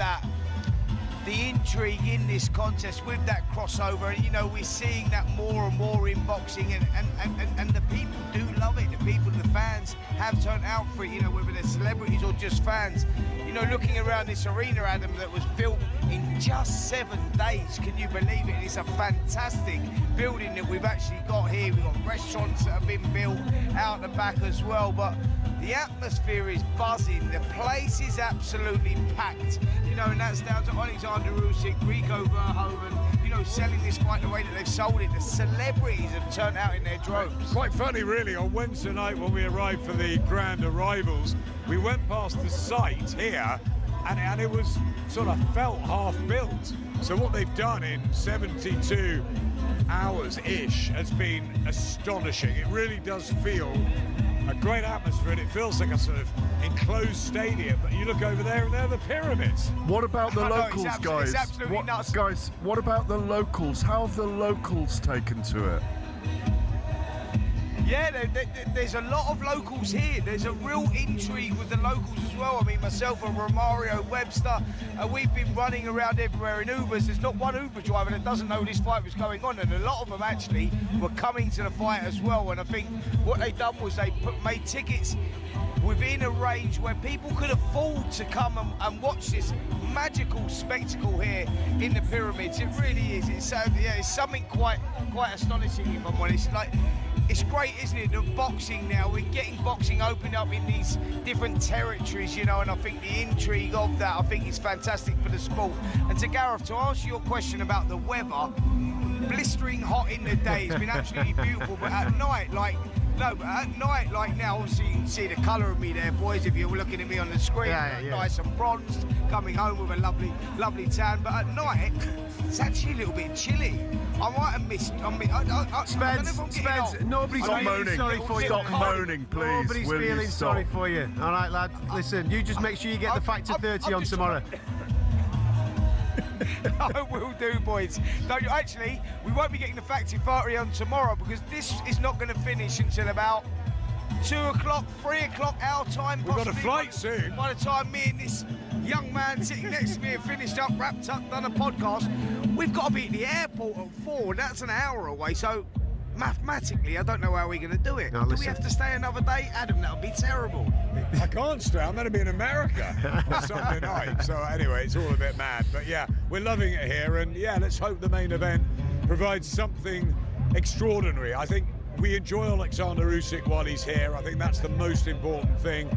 Speaker 4: the intrigue in this contest with that crossover, and you know, we're seeing that more and more in boxing, and the people do love it. The fans have turned out for it, you know, whether they're celebrities or just fans. You know, looking around this arena, Adam, that was built in just 7 days, can you believe it? It's a fantastic building that we've actually got here. We've got restaurants that have been built out the back as well, but the atmosphere is buzzing. The place is absolutely packed, you know, and that's down to Oleksandr Usyk, Rico Verhoeven, you know, selling this fight the way that they've sold it. The celebrities have turned out in their droves.
Speaker 21: Quite funny, really. On Wednesday night when we arrived for the grand arrivals, we went past the site here, and it was sort of felt half built. So what they've done in 72 hours-ish has been astonishing. It really does feel a great atmosphere, and it feels like a sort of enclosed stadium. But you look over there, and there are the pyramids.
Speaker 3: What about the locals, guys?
Speaker 4: It's absolutely nuts.
Speaker 3: Guys, what about the locals? How have the locals taken to it?
Speaker 4: Yeah, there's a lot of locals here. There's a real intrigue with the locals as well. I mean, myself and Romario Webster, we've been running around everywhere in Ubers. There's not one Uber driver that doesn't know this fight was going on, and a lot of them actually were coming to the fight as well. And I think what they've done was they made tickets within a range where people could afford to come and watch this magical spectacle here in the pyramids. It really is. It's something quite astonishing, if I'm honest. Like, it's great, isn't it, that boxing now, we're getting boxing opened up in these different territories, you know, and I think the intrigue of that, I think is fantastic for the sport. And to Gareth, to answer your question about the weather, blistering hot in the day, it's been absolutely beautiful, but at night, like now, obviously you can see the colour of me there, boys, if you're looking at me on the screen. Nice and bronzed, coming home with a lovely tan. But at night, it's actually a little bit chilly. I might have missed.
Speaker 2: Spence, nobody's feeling sorry for you.
Speaker 3: Stop moaning, please.
Speaker 2: Nobody's feeling sorry for you. All right, lad. Listen, you just make sure you get the factor 30 on tomorrow.
Speaker 4: I will do, boys. No, actually, we won't be getting the factory 30 on tomorrow because this is not going to finish until about 2 o'clock, 3 o'clock our time.
Speaker 21: We've got a flight soon.
Speaker 4: By the time me and this young man sitting next to me have finished up, wrapped up, done a podcast, we've got to be at the airport at 4, and that's an hour away. So mathematically, I don't know how we're going to do it. Do we have to stay another day? Adam, that would be terrible.
Speaker 21: I can't stay. I'm going to be in America on Sunday night. So anyway, it's all a bit mad. But yeah, we're loving it here. And yeah, let's hope the main event provides something extraordinary. I think we enjoy Oleksandr Usyk while he's here. I think that's the most important thing.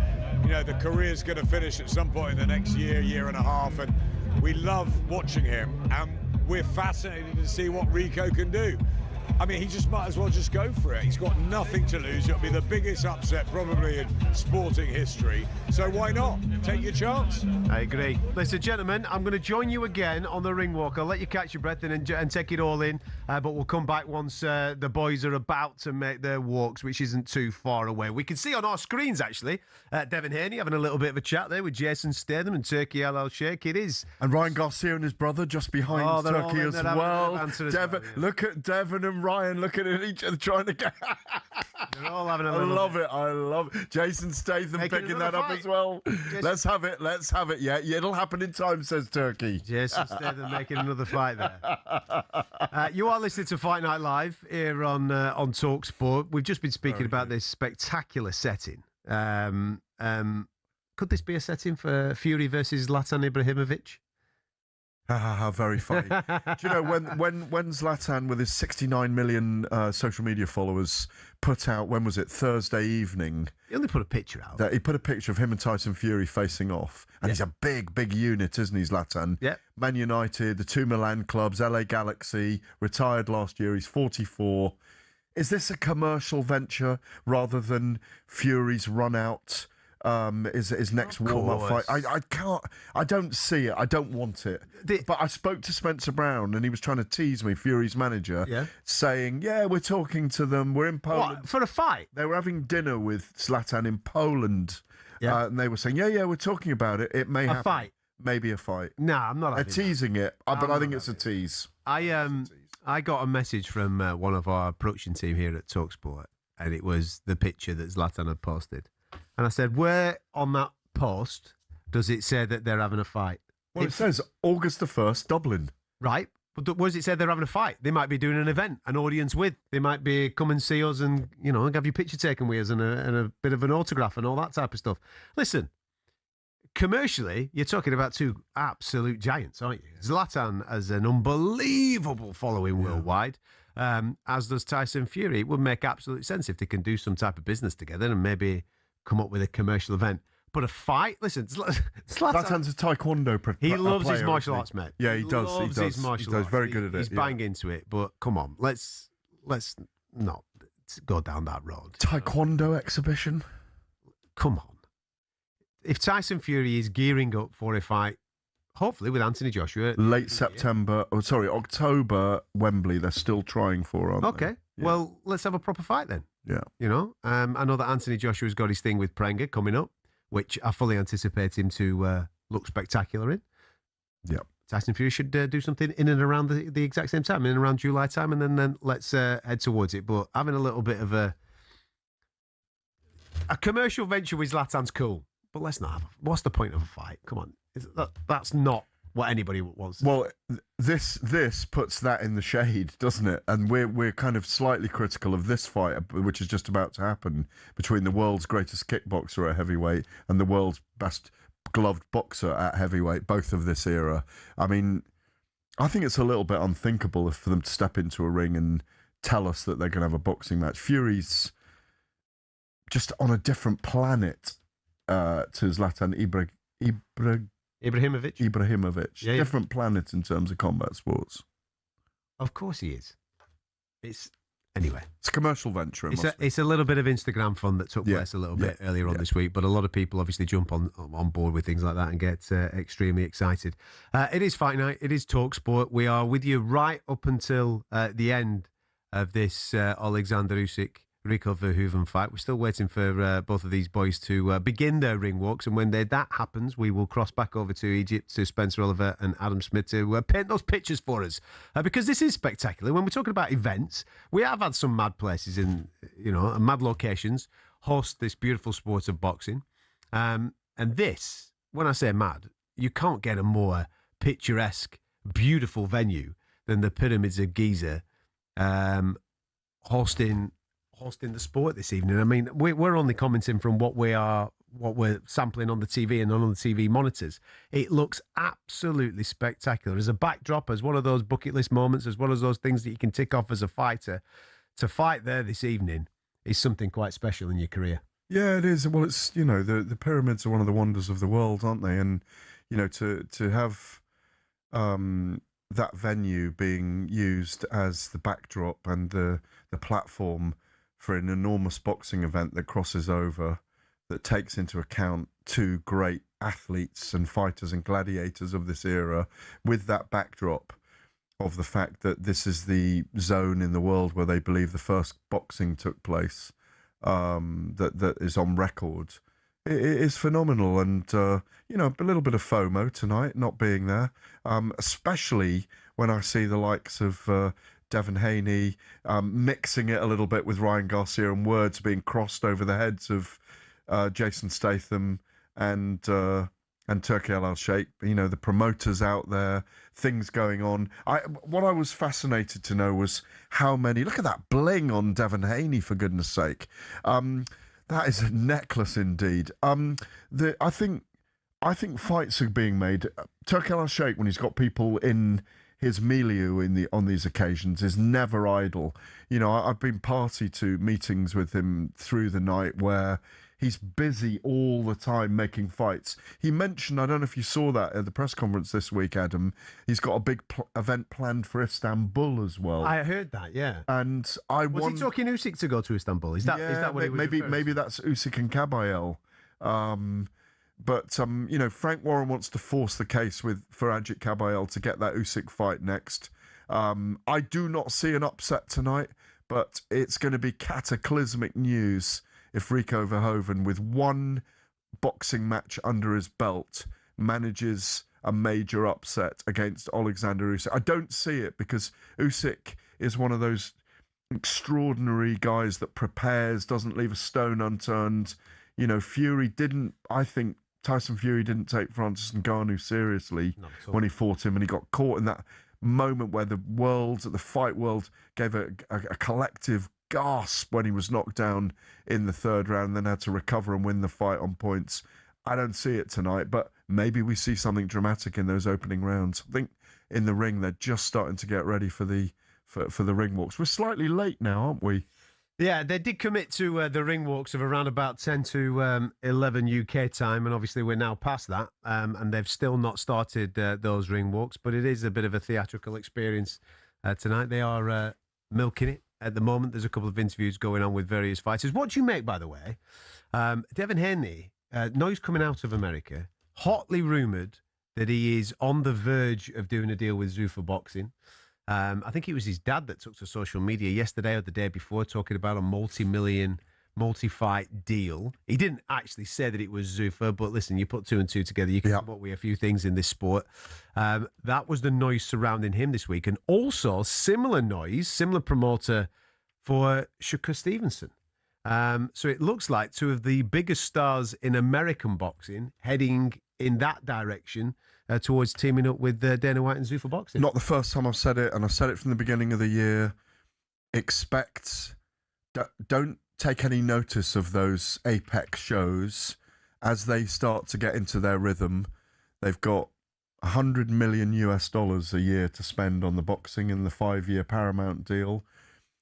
Speaker 21: You know, the career's going to finish at some point in the next year and a half. And we love watching him. And we're fascinated to see what Rico can do. I mean, he just might as well just go for it. He's got nothing to lose. It'll be the biggest upset probably in sporting history. So why not? Take your chance.
Speaker 2: I agree. Listen, gentlemen, I'm going to join you again on the ring walk. I'll let you catch your breath and take it all in. But we'll come back once the boys are about to make their walks, which isn't too far away. We can see on our screens, actually, Devin Haney having a little bit of a chat there with Jason Statham and Turkey Al Sheikh. It is.
Speaker 3: And Ryan Garcia and his brother just behind Turkey as well. Look at Devin and Ryan looking at each other trying to get.
Speaker 2: They're all having a
Speaker 3: I love it. Jason Statham picking that up as well. Let's have it. Yeah, it'll happen in time, says Turkey.
Speaker 2: Jason Statham making another fight there. You are listening to Fight Night Live here on talkSPORT. We've just been speaking about this spectacular setting. Could this be a setting for Fury versus Zlatan Ibrahimovic?
Speaker 3: Very funny. Do you know when Zlatan with his 69 million social media followers put out, when was it, Thursday evening?
Speaker 2: He only put a picture out.
Speaker 3: He put a picture of him and Tyson Fury facing off. And he's a big unit, isn't he, Zlatan?
Speaker 2: Yeah.
Speaker 3: Man United, the 2 Milan clubs, LA Galaxy, retired last year. He's 44. Is this a commercial venture rather than Fury's run out? His next warm-up fight. I don't see it. I don't want it. But I spoke to Spencer Brown and he was trying to tease me, Fury's manager, saying, we're talking to them. We're in Poland.
Speaker 2: What, for a fight?
Speaker 3: They were having dinner with Zlatan in Poland. And they were saying, we're talking about it. It may happen.
Speaker 2: A fight?
Speaker 3: Maybe a fight.
Speaker 2: No, I'm not.
Speaker 3: They're teasing it, but I think it's a tease.
Speaker 2: I got a message from one of our production team here at talkSPORT, and it was the picture that Zlatan had posted. And I said, where on that post does it say that they're having a fight?
Speaker 3: Well, it says August the 1st, Dublin.
Speaker 2: Right. But where does it say they're having a fight? They might be doing an event, an audience with. They might be come and see us and, have your picture taken with us and a bit of an autograph and all that type of stuff. Listen, commercially, you're talking about two absolute giants, aren't you? Zlatan has an unbelievable following worldwide. As does Tyson Fury. It would make absolute sense if they can do some type of business together and maybe come up with a commercial event. But a fight? Listen,
Speaker 3: Zlatan's a taekwondo player.
Speaker 2: He loves his martial arts, mate.
Speaker 3: Yeah, he does.
Speaker 2: He loves his martial arts.
Speaker 3: He's very good at it.
Speaker 2: He's bang into it. But come on, let's not go down that road.
Speaker 3: Taekwondo exhibition?
Speaker 2: Come on. If Tyson Fury is gearing up for a fight, hopefully with Anthony Joshua.
Speaker 3: Late September, October, Wembley, they're still trying for, aren't they?
Speaker 2: Okay. Yeah. Well, let's have a proper fight then.
Speaker 3: Yeah.
Speaker 2: I know that Anthony Joshua's got his thing with Prenga coming up, which I fully anticipate him to look spectacular in.
Speaker 3: Yeah.
Speaker 2: Tyson Fury should do something in and around the exact same time, in and around July time, and then let's head towards it. But having a little bit of a commercial venture with Zlatan's cool, but let's not have. What's the point of a fight? Come on, that's not
Speaker 6: what anybody wants.
Speaker 3: Well, this puts that in the shade, doesn't it? And we're kind of slightly critical of this fight, which is just about to happen between the world's greatest kickboxer at heavyweight and the world's best gloved boxer at heavyweight, both of this era. I mean, I think it's a little bit unthinkable for them to step into a ring and tell us that they're going to have a boxing match. Fury's just on a different planet to Zlatan Ibrahimovic.
Speaker 6: Yeah.
Speaker 3: Different planet in terms of combat sports.
Speaker 6: Of course he is. Anyway.
Speaker 3: It's a commercial venture.
Speaker 6: It's a little bit of Instagram fun that took place a little bit earlier on this week, but a lot of people obviously jump on board with things like that and get extremely excited. It is Fight Night. It is talkSPORT. We are with you right up until the end of this Oleksandr Usyk Rico Verhoeven fight. We're still waiting for both of these boys to begin their ring walks, and when that happens, we will cross back over to Egypt to Spencer Oliver and Adam Smith to paint those pictures for us, because this is spectacular. When we're talking about events, we have had some mad places in, mad locations host this beautiful sport of boxing, and this, when I say mad, you can't get a more picturesque, beautiful venue than the pyramids of Giza, hosting the sport this evening. I mean, we're only commenting from what we're sampling on the TV and on the TV monitors. It looks absolutely spectacular. As a backdrop, as one of those bucket list moments, as one of those things that you can tick off as a fighter, to fight there this evening is something quite special in your career.
Speaker 3: Yeah, it is. Well, it's, the pyramids are one of the wonders of the world, aren't they? And, to have that venue being used as the backdrop and the platform for an enormous boxing event that crosses over, that takes into account two great athletes and fighters and gladiators of this era, with that backdrop of the fact that this is the zone in the world where they believe the first boxing took place, that is on record. It is phenomenal, and a little bit of FOMO tonight not being there, especially when I see the likes of Devin Haney mixing it a little bit with Ryan Garcia, and words being crossed over the heads of Jason Statham and Turki Al-Sheikh. The promoters out there, things going on. What I was fascinated to know was how many. Look at that bling on Devin Haney, for goodness sake. That is a necklace indeed. I think fights are being made. Turki Al-Sheikh, when he's got people in his milieu on these occasions, is never idle. I've been party to meetings with him through the night where he's busy all the time making fights. He mentioned, I don't know if you saw that at the press conference this week, Adam, he's got a big event planned for Istanbul as well.
Speaker 6: I heard that, yeah.
Speaker 3: And
Speaker 6: was he talking Usyk to go to Istanbul? Is that what he was
Speaker 3: maybe that's Usyk and Kabayel. But Frank Warren wants to force the case for Ajit Kabayel to get that Usyk fight next. I do not see an upset tonight, but it's going to be cataclysmic news if Rico Verhoeven, with one boxing match under his belt, manages a major upset against Oleksandr Usyk. I don't see it, because Usyk is one of those extraordinary guys that prepares, doesn't leave a stone unturned. Tyson Fury didn't take Francis Ngannou seriously when he fought him, and he got caught in that moment where the fight world gave a collective gasp when he was knocked down in the third round, then had to recover and win the fight on points. I don't see it tonight, but maybe we see something dramatic in those opening rounds. I think in the ring they're just starting to get ready for the ring walks. We're slightly late now, aren't we?
Speaker 6: Yeah, they did commit to the ring walks of around about 10 to 11 UK time, and obviously we're now past that, and they've still not started those ring walks, but it is a bit of a theatrical experience tonight. They are milking it at the moment. There's a couple of interviews going on with various fighters. What do you make, by the way? Devin Haney, noise coming out of America, hotly rumoured that he is on the verge of doing a deal with Zuffa Boxing. I think it was his dad that took to social media yesterday or the day before talking about a multi-million, multi-fight deal. He didn't actually say that it was Zuffa, but listen, you put two and two together, you can come up with a few things in this sport. That was the noise surrounding him this week. And also similar noise, similar promoter for Shakur Stevenson. So it looks like two of the biggest stars in American boxing heading in that direction towards teaming up with Dana White and Zuffa Boxing.
Speaker 3: Not the first time I've said it, and I've said it from the beginning of the year. Don't take any notice of those Apex shows as they start to get into their rhythm. They've got $100 million a year to spend on the boxing in the 5-year Paramount deal.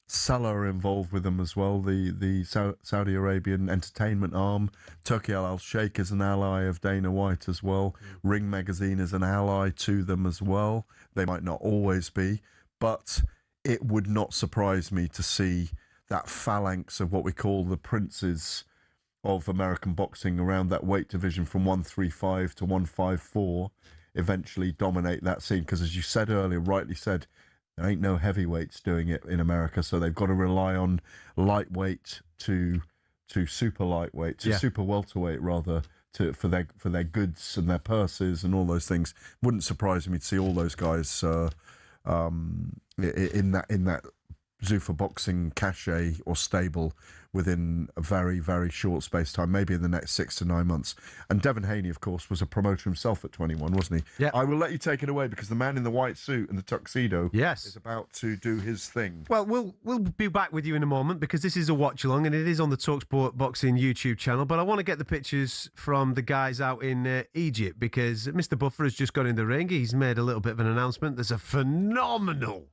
Speaker 3: Salah are involved with them as well, the Saudi Arabian entertainment arm. Turki Al Sheikh is an ally of Dana White as well. Ring Magazine is an ally to them as well. They might not always be, but it would not surprise me to see that phalanx of what we call the princes of American boxing around that weight division from 135 to 154 eventually dominate that scene. Because as you said earlier, rightly said, there ain't no heavyweights doing it in America, so they've got to rely on lightweight to super lightweight, to super welterweight rather, for their goods and their purses and all those things. Wouldn't surprise me to see all those guys in that Zuffa Boxing cachet or stable within a very, very short space time, maybe in the next 6 to 9 months. And Devin Haney, of course, was a promoter himself at 21, wasn't he?
Speaker 6: Yeah.
Speaker 3: I will let you take it away because the man in the white suit and the tuxedo is about to do his thing.
Speaker 6: Well, we'll be back with you in a moment because this is a watch-along and it is on the talkSPORT Boxing YouTube channel. But I want to get the pictures from the guys out in Egypt because Mr. Buffer has just gone in the ring. He's made a little bit of an announcement. There's a phenomenal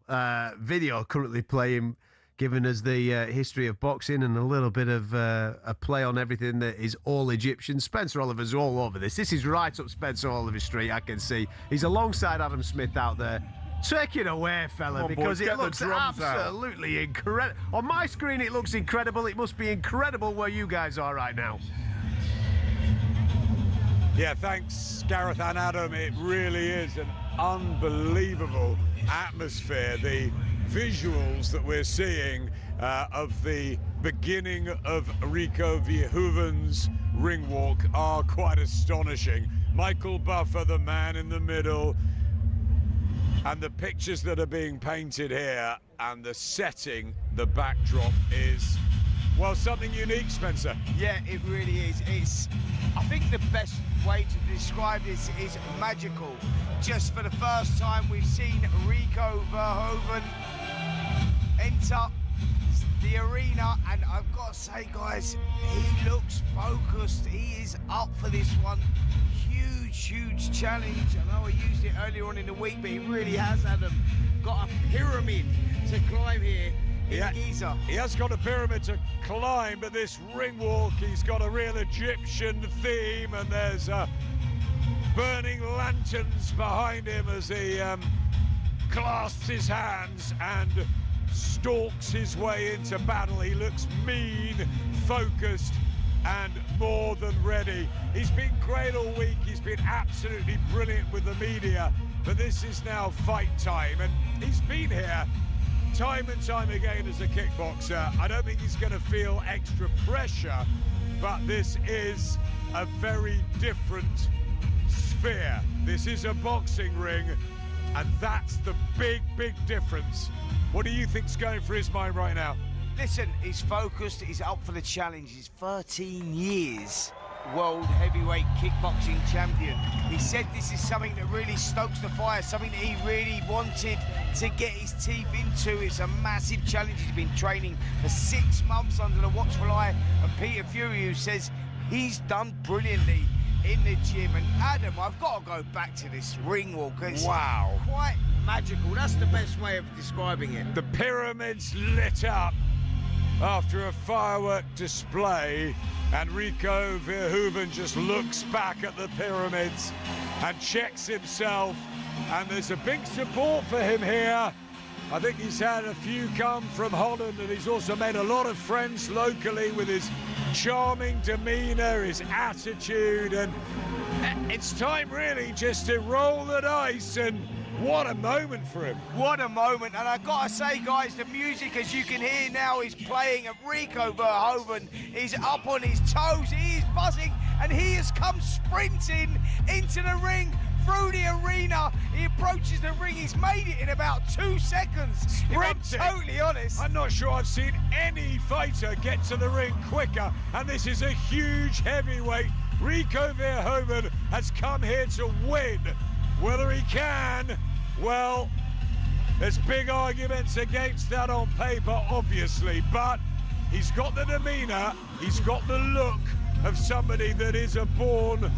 Speaker 6: video currently playing, giving us the history of boxing and a little bit of a play on everything that is all Egyptian. Spencer Oliver's all over this. This is right up Spencer Oliver's street, I can see. He's alongside Adam Smith out there. Take it away, fella, because it looks absolutely incredible. On my screen, it looks incredible. It must be incredible where you guys are right now.
Speaker 21: Yeah, thanks, Gareth and Adam. It really is an unbelievable atmosphere. The visuals that we're seeing of the beginning of Rico Verhoeven's ring walk are quite astonishing. Michael Buffer, the man in the middle, and the pictures that are being painted here and the setting, the backdrop is, well, something unique, Spencer.
Speaker 4: Yeah, it really is. I think the best way to describe this is magical. Just for the first time, we've seen Rico Verhoeven enter the arena, and I've got to say, guys, he looks focused. He is up for this one. Huge challenge. I know I used it earlier on in the week, but he really has, Adam, got a pyramid to climb here in Giza.
Speaker 21: He has got a pyramid to climb, but this ring walk, he's got a real Egyptian theme, and there's burning lanterns behind him as he clasps his hands and stalks his way into battle. He looks mean, focused, and more than ready. He's been great all week. He's been absolutely brilliant with the media, but this is now fight time, and he's been here time and time again as a kickboxer. I don't think he's going to feel extra pressure, but this is a very different sphere. This is a boxing ring, and that's the big difference. What do you think's going through his mind right now?
Speaker 4: Listen, he's focused, he's up for the challenge. He's 13 years world heavyweight kickboxing champion. He said this is something that really stokes the fire, something that he really wanted to get his teeth into. It's a massive challenge. He's been training for 6 months under the watchful eye of Peter Fury, who says he's done brilliantly in the gym. And Adam, I've got to go back to this ring walk. It's quite magical. That's the best way of describing it.
Speaker 21: The pyramids lit up after a firework display, and Rico Verhoeven just looks back at the pyramids and checks himself, and there's a big support for him here. I think he's had a few come from Holland, and he's also made a lot of friends locally with his charming demeanour, his attitude, and it's time really just to roll the dice. And what a moment for him.
Speaker 4: What a moment. And I've got to say, guys, the music, as you can hear now, is playing, and Rico Verhoeven is up on his toes. He is buzzing, and he has come sprinting into the ring through the arena. He approaches the ring. He's made it in about 2 seconds.
Speaker 21: Sprinting.
Speaker 4: If I'm totally honest.
Speaker 21: I'm not sure I've seen any fighter get to the ring quicker, and this is a huge heavyweight. Rico Verhoeven has come here to win. Whether he can, well, there's big arguments against that on paper, obviously, but he's got the demeanour, he's got the look of somebody that is a born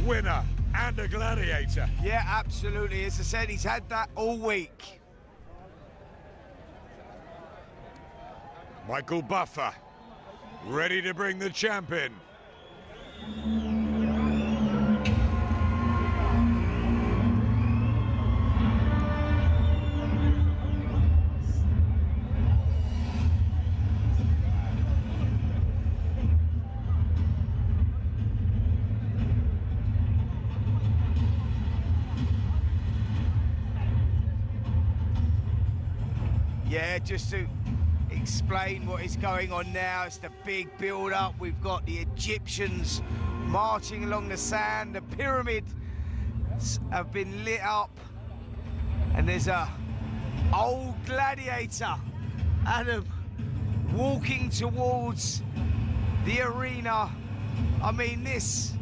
Speaker 21: winner and a gladiator.
Speaker 4: Yeah, absolutely. As I said, he's had that all week.
Speaker 21: Michael Buffer, ready to bring the champ in.
Speaker 4: Yeah, just to explain what is going on now, it's the big build-up. We've got the Egyptians marching along the sand. The pyramids have been lit up, and there's a old gladiator, Adam, walking towards the arena. I mean, this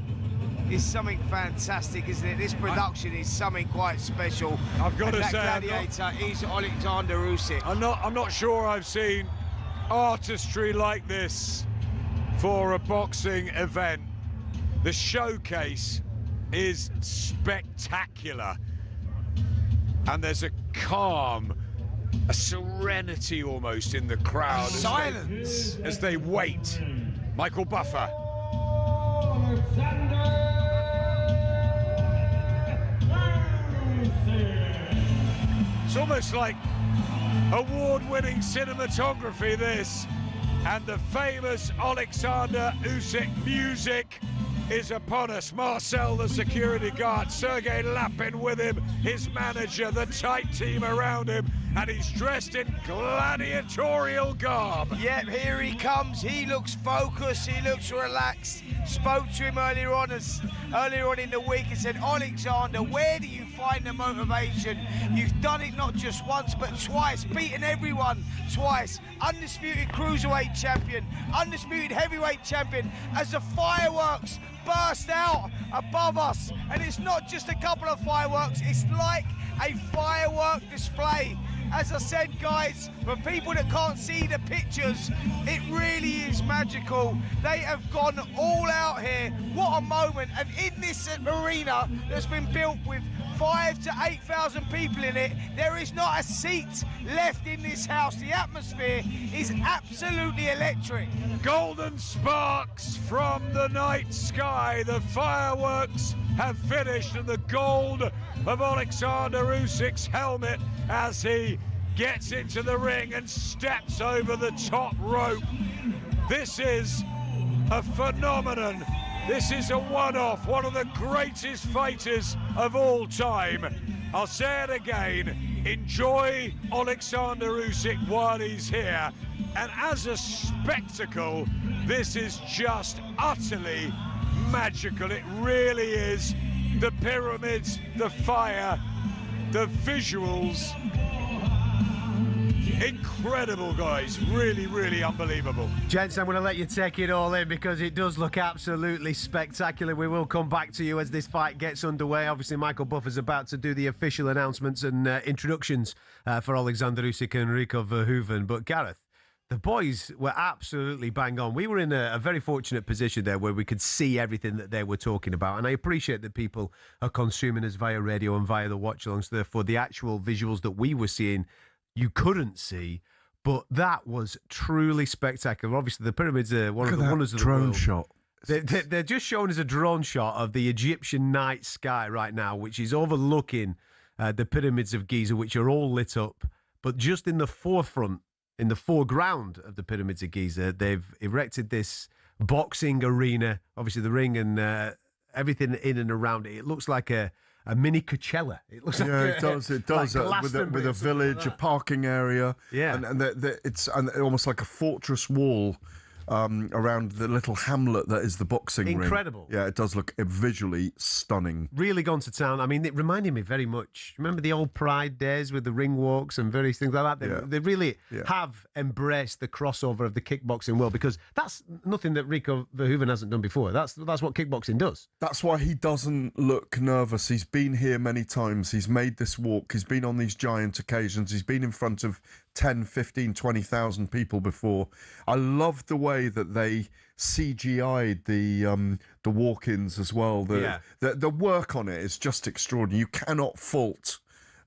Speaker 4: is something fantastic, isn't it? This production is something quite special.
Speaker 21: I've got to say,
Speaker 4: that gladiator is Oleksandr Usyk.
Speaker 21: I'm not sure I've seen artistry like this for a boxing event. The showcase is spectacular, and there's a calm, a serenity almost in the crowd.
Speaker 4: Silence
Speaker 21: as they wait. Michael Buffer. It's almost like award-winning cinematography, this. And the famous Oleksandr Usyk music is upon us. Marcel, the security guard, Sergei Lapin with him, his manager, the tight team around him, and he's dressed in gladiatorial garb.
Speaker 4: Yep, here he comes. He looks focused, he looks relaxed. Spoke to him earlier on in the week and said, Oleksandr, where do you find the motivation? You've done it not just once but twice, beaten everyone twice. Undisputed cruiserweight champion, undisputed heavyweight champion, as the fireworks burst out above us. And it's not just a couple of fireworks, it's like a firework display. As I said, guys, for people that can't see the pictures, it really is magical. They have gone all out here. What a moment. And in this arena that's been built with 5,000 to 8,000 people in it, there is not a seat left in this house. The atmosphere is absolutely electric.
Speaker 21: Golden sparks from the night sky. The fireworks have finished, and the gold of Oleksandr Usyk's helmet as he gets into the ring and steps over the top rope. This is a phenomenon. This is a one-off, one of the greatest fighters of all time. I'll say it again, enjoy Oleksandr Usyk while he's here. And as a spectacle, this is just utterly magical. It really is. The pyramids, the fire, the visuals. Incredible, guys. Really, really unbelievable.
Speaker 2: Gents, I'm going to let you take it all in because it does look absolutely spectacular. We will come back to you as this fight gets underway. Obviously, Michael Buffer's about to do the official announcements and introductions for Oleksandr Usyk and Rico Verhoeven. But Gareth, the boys were absolutely bang on. We were in a very fortunate position there where we could see everything that they were talking about. And I appreciate that people are consuming us via radio and via the watch-alongs. Therefore, the actual visuals that we were seeing, you couldn't see. But that was truly spectacular. Obviously, the pyramids are one of the wonders of the world.
Speaker 3: Drone shot.
Speaker 2: They're just showing us a drone shot of the Egyptian night sky right now, which is overlooking the pyramids of Giza, which are all lit up. But just in the forefront, in the foreground of the pyramids of Giza, they've erected this boxing arena. Obviously, the ring and everything in and around it. It looks like a mini Coachella. It looks like
Speaker 3: it does. It does
Speaker 2: like
Speaker 3: with a village, a parking area.
Speaker 2: Yeah,
Speaker 3: and it's almost like a fortress wall around the little hamlet that is the boxing ring.
Speaker 6: Incredible.
Speaker 3: Yeah, it does look visually stunning.
Speaker 6: Really gone to town. I mean, it reminded me very much. Remember the old Pride days with the ring walks and various things like that? They really have embraced the crossover of the kickboxing world, because that's nothing that Rico Verhoeven hasn't done before. That's what kickboxing does.
Speaker 3: That's why he doesn't look nervous. He's been here many times. He's made this walk. He's been on these giant occasions. He's been in front of 10, 15, 20,000 people before. I love the way that they CGI'd the walk-ins as well. The work on it is just extraordinary. You cannot fault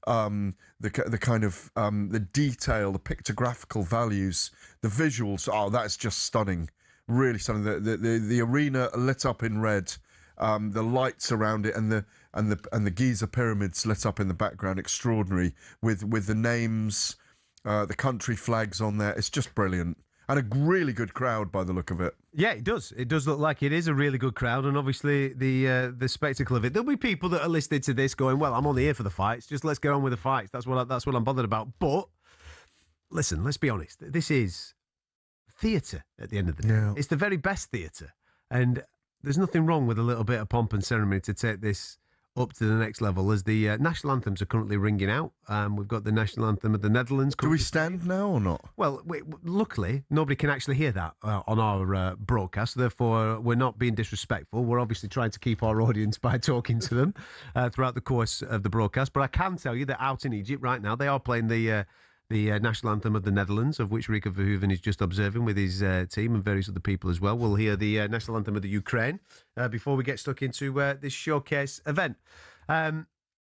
Speaker 3: the kind of the detail, the pictographical values, the visuals. Oh, that's just stunning. Really stunning. The arena lit up in red. The lights around it and the Giza pyramids lit up in the background, extraordinary, with the names, the country flags on there. It's just brilliant, and a really good crowd by the look of it.
Speaker 6: Yeah, it does. It does look like it is a really good crowd, and obviously the spectacle of it. There'll be people that are listening to this going, "Well, I'm only here for the fights. Just let's get on with the fights. That's what I'm bothered about." But listen, let's be honest. This is theatre at the end of the day.
Speaker 3: Yeah.
Speaker 6: It's the very best theatre, and there's nothing wrong with a little bit of pomp and ceremony to take this up to the next level, as the national anthems are currently ringing out. We've got the national anthem of the Netherlands.
Speaker 3: Do we stand now or not?
Speaker 6: Well, luckily, nobody can actually hear that on our broadcast. Therefore, we're not being disrespectful. We're obviously trying to keep our audience by talking to them throughout the course of the broadcast. But I can tell you that out in Egypt right now, they are playing the national anthem of the Netherlands, of which Rico Verhoeven is just observing with his team and various other people as well. We'll hear the national anthem of the Ukraine before we get stuck into this showcase event.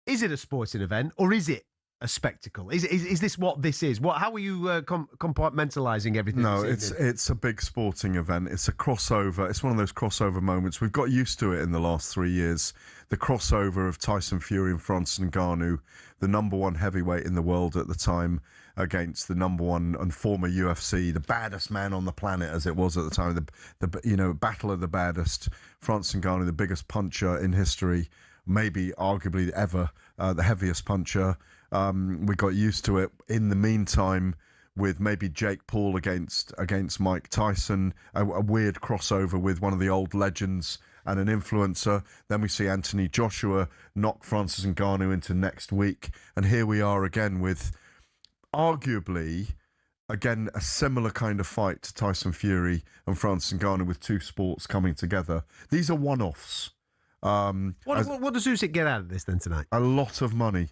Speaker 6: Is it a sporting event, or is it a spectacle? Is this what this is? How are you compartmentalising everything?
Speaker 3: No, it's a big sporting event. It's a crossover. It's one of those crossover moments. We've got used to it in the last 3 years. The crossover of Tyson Fury and Francis Ngannou, the number one heavyweight in the world at the time, against the number one and former UFC, the baddest man on the planet as it was at the time, the battle of the baddest. Francis Ngannou, the biggest puncher in history, maybe arguably ever, the heaviest puncher. We got used to it. In the meantime, with maybe Jake Paul against Mike Tyson, a weird crossover with one of the old legends and an influencer. Then we see Anthony Joshua knock Francis Ngannou into next week. And here we are again with arguably, again, a similar kind of fight to Tyson Fury and Francis Ngannou, with two sports coming together. These are one-offs.
Speaker 6: What does Usyk get out of this then tonight?
Speaker 3: A lot of money.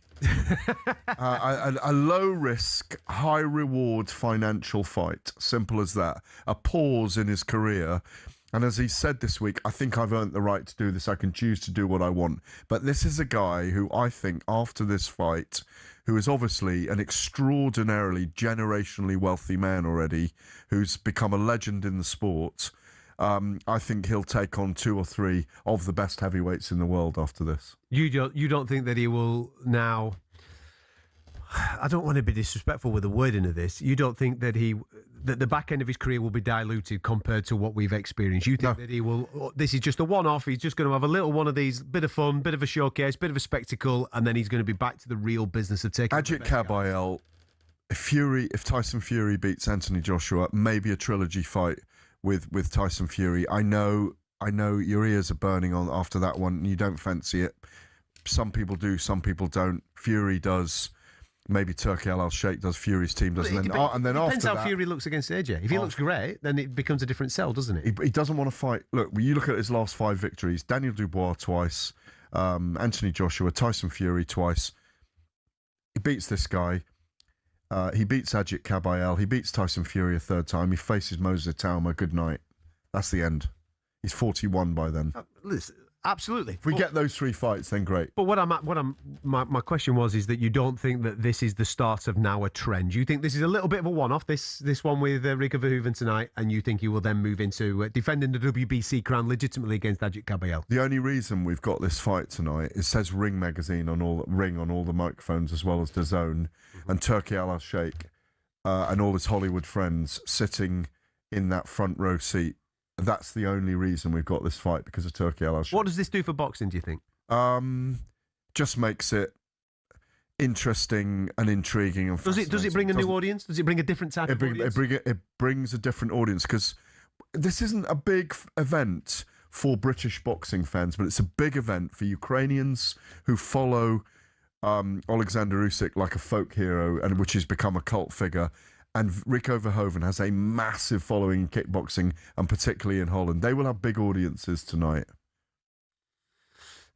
Speaker 3: A low-risk, high-reward financial fight. Simple as that. A pause in his career. And as he said this week, I think I've earned the right to do this. I can choose to do what I want. But this is a guy who I think, after this fight, who is obviously an extraordinarily generationally wealthy man already, who's become a legend in the sport. I think he'll take on 2 or 3 of the best heavyweights in the world after this.
Speaker 6: You don't think that he will now? I don't want to be disrespectful with the wording of this. You don't think that that the back end of his career will be diluted compared to what we've experienced? You think that he will? This is just a one-off. He's just going to have a little one of these, bit of fun, bit of a showcase, bit of a spectacle, and then he's going to be back to the real business of taking.
Speaker 3: Ajit Kabayel, if Tyson Fury beats Anthony Joshua, maybe a trilogy fight with Tyson Fury. I know your ears are burning on after that one. You don't fancy it. Some people do, some people don't. Fury does. Maybe Turki Al-Sheikh does. Fury's team does. And then after that,
Speaker 6: depends how Fury looks against AJ. If he looks great, then it becomes a different cell, doesn't it?
Speaker 3: He doesn't want to fight. Look, when you look at his last 5 victories: Daniel Dubois twice, Anthony Joshua, Tyson Fury twice. He beats this guy. He beats Ajit Kabayel. He beats Tyson Fury a 3rd time. He faces Moses Itauma. Good night. That's the end. He's 41 by then.
Speaker 6: Listen, absolutely.
Speaker 3: If we get those 3 fights, then great.
Speaker 6: But my question is that you don't think that this is the start of now a trend. You think this is a little bit of a one-off, this one with Rico Verhoeven tonight, and you think he will then move into defending the WBC crown legitimately against Ajit Kabayel?
Speaker 3: The only reason we've got this fight tonight, it says Ring magazine on all the microphones, as well as DAZN, and Turki Al-Sheikh and all his Hollywood friends sitting in that front row seat. That's the only reason we've got this fight, because of Turki Al-Sheikh.
Speaker 6: What does this do for boxing, do you think?
Speaker 3: Just makes it interesting and intriguing. And
Speaker 6: does it bring a new audience? Does it bring a different type of audience?
Speaker 3: It brings a different audience, because this isn't a big event for British boxing fans, but it's a big event for Ukrainians who follow Oleksandr Usyk like a folk hero, and which has become a cult figure. And Rico Verhoeven has a massive following in kickboxing, and particularly in Holland. They will have big audiences tonight.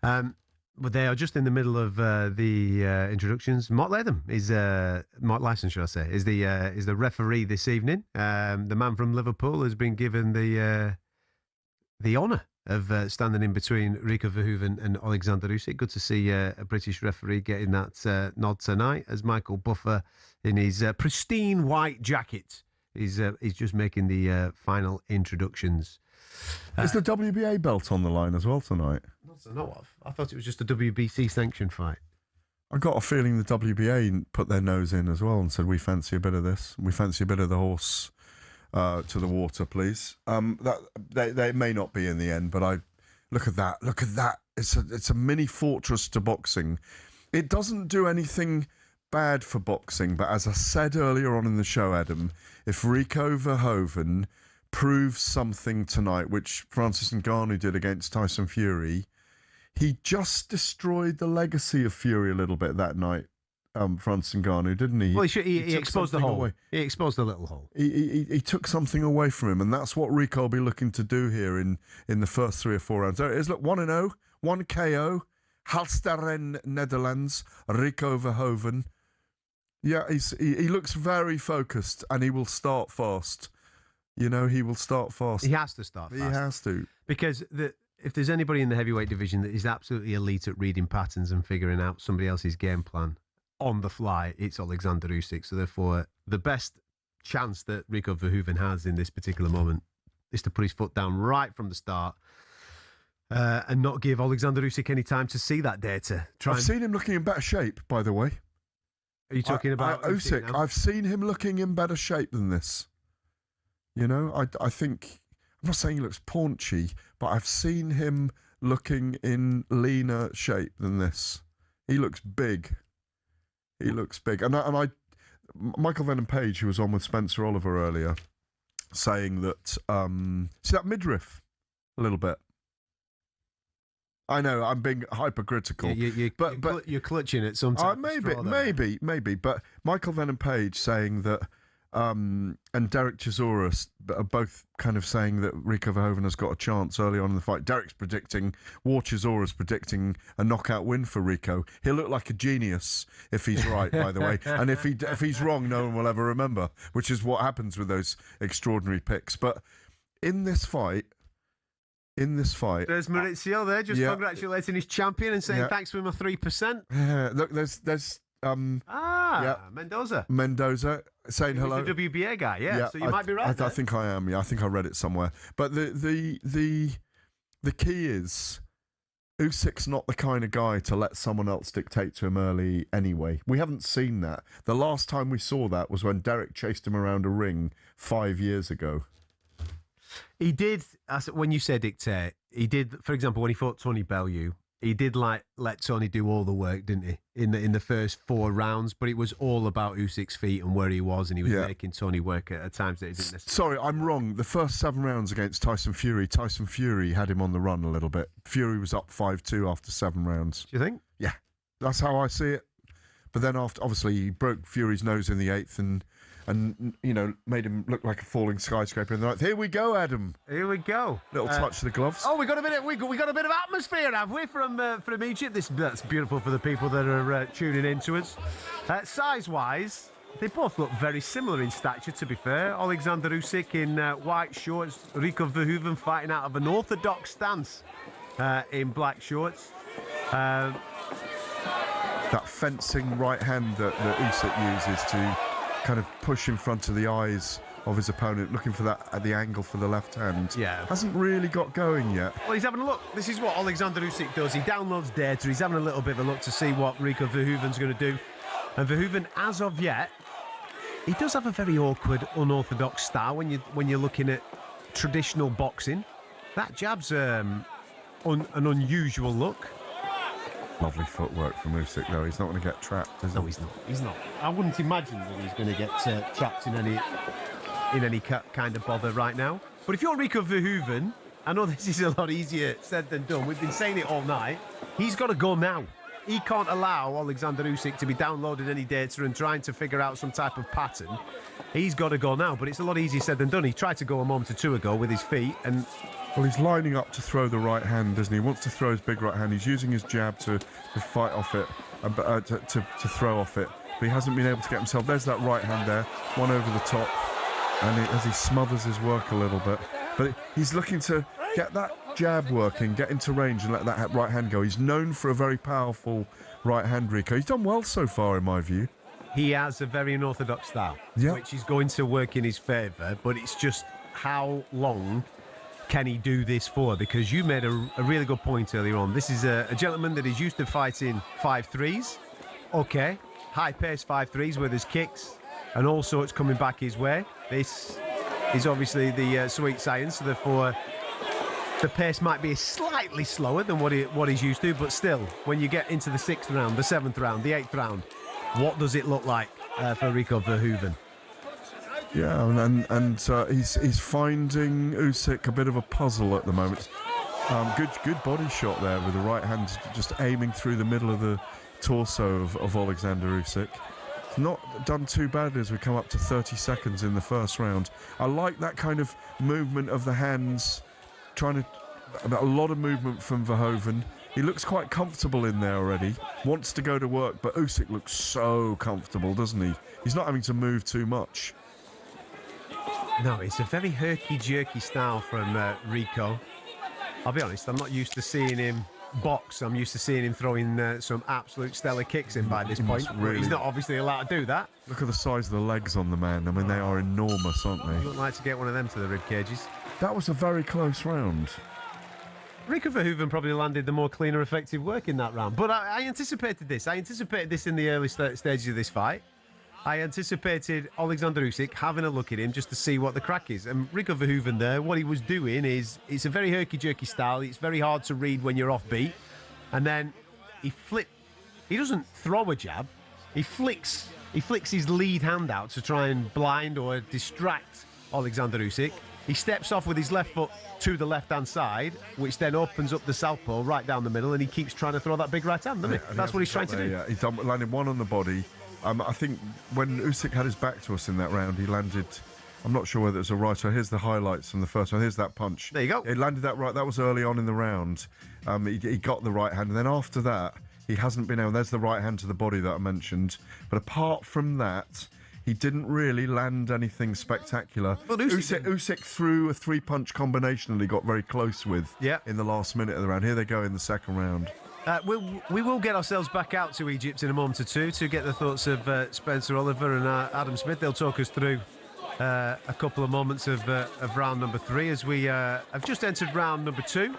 Speaker 6: But they are just in the middle of the introductions. Mark Latham is Mark Lyson, should I say, is the referee this evening. The man from Liverpool has been given the honour of standing in between Rico Verhoeven and Oleksandr Usyk. Good to see a British referee getting that nod tonight, as Michael Buffer, in his pristine white jacket, is just making the final introductions.
Speaker 3: Is the WBA belt on the line as well tonight?
Speaker 6: Not to know of. I thought it was just a WBC sanctioned fight.
Speaker 3: I got a feeling the WBA put their nose in as well and said, we fancy a bit of this. We fancy a bit of the horse to the water, please. They may not be in the end, but look at that. Look at that. It's a mini fortress to boxing. It doesn't do anything bad for boxing, but as I said earlier on in the show, Adam, if Rico Verhoeven proves something tonight, which Francis Ngannou did against Tyson Fury, he just destroyed the legacy of Fury a little bit that night, Francis Ngannou, didn't he?
Speaker 6: Well, he exposed the hole. Away. He exposed the little hole.
Speaker 3: He took something away from him, and that's what Rico will be looking to do here in the first 3 or 4 rounds. There it is, look, 1-0, 1 KO, Halsteren, Netherlands, Rico Verhoeven. Yeah, he looks very focused, and he will start fast. You know, he will start fast.
Speaker 6: He has to start fast.
Speaker 3: He has to.
Speaker 6: Because if there's anybody in the heavyweight division that is absolutely elite at reading patterns and figuring out somebody else's game plan on the fly, it's Oleksandr Usyk. So therefore, the best chance that Rico Verhoeven has in this particular moment is to put his foot down right from the start and not give Oleksandr Usyk any time to see that data.
Speaker 3: I've seen him looking in better shape, by the way.
Speaker 6: Are you talking about
Speaker 3: Usyk? I've seen him looking in better shape than this. You know, I think, I'm not saying he looks paunchy, but I've seen him looking in leaner shape than this. He looks big. He looks big. And Michael Venom Page, who was on with Spencer Oliver earlier, saying that, see that midriff a little bit? I know, I'm being hypercritical.
Speaker 6: You're clutching at sometimes.
Speaker 3: Maybe. But Michael Venom Page saying that, and Derek Chisora are both kind of saying that Rico Verhoeven has got a chance early on in the fight. Derek's predicting, Chisora's predicting a knockout win for Rico. He'll look like a genius if he's right, by the way. And if he's wrong, no one will ever remember, which is what happens with those extraordinary picks. But in this fight,
Speaker 6: there's Maurizio there, just congratulating his champion and saying thanks for my 3%.
Speaker 3: Yeah, look, there's Mendoza saying hello.
Speaker 6: He's the WBA guy, so you might be right.
Speaker 3: I think I am. Yeah, I think I read it somewhere. But the key is Usyk's not the kind of guy to let someone else dictate to him early anyway. We haven't seen that. The last time we saw that was when Derek chased him around a ring 5 years ago.
Speaker 6: He did, when you say dictate, he did, for example, when he fought Tony Bellew, he did let Tony do all the work, didn't he? In the first 4 rounds, but it was all about Usyk's feet and where he was, and he was making Tony work at times that he didn't necessarily.
Speaker 3: Sorry, I'm wrong. The first 7 rounds against Tyson Fury had him on the run a little bit. Fury was up 5-2 after 7 rounds.
Speaker 6: Do you think?
Speaker 3: Yeah, that's how I see it. But then obviously he broke Fury's nose in the 8th and you know, made him look like a falling skyscraper in the 9th. Here we go, Adam.
Speaker 6: Here we go.
Speaker 3: Little touch of the gloves.
Speaker 6: Oh, we got a bit of atmosphere, have we, from Egypt? That's beautiful for the people that are tuning in to us. Size-wise, they both look very similar in stature, to be fair. Oleksandr Usyk in white shorts, Rico Verhoeven fighting out of an orthodox stance in black shorts.
Speaker 3: That fencing right hand that Usyk uses to kind of push in front of the eyes of his opponent, looking for that at the angle for the left hand.
Speaker 6: Yeah.
Speaker 3: Hasn't really got going yet.
Speaker 6: Well, he's having a look. This is what Oleksandr Usyk does. He downloads data. He's having a little bit of a look to see what Rico Verhoeven's going to do. And Verhoeven, as of yet, he does have a very awkward, unorthodox style when you're looking at traditional boxing. That jab's an unusual look.
Speaker 3: Lovely footwork from Usyk, though. He's not going to get trapped, is he?
Speaker 6: No, he's not. I wouldn't imagine that he's going to get trapped in any kind of bother right now.
Speaker 2: But if you're Rico Verhoeven, I know this is a lot easier said than done. We've been saying it all night. He's got to go now. He can't allow Oleksandr Usyk to be downloading any data and trying to figure out some type of pattern. He's got to go now, but it's a lot easier said than done. He tried to go a moment or two ago with his feet, and
Speaker 3: well, he's lining up to throw the right hand, doesn't he? He wants to throw his big right hand. He's using his jab to fight off it, to throw off it. But he hasn't been able to get himself. There's that right hand there, one over the top, and as he smothers his work a little bit. But he's looking to get that jab working, get into range and let that right hand go. He's known for a very powerful right hand, Rico. He's done well so far, in my view.
Speaker 2: He has a very unorthodox style, which is going to work in his favour, but it's just how long can he do this for? Because you made a really good point earlier on. This is a gentleman that is used to fighting 5-3s. Okay, high-paced 5-3s where there's kicks and all sorts coming back his way. This is obviously the sweet science, so therefore the pace might be slightly slower than what he's used to, but still, when you get into the 6th round, the 7th round, the 8th round, what does it look like for Rico Verhoeven?
Speaker 3: Yeah, and he's finding Usyk a bit of a puzzle at the moment. Good body shot there with the right hand, just aiming through the middle of the torso of Oleksandr Usyk. It's not done too badly as we come up to 30 seconds in the first round. I like that kind of movement of the hands, a lot of movement from Verhoeven. He looks quite comfortable in there already, wants to go to work, but Usyk looks so comfortable, doesn't he? He's not having to move too much.
Speaker 2: No, it's a very herky-jerky style from Rico. I'll be honest, I'm not used to seeing him box. I'm used to seeing him throwing some absolute stellar kicks in by this point. Really, he's not obviously allowed to do that.
Speaker 3: Look at the size of the legs on the man. I mean, they are enormous, aren't they?
Speaker 2: You wouldn't like to get one of them to the rib cages.
Speaker 3: That was a very close round.
Speaker 2: Rico Verhoeven probably landed the more cleaner, effective work in that round. But I anticipated this. I anticipated this in the early stages of this fight. I anticipated Oleksandr Usyk having a look at him just to see what the crack is. And Rico Verhoeven there, what he was doing is, it's a very herky-jerky style. It's very hard to read when you're off beat. And then he doesn't throw a jab. He flicks his lead hand out to try and blind or distract Oleksandr Usyk. He steps off with his left foot to the left-hand side, which then opens up the southpaw right down the middle, and he keeps trying to throw that big right hand, doesn't he? That's what he's trying to do.
Speaker 3: Yeah, he's landed one on the body. I think when Usyk had his back to us in that round, he landed, I'm not sure whether it was a right, so here's the highlights from the first one. Here's that punch.
Speaker 2: There you go.
Speaker 3: He landed that right. That was early on in the round. He got the right hand, and then after that, he hasn't been able, there's the right hand to the body that I mentioned. But apart from that, he didn't really land anything spectacular. Well, Usyk threw a 3-punch combination that he got very close with in the last minute of the round. Here they go in the second round.
Speaker 2: We will get ourselves back out to Egypt in a moment or two to get the thoughts of Spencer Oliver and Adam Smith. They'll talk us through a couple of moments of round number 3 as we have just entered round number 2.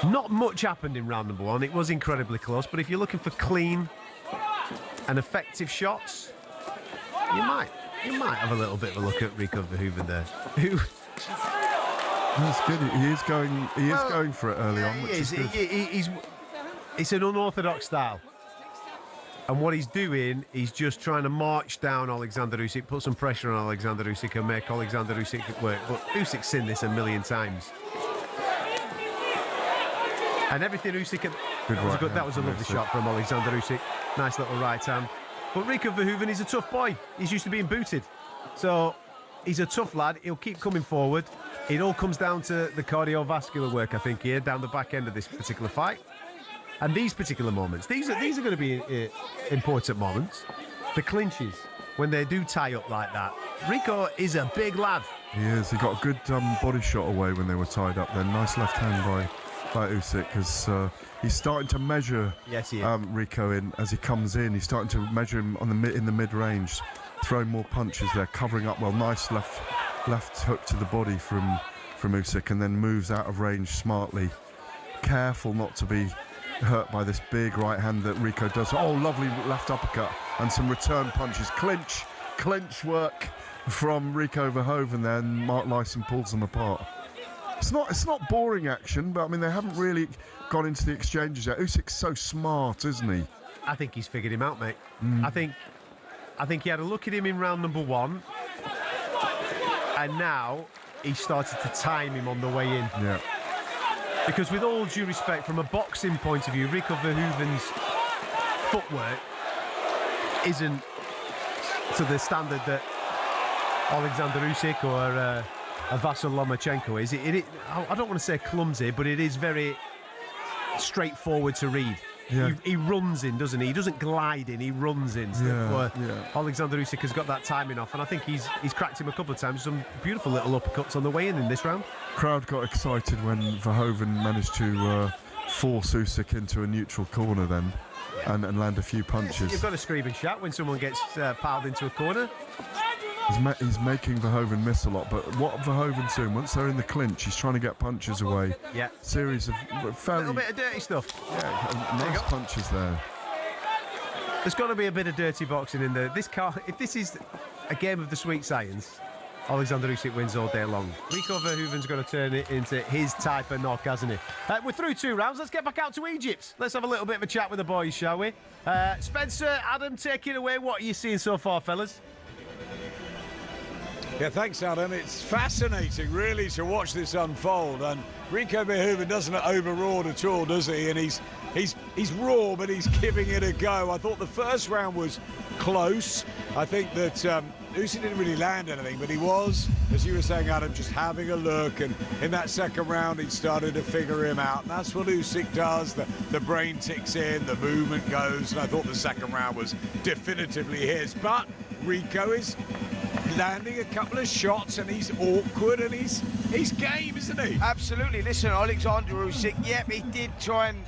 Speaker 2: Not much happened in round number 1. It was incredibly close, but if you're looking for clean and effective shots, you might have a little bit of a look at Rico Verhoeven there.
Speaker 3: That's good. He is going for it early on, which is good.
Speaker 2: It's an unorthodox style. And what he's doing, he's just trying to march down Oleksandr Usyk, put some pressure on Oleksandr Usyk and make Oleksandr Usyk work. But Usyk's seen this a million times. And everything Usyk... That was a lovely shot from Oleksandr Usyk. Nice little right hand. But Rico Verhoeven is a tough boy. He's used to being booted. So he's a tough lad. He'll keep coming forward. It all comes down to the cardiovascular work, I think, here, down the back end of this particular fight. And these particular moments, these are going to be important moments. The clinches, when they do tie up like that. Rico is a big lad.
Speaker 3: He is. He got a good body shot away when they were tied up. Then nice left hand by Usyk, because he's starting to measure Rico in as he comes in. He's starting to measure him in the mid-range, throwing more punches there, covering up well. Nice left hook to the body from Usyk, and then moves out of range smartly. Careful not to be hurt by this big right hand that Rico does. Oh, lovely left uppercut and some return punches. Clinch work from Rico Verhoeven there, and Mark Lyson pulls them apart. It's not boring action, but I mean, they haven't really gone into the exchanges yet. Usyk's so smart, isn't he?
Speaker 2: I think he's figured him out, mate. I think he had a look at him in round number 1, and now
Speaker 6: he started to time him on the way in.
Speaker 3: Yeah.
Speaker 6: Because with all due respect, from a boxing point of view, Rico Verhoeven's footwork isn't to the standard that Oleksandr Usyk or a Vasyl Lomachenko is. I don't want to say clumsy, but it is very straightforward to read.
Speaker 3: Yeah.
Speaker 6: He runs in, doesn't he? He doesn't glide in, he runs in. Oleksandr Usyk has got that timing off, and I think he's cracked him a couple of times. Some beautiful little uppercuts on the way in this round.
Speaker 3: Crowd got excited when Verhoeven managed to force Usyk into a neutral corner then and land a few punches.
Speaker 6: You've got to scream and shout when someone gets piled into a corner.
Speaker 3: He's making Verhoeven miss a lot, but what Verhoeven's doing, once they're in the clinch, he's trying to get punches away.
Speaker 6: Yeah.
Speaker 3: Series of fairly...
Speaker 6: A little bit of dirty stuff.
Speaker 3: Yeah, nice punches there.
Speaker 6: There's got to be a bit of dirty boxing in there. If this is a game of the sweet science, Oleksandr Usyk wins all day long. Rico Verhoeven's going to turn it into his type of knock, hasn't he? We're through 2 rounds. Let's get back out to Egypt. Let's have a little bit of a chat with the boys, shall we? Spencer, Adam, take it away. What are you seeing so far, fellas?
Speaker 21: Yeah, thanks, Adam. It's fascinating, really, to watch this unfold. And Rico Verhoeven doesn't overawed at all, does he? And he's raw, but he's giving it a go. I thought the first round was close. I think that Usyk didn't really land anything, but he was, as you were saying, Adam, just having a look. And in that second round, he started to figure him out. And that's what Usyk does. The brain ticks in, the movement goes. And I thought the second round was definitively his. But Rico is landing a couple of shots, and he's awkward, and he's game, isn't he?
Speaker 4: Absolutely. Listen, Oleksandr Usyk, yep, he did try and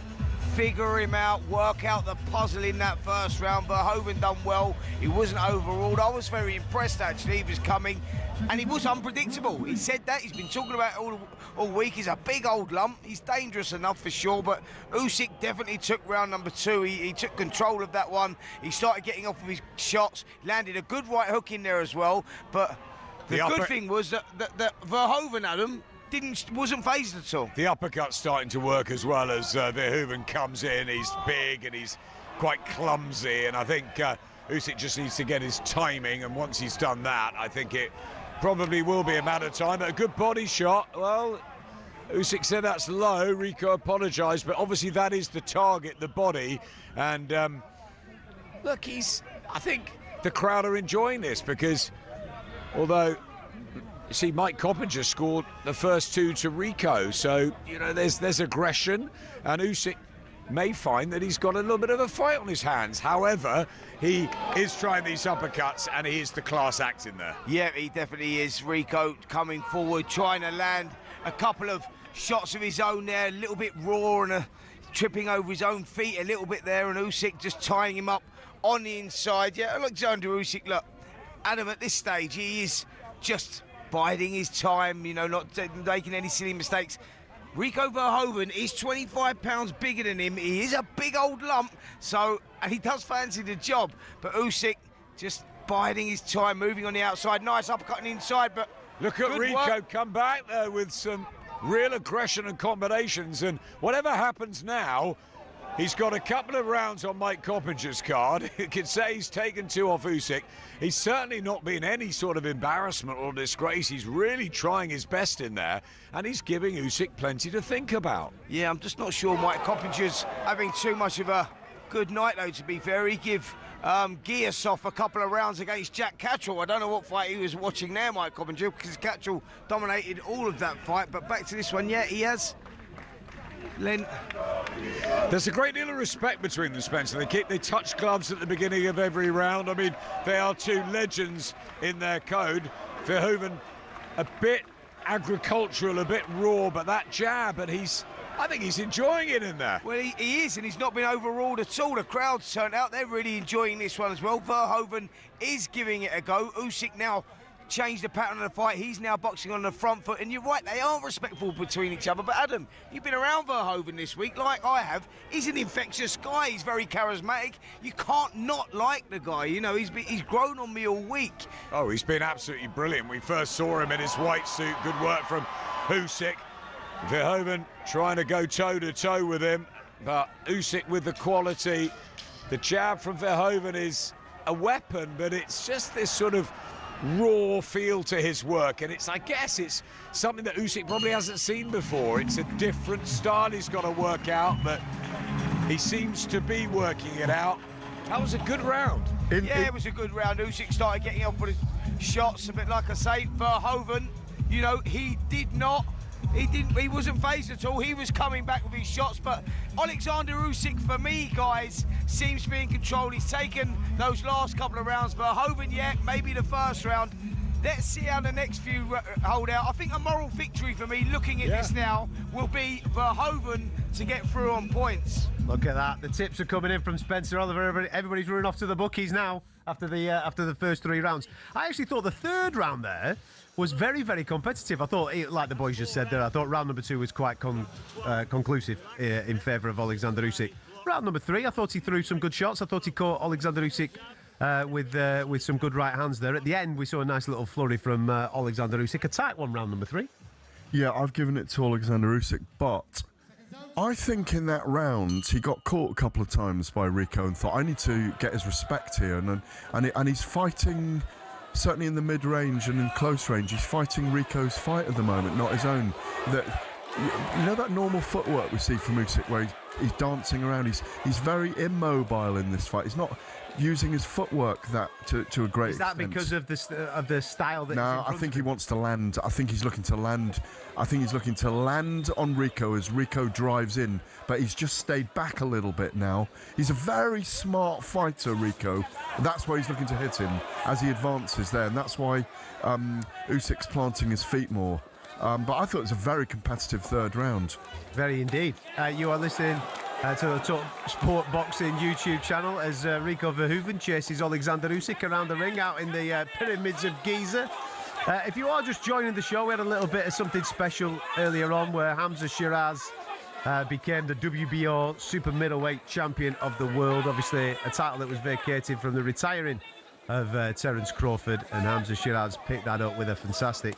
Speaker 4: figure him out, work out the puzzle in that first round. Verhoeven done well. He wasn't overruled. I was very impressed, actually. He was coming, and he was unpredictable. He said that. He's been talking about it all week. He's a big old lump. He's dangerous enough for sure, but Usyk definitely took round number 2. He took control of that one. He started getting off of his shots, landed a good right hook in there as well. But the good thing was that Verhoeven, Adam, wasn't phased at all.
Speaker 21: The uppercut's starting to work as well as Verhoeven comes in. He's big and he's quite clumsy, and I think Usyk just needs to get his timing, and once he's done that, I think it probably will be a matter of time. A good body shot. Well, Usyk said that's low. Rico apologised, but obviously that is the target, the body. And look, I think the crowd are enjoying this, because although, you see, Mike Coppinger scored the first 2 to Rico, so you know there's aggression, and Usyk may find that he's got a little bit of a fight on his hands. However, he is trying these uppercuts, and he is the class act in there.
Speaker 4: Yeah, he definitely is. Rico coming forward, trying to land a couple of shots of his own there, a little bit raw and tripping over his own feet a little bit there, and Usyk just tying him up on the inside. Yeah, Oleksandr Usyk, look, Adam, at this stage, he is just biding his time, you know, not making any silly mistakes. Rico Verhoeven is 25 pounds bigger than him. He is a big old lump, and he does fancy the job. But Usyk just biding his time, moving on the outside. Nice uppercut on the inside, but
Speaker 21: look at Rico come back there with some real aggression and combinations. And whatever happens now, he's got a couple of rounds on Mike Coppinger's card. You could say he's taken 2 off Usyk. He's certainly not been any sort of embarrassment or disgrace. He's really trying his best in there, and he's giving Usyk plenty to think about.
Speaker 4: Yeah, I'm just not sure Mike Coppinger's having too much of a good night, though, to be fair. He give Giza off a couple of rounds against Jack Catterall. I don't know what fight he was watching there, Mike Coppinger, because Catterall dominated all of that fight. But back to this one, yeah, he has.
Speaker 21: There's a great deal of respect between them, Spencer. They touch gloves at the beginning of every round. I mean, they are 2 legends in their code. Verhoeven a bit agricultural, a bit raw, but that jab, and I think he's enjoying it in there.
Speaker 4: Well, he is, and he's not been overruled at all. The crowd's turned out. They're really enjoying this one as well. Verhoeven is giving it a go. Usyk now changed the pattern of the fight. He's now boxing on the front foot, and you're right, they are respectful between each other. But Adam, you've been around Verhoeven this week, like I have. He's an infectious guy. He's very charismatic. You can't not like the guy. You know, he's grown on me all week.
Speaker 21: Oh, he's been absolutely brilliant. We first saw him in his white suit. Good work from Usyk. Verhoeven trying to go toe-to-toe with him, but Usyk with the quality. The jab from Verhoeven is a weapon, but it's just this sort of raw feel to his work, and I guess it's something that Usyk probably hasn't seen before. It's a different style he's got to work out, but he seems to be working it out. That was a good round.
Speaker 4: It was a good round. Usyk started getting up with his shots a bit, like I say. Verhoeven, you know, he wasn't phased at all. He was coming back with his shots, but Oleksandr Usyk, for me, guys, seems to be in control. He's taken those last couple of rounds. Verhoeven, maybe the first round. Let's see how the next few hold out. I think a moral victory for me, looking at this now, will be Verhoeven to get through on points.
Speaker 2: Look at that. The tips are coming in from Spencer Oliver. Everybody's running off to the bookies now after the first 3 rounds. I actually thought the third round there was very, very competitive. I thought, like the boys just said there, I thought round number 2 was quite conclusive in favour of Oleksandr Usyk. Round number 3, I thought he threw some good shots. I thought he caught Oleksandr Usyk with some good right hands there. At the end, we saw a nice little flurry from Oleksandr Usyk. A tight one, round number 3.
Speaker 3: Yeah, I've given it to Oleksandr Usyk, but I think in that round he got caught a couple of times by Rico and thought, I need to get his respect here, and he's fighting. Certainly in the mid-range and in close range, he's fighting Rico's fight at the moment, not his own. You know that normal footwork we see from Usyk, where he's dancing around. He's very immobile in this fight. He's not using his footwork to a great extent.
Speaker 2: Is that because of the style that?
Speaker 3: No, I think he wants to land. I think he's looking to land. I think he's looking to land on Rico as Rico drives in, but he's just stayed back a little bit now. He's a very smart fighter, Rico. That's why he's looking to hit him as he advances there, and that's why Usyk's planting his feet more. But I thought it was a very competitive third round.
Speaker 2: Very indeed. You are listening to the Talk Sport Boxing YouTube channel as Rico Verhoeven chases Oleksandr Usyk around the ring out in the pyramids of Giza. If you are just joining the show, we had a little bit of something special earlier on where Hamza Shiraz became the WBO super middleweight champion of the world. Obviously, a title that was vacated from the retiring of Terence Crawford, and Hamza Shiraz picked that up with a fantastic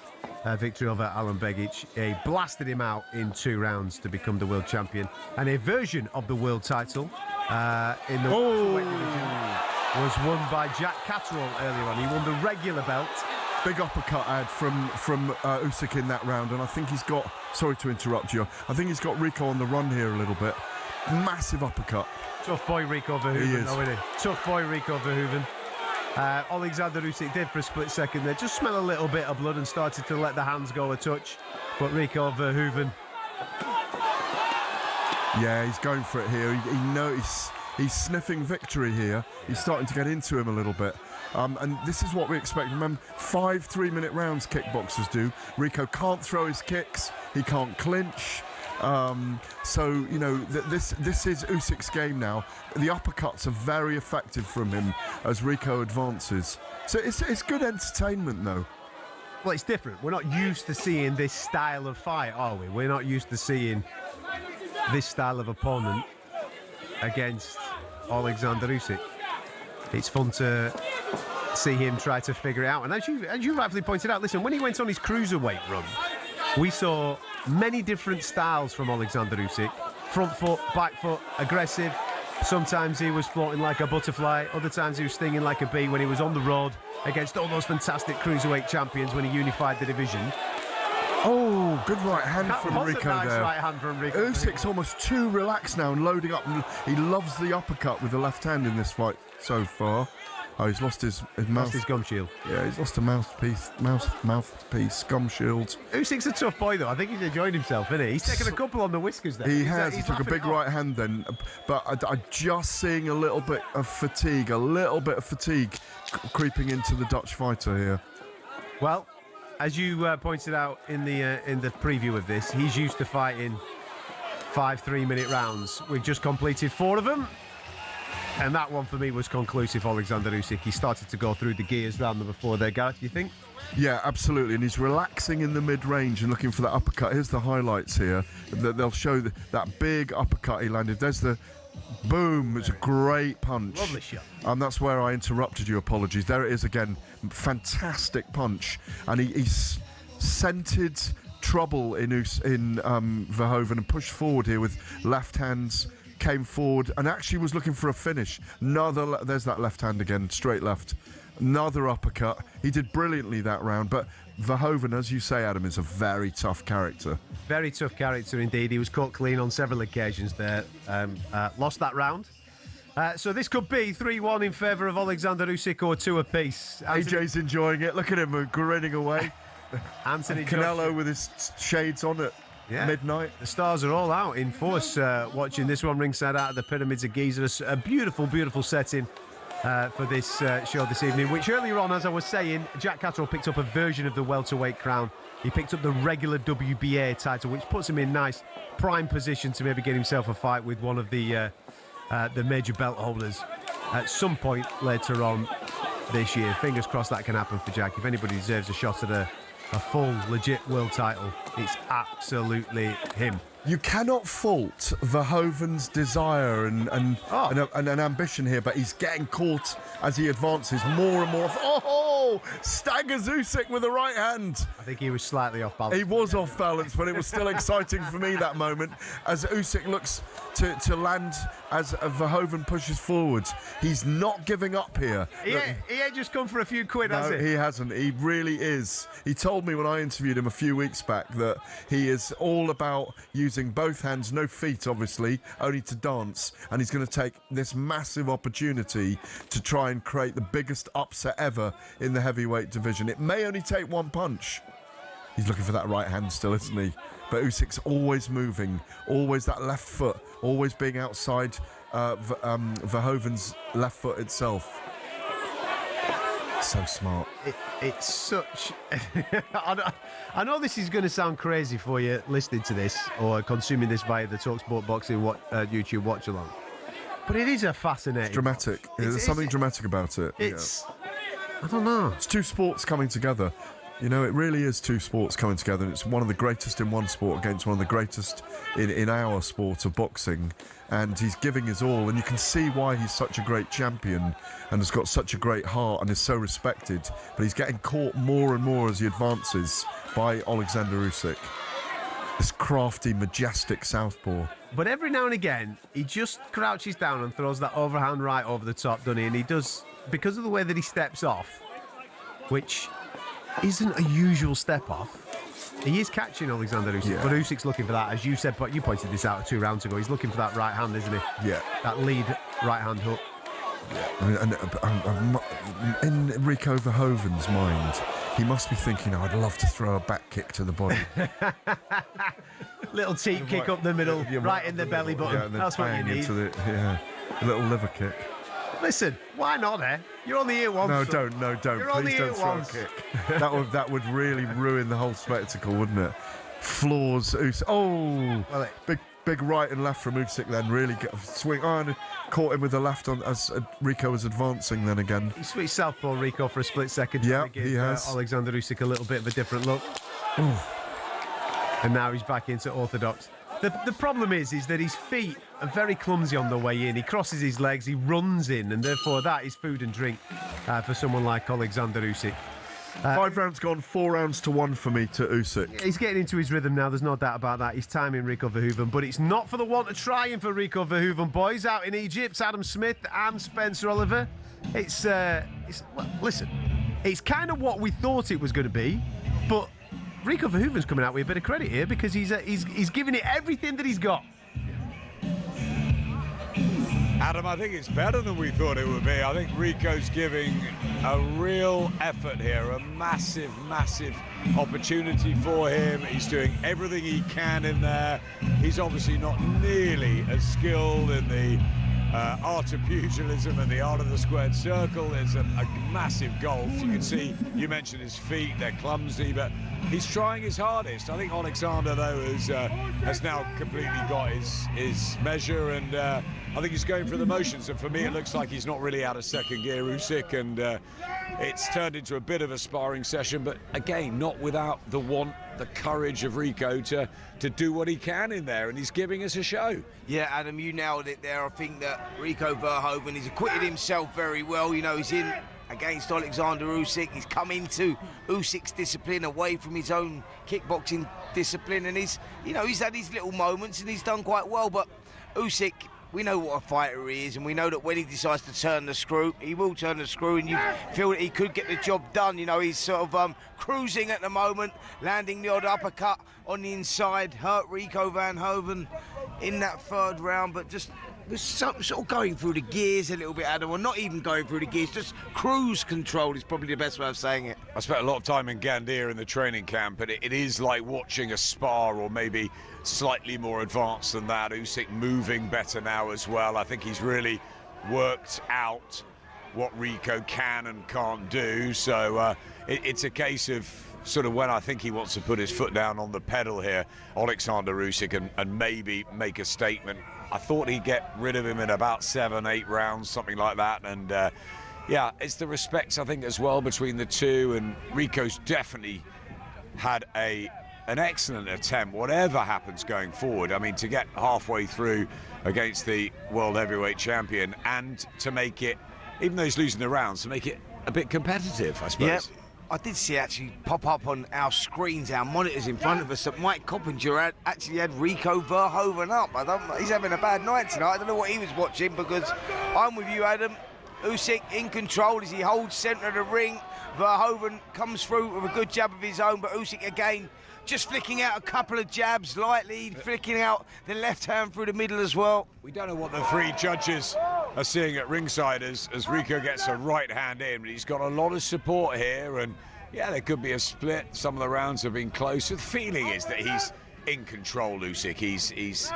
Speaker 2: victory over Alan Begic. He blasted him out in 2 rounds to become the world champion, and a version of the world title in the weight division was won by Jack Catterall earlier on. He won the regular belt.
Speaker 3: Big uppercut ad from Usyk in that round, and I think he's got, sorry to interrupt you, I think he's got Rico on the run here a little bit. Massive uppercut.
Speaker 2: Tough boy Rico Verhoeven.
Speaker 3: He is.
Speaker 2: Though, isn't he? Tough boy Rico Verhoeven. Oleksandr Usyk did for a split second there, just smell a little bit of blood and started to let the hands go a touch, but Rico Verhoeven,
Speaker 3: yeah, he's going for it here. He knows he's sniffing victory here. He's starting to get into him a little bit, and this is what we expect. Remember, 5 3-minute rounds kickboxers do. Rico can't throw his kicks, he can't clinch. So, you know, this is Usyk's game now. The uppercuts are very effective from him as Rico advances. So it's good entertainment, though.
Speaker 2: Well, it's different. We're not used to seeing this style of fight, are we? We're not used to seeing this style of opponent against Oleksandr Usyk. It's fun to see him try to figure it out. And as you rightfully pointed out, listen, when he went on his cruiserweight run, we saw many different styles from Oleksandr Usyk. Front foot, back foot, aggressive. Sometimes he was floating like a butterfly. Other times he was stinging like a bee when he was on the road against all those fantastic cruiserweight champions when he unified the division.
Speaker 3: Oh, good right hand
Speaker 2: That
Speaker 3: from
Speaker 2: was
Speaker 3: Rico
Speaker 2: a nice
Speaker 3: there.
Speaker 2: right hand from Rico.
Speaker 3: Usyk's almost too relaxed now and loading up. He loves the uppercut with the left hand in this fight so far. Oh, he's lost his mouth.
Speaker 2: Lost his gum shield.
Speaker 3: Yeah, he's lost a mouthpiece, gum shield.
Speaker 2: Usyk's a tough boy, though. I think he's enjoyed himself, isn't he? He's taken a couple on the whiskers there.
Speaker 3: He has. He
Speaker 2: He's
Speaker 3: took a big right hand then, but I'm just seeing a little bit of fatigue, creeping into the Dutch fighter here.
Speaker 2: Well, as you pointed out in the preview of this, he's used to fighting 5 3-minute rounds. We've just completed 4 of them. And that one for me was conclusive, Oleksandr Usyk. He started to go through the gears round number 4 there, Gareth, do you think?
Speaker 3: Yeah, absolutely. And he's relaxing in the mid-range and looking for that uppercut. Here's the highlights here. They'll show that big uppercut he landed. There's the boom. It's a great punch.
Speaker 2: Lovely shot.
Speaker 3: And that's where I interrupted you. Apologies. There it is again. Fantastic punch. And he's scented trouble in Verhoeven and pushed forward here with left hands. Came forward and actually was looking for a finish. There's that left hand again, straight left. another uppercut. He did brilliantly that round, but Verhoeven, as you say, Adam, is a very tough character.
Speaker 2: Very tough character indeed. He was caught clean on several occasions there. Lost that round. So this could be 3-1 in favour of Oleksandr Usyk or 2 apiece.
Speaker 3: AJ's enjoying it. Look at him grinning away.
Speaker 2: Anthony
Speaker 3: Canelo
Speaker 2: Joshua
Speaker 3: with his shades on at midnight.
Speaker 2: The stars are all out in force watching this one ringside out of the Pyramids of Giza. A beautiful, beautiful setting for this show this evening, which earlier on, as I was saying, Jack Catterall picked up a version of the welterweight crown. He picked up the regular WBA title, which puts him in nice prime position to maybe get himself a fight with one of the major belt holders at some point later on this year. Fingers crossed that can happen for Jack. If anybody deserves a shot at a full, legit world title, it's absolutely him.
Speaker 3: You cannot fault Verhoeven's desire and ambition here, but he's getting caught as he advances more and more. Oh, staggers Usyk with the right hand.
Speaker 2: I think he was slightly off balance.
Speaker 3: He was off balance, but it was still exciting for me that moment as Usyk looks to land as Verhoeven pushes forward. He's not giving up here.
Speaker 2: He ain't just come for a few quid, has he?
Speaker 3: No, he hasn't. He really is. He told me when I interviewed him a few weeks back that he is all about using both hands, no feet obviously, only to dance, and he's going to take this massive opportunity to try and create the biggest upset ever in the heavyweight division. It may only take one punch. He's looking for that right hand still, isn't he? But Usyk's always moving, always that left foot, always being outside Verhoeven's left foot itself. So smart.
Speaker 2: It's such... I know this is going to sound crazy for you listening to this or consuming this via the talkSPORT Boxing YouTube watch along, but it is a fascinating...
Speaker 3: It's dramatic. There's something dramatic about it.
Speaker 2: It's... I don't know.
Speaker 3: It's two sports coming together. You know, it really is two sports coming together, and it's one of the greatest in one sport against one of the greatest in our sport of boxing, and he's giving his all, and you can see why he's such a great champion and has got such a great heart and is so respected, but he's getting caught more and more as he advances by Oleksandr Usyk. This crafty, majestic southpaw.
Speaker 2: But every now and again, he just crouches down and throws that overhand right over the top, doesn't he? And he does, because of the way that he steps off, which isn't a usual step off. He is catching Oleksandr Usyk, but Usyk's looking for that, as you said, but you pointed this out 2 rounds ago. He's looking for that right hand, isn't he?
Speaker 3: Yeah.
Speaker 2: That lead right hand hook.
Speaker 3: And in Rico Verhoeven's mind, he must be thinking, I'd love to throw a back kick to the body.
Speaker 2: Little teep kick up the middle, right in the belly button. That's what you need.
Speaker 3: A little liver kick.
Speaker 2: Listen, why not, eh? You're only here once.
Speaker 3: No, don't. Please don't throw a kick. that would really ruin the whole spectacle, wouldn't it? Floors Usyk. Oh, well, big right and left from Usyk then. Really swing. Oh, and caught him with the left on as Rico was advancing then again.
Speaker 2: He switched southpaw Rico for a split second.
Speaker 3: Yeah, he has.
Speaker 2: Oleksandr Usyk a little bit of a different look. And now he's back into orthodox. The problem is that his feet are very clumsy on the way in. He crosses his legs, he runs in, and therefore that is food and drink for someone like Oleksandr Usyk.
Speaker 3: 5 rounds gone, 4 rounds to 1 for me to Usyk.
Speaker 2: He's getting into his rhythm now, there's no doubt about that. He's timing Rico Verhoeven, but it's not for the want of trying for Rico Verhoeven. Boys out in Egypt, Adam Smith and Spencer Oliver. Well, listen, it's kind of what we thought it was going to be, but Rico Verhoeven's coming out with a bit of credit here because he's giving it everything that he's got.
Speaker 21: Adam, I think it's better than we thought it would be. I think Rico's giving a real effort here, a massive, massive opportunity for him. He's doing everything he can in there. He's obviously not nearly as skilled in the art of pugilism and the art of the squared circle. There's a massive gulf. You can see, you mentioned his feet, they're clumsy, but he's trying his hardest. I think Oleksandr, though, has now completely got his measure, and I think he's going through the motions. And for me, it looks like he's not really out of second gear, Usyk, and it's turned into a bit of a sparring session, but again, not without the courage of Rico to do what he can in there, and he's giving us a show.
Speaker 4: Yeah, Adam, you nailed it there. I think that Rico Verhoeven, he's acquitted himself very well. You know, he's in against Oleksandr Usyk. He's come into Usyk's discipline away from his own kickboxing discipline, and he's had his little moments and he's done quite well, but Usyk, we know what a fighter he is, and we know that when he decides to turn the screw, he will turn the screw, and you feel that he could get the job done. You know, he's sort of cruising at the moment, landing the odd uppercut on the inside, hurt Rico Verhoeven in that third round, but just sort of going through the gears a little bit, Adam, or not even going through the gears, just cruise control is probably the best way of saying it.
Speaker 21: I spent a lot of time in Gandia in the training camp, and it is like watching a spar, or maybe slightly more advanced than that. Usyk moving better now as well. I think he's really worked out what Rico can and can't do. So it's a case of sort of when I think he wants to put his foot down on the pedal here, Oleksandr Usyk, and maybe make a statement. I thought he'd get rid of him in about 7-8 rounds, something like that. And yeah, it's the respects, I think, as well between the two. And Rico's definitely had an excellent attempt, whatever happens going forward. I mean, to get halfway through against the world heavyweight champion and to make it, even though he's losing the rounds, to make it a bit competitive, I suppose.
Speaker 4: Yeah. I did see actually pop up on our screens, our monitors in front of us, that Mike Coppinger actually had Rico Verhoeven up. He's having a bad night tonight. I don't know what he was watching, because I'm with you, Adam. Usyk in control as he holds centre of the ring. Verhoeven comes through with a good jab of his own, but Usyk again just flicking out a couple of jabs lightly, flicking out the left hand through the middle as well.
Speaker 21: We don't know what the three judges are seeing at ringside as Rico gets a right hand in, but he's got a lot of support here, and yeah, there could be a split. Some of the rounds have been close. The feeling is that he's in control, Usyk. He's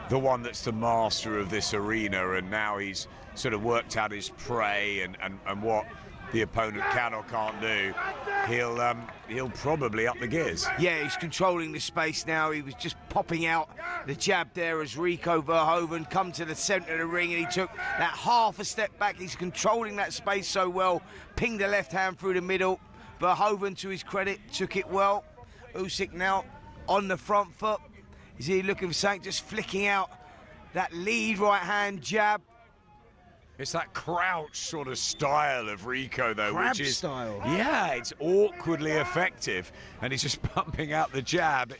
Speaker 21: the one that's the master of this arena, and now he's sort of worked out his prey and what the opponent can or can't do. He'll probably up the gears.
Speaker 4: Yeah, he's controlling the space now. He was just popping out the jab there as Rico Verhoeven come to the centre of the ring, and he took that half a step back. He's controlling that space so well. Pinged the left hand through the middle. Verhoeven, to his credit, took it well. Usyk now on the front foot. Is he looking for something? Just flicking out that lead right hand jab.
Speaker 21: It's that crouch sort of style of Rico, though,
Speaker 4: Crab
Speaker 21: which is
Speaker 4: style.
Speaker 21: Yeah, it's awkwardly effective, and he's just pumping out the jab.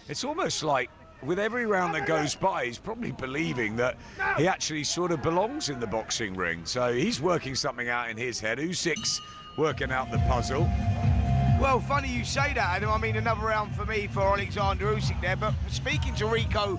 Speaker 21: It's almost like with every round that goes by, he's probably believing that he actually sort of belongs in the boxing ring. So he's working something out in his head. Usyk's working out the puzzle.
Speaker 4: Well, funny you say that, Adam. I mean, another round for me for Oleksandr Usyk there. But speaking to Rico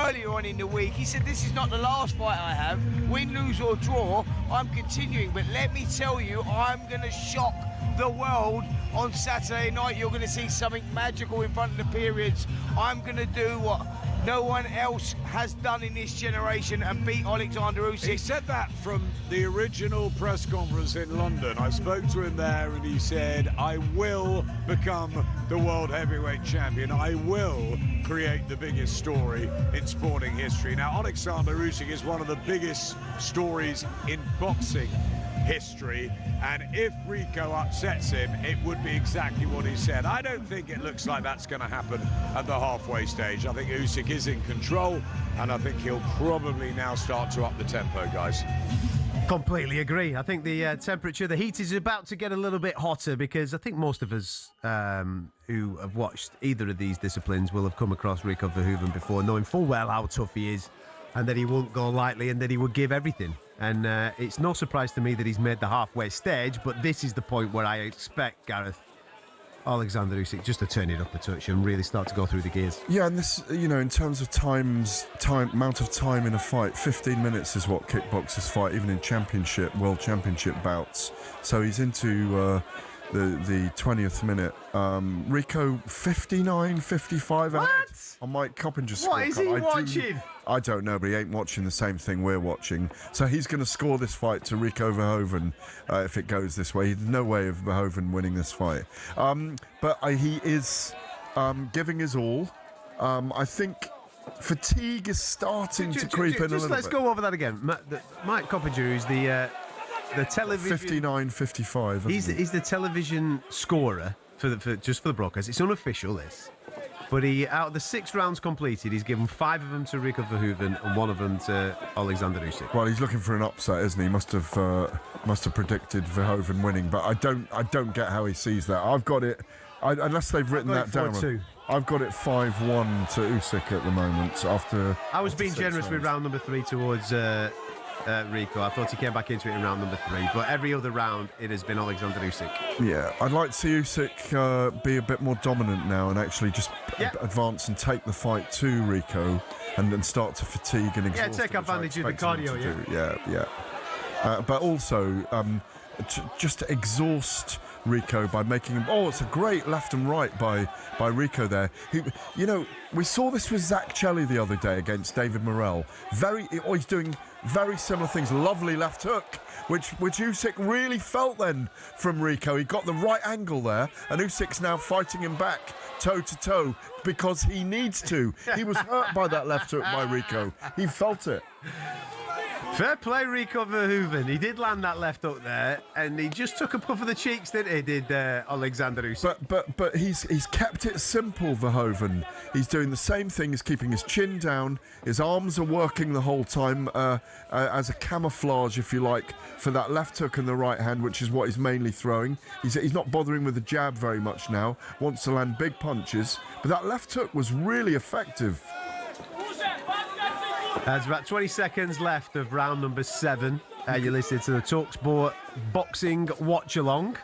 Speaker 4: earlier on in the week, he said, this is not the last fight I have. Win, lose or draw, I'm continuing. But let me tell you, I'm going to shock the world on Saturday night. You're going to see something magical in front of the periods. I'm going to do what no one else has done in this generation and beat Oleksandr Usyk.
Speaker 21: He said that from the original press conference in London. I spoke to him there, and he said, I will become the world heavyweight champion. I will create the biggest story in sporting history. Now, Oleksandr Usyk is one of the biggest stories in boxing history, and if Rico upsets him, it would be exactly what he said. I don't think it looks like that's going to happen at the halfway stage. I think Usyk is in control, and I think he'll probably now start to up the tempo, guys.
Speaker 6: Completely agree. I think the temperature, the heat is about to get a little bit hotter, because I think most of us who have watched either of these disciplines will have come across Rico Verhoeven before, knowing full well how tough he is, and that he won't go lightly, and that he would give everything. And it's no surprise to me that he's made the halfway stage, but this is the point where I expect Gareth, Oleksandr Usyk, just to turn it up a touch and really start to go through the gears.
Speaker 3: Yeah, and this, you know, in terms of amount of time in a fight, 15 minutes is what kickboxers fight, even in world championship bouts. So he's into the 20th minute. Rico 59, 55 ahead on Mike Coppinger's scorecard.
Speaker 6: What is he watching?
Speaker 3: I don't know, but he ain't watching the same thing we're watching. So he's going to score this fight to Rico Verhoeven if it goes this way. There's no way of Verhoeven winning this fight. But he is giving his all. I think fatigue is starting to creep in a little bit.
Speaker 6: Let's go over that again. Mike Coppinger, who's the television...
Speaker 3: 59, 55.
Speaker 6: He's the television scorer just for the broadcast. It's unofficial, this. But out of the 6 rounds completed, he's given 5 of them to Rico Verhoeven and 1 of them to Oleksandr Usyk.
Speaker 3: Well, he's looking for an upset, isn't he? Must have predicted Verhoeven winning, but I don't get how he sees that. I've got it. Unless they've written that down. I've got it 5-1 to Usyk at the moment.
Speaker 6: I was being generous with round number 3 towards Rico. I thought he came back into it in round number 3, but every other round it has been Oleksandr Usyk.
Speaker 3: Yeah, I'd like to see Usyk be a bit more dominant now and actually just advance and take the fight to Rico and then start to fatigue and exhaust.
Speaker 6: Yeah, take advantage of the cardio.
Speaker 3: But also just to exhaust Rico by making him. Oh, it's a great left and right by Rico there. We saw this with Zach Chelly the other day against David Morrell. He's doing very similar things. Lovely left hook, which Usyk really felt then from Rico. He got the right angle there, and Usyk's now fighting him back toe to toe because he needs to. He was hurt by that left hook by Rico. He felt it.
Speaker 6: Fair play, Rico Verhoeven. He did land that left hook there, and he just took a puff of the cheeks, didn't he? Did Oleksandr Usyk?
Speaker 3: But he's kept it simple, Verhoeven. He's doing the same thing. He's keeping his chin down. His arms are working the whole time as a camouflage, if you like, for that left hook and the right hand, which is what he's mainly throwing. He's not bothering with the jab very much now. Wants to land big punches, but that left hook was really effective.
Speaker 6: There's about 20 seconds left of round number 7. You're listening to the talkSPORT boxing watch-along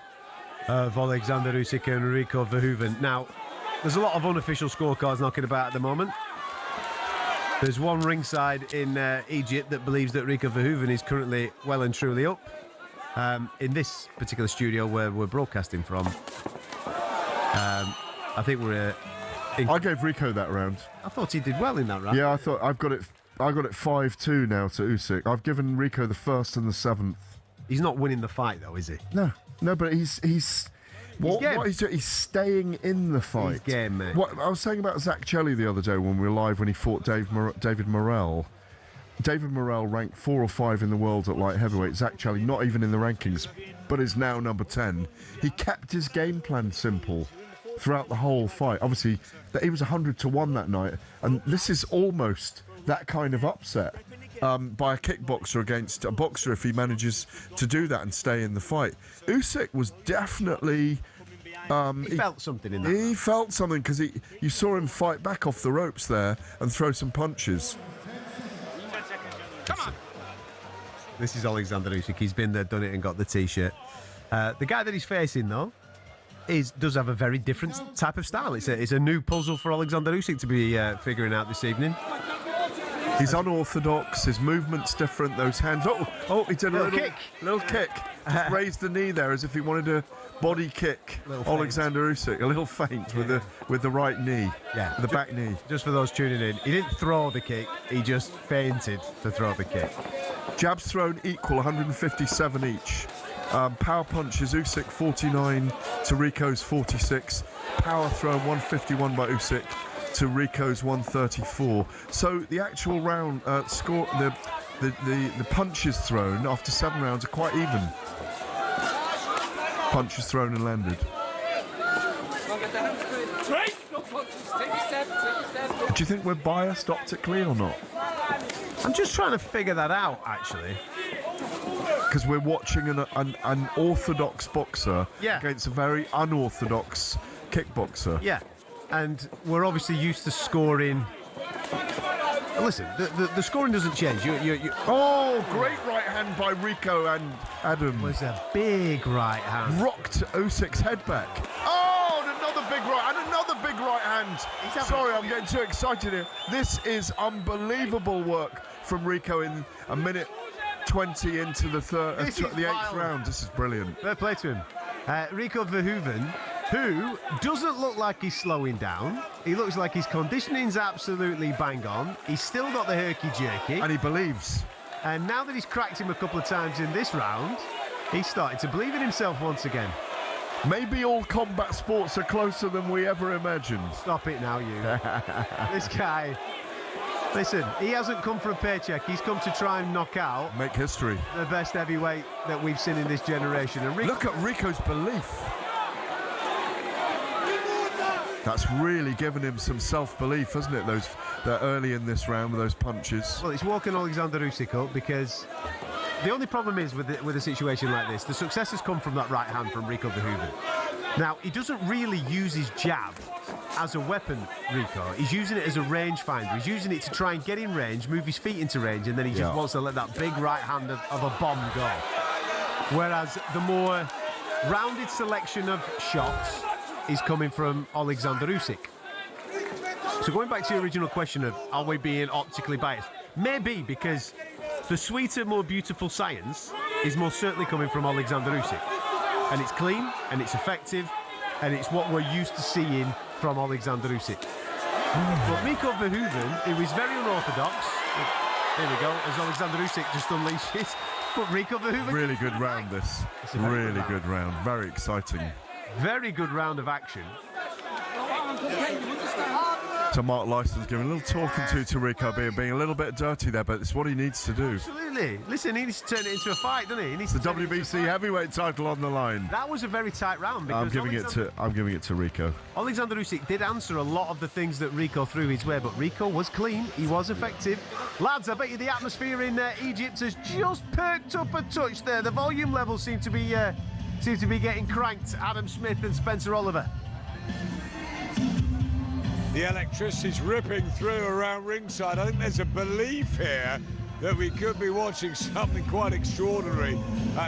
Speaker 6: of Oleksandr Usyk and Rico Verhoeven. Now, there's a lot of unofficial scorecards knocking about at the moment. There's one ringside in Egypt that believes that Rico Verhoeven is currently well and truly up. In this particular studio where we're broadcasting from, I think we're...
Speaker 3: I gave Rico that round.
Speaker 6: I thought he did well in that round.
Speaker 3: Yeah, I got it 5-2 now to Usyk. I've given Rico the 1st and the 7th.
Speaker 6: He's not winning the fight though, is he?
Speaker 3: No, but he's what he's doing, he's staying in the fight.
Speaker 6: He's game, mate.
Speaker 3: What I was saying about Zach Chelly the other day when we were live when he fought David Morrell. David Morrell ranked 4 or 5 in the world at light heavyweight. Zach Chelly not even in the rankings, but is now number 10. He kept his game plan simple throughout the whole fight. Obviously, he was 100-1 that night, and this is almost that kind of upset by a kickboxer against a boxer if he manages to do that and stay in the fight. Usyk was definitely...
Speaker 6: he felt something in that.
Speaker 3: He felt something because you saw him fight back off the ropes there and throw some punches.
Speaker 6: Come on. This is Oleksandr Usyk. He's been there, done it, and got the T-shirt. The guy that he's facing, though, does have a very different type of style. It's a new puzzle for Oleksandr Usyk to be figuring out this evening.
Speaker 3: He's unorthodox. His movement's different. Those hands. Oh! He did a little kick. Just raised the knee there as if he wanted to body kick Oleksandr Usyk. A little feint with the right knee.
Speaker 6: Yeah,
Speaker 3: the back knee.
Speaker 6: Just for those tuning in, he didn't throw the kick. He just feinted to throw the kick.
Speaker 3: Jabs thrown equal, 157 each. Power punches, Usyk 49 to Rico's 46. Power thrown 151 by Usyk to Rico's 134. So the actual round score, the punches thrown after 7 rounds are quite even. Punches thrown and landed. Do you think we're biased optically or not?
Speaker 6: I'm just trying to figure that out, actually.
Speaker 3: Because we're watching an orthodox boxer against a very unorthodox kickboxer.
Speaker 6: Yeah, and we're obviously used to scoring. Listen, the scoring doesn't change.
Speaker 3: Oh, great right hand by Rico and Adam.
Speaker 6: Was a big right hand.
Speaker 3: Rocked Usyk's head back. Oh, and another big right and another big right hand. Sorry, I'm getting too excited here. This is unbelievable work from Rico in a minute 20 into the 8th round. This is brilliant.
Speaker 6: Fair play to him. Rico Verhoeven, who doesn't look like he's slowing down. He looks like his conditioning's absolutely bang on. He's still got the herky-jerky.
Speaker 3: And he believes.
Speaker 6: And now that he's cracked him a couple of times in this round, he's starting to believe in himself once again.
Speaker 3: Maybe all combat sports are closer than we ever imagined.
Speaker 6: Stop it now, you. This guy... Listen, he hasn't come for a paycheck. He's come to try and knock out...
Speaker 3: Make history.
Speaker 6: ...the best heavyweight that we've seen in this generation. And
Speaker 3: look at Rico's belief. That's really given him some self-belief, hasn't it? They're early in this round with those punches.
Speaker 6: Well, it's walking Oleksandr Usyk up because the only problem is with a situation like this, the success has come from that right hand from Rico Verhoeven.
Speaker 2: Now, he doesn't really use his jab as a weapon, Rico. He's using it as a rangefinder. He's using it to try and get in range, move his feet into range, and then he just wants to let that big right hand of a bomb go. Whereas the more rounded selection of shots is coming from Oleksandr Usyk. So going back to your original question of, are we being optically biased? Maybe, because the sweeter, more beautiful science is most certainly coming from Oleksandr Usyk. And it's clean, and it's effective, and it's what we're used to seeing from Oleksandr Usyk. But Rico Verhoeven, who is very unorthodox, here we go, as Oleksandr Usyk just unleashes. But Rico Verhoeven...
Speaker 3: Really good round, this. Really good round. Very exciting.
Speaker 2: Very good round of action.
Speaker 3: So Mark Lyson's giving a little talking to Rico, being a little bit dirty there, but it's what he needs to do.
Speaker 2: Absolutely. Listen, he needs to turn it into a fight, doesn't he? He needs
Speaker 3: the WBC heavyweight title on the line.
Speaker 2: That was a very tight round.
Speaker 3: I'm giving it to Rico.
Speaker 2: Oleksandr Usyk did answer a lot of the things that Rico threw his way, but Rico was clean. He was effective. Lads, I bet you the atmosphere in Egypt has just perked up a touch there. The volume levels seem to be getting cranked. Adam Smith and Spencer Oliver.
Speaker 21: The electricity's ripping through around ringside. I think there's a belief here that we could be watching something quite extraordinary.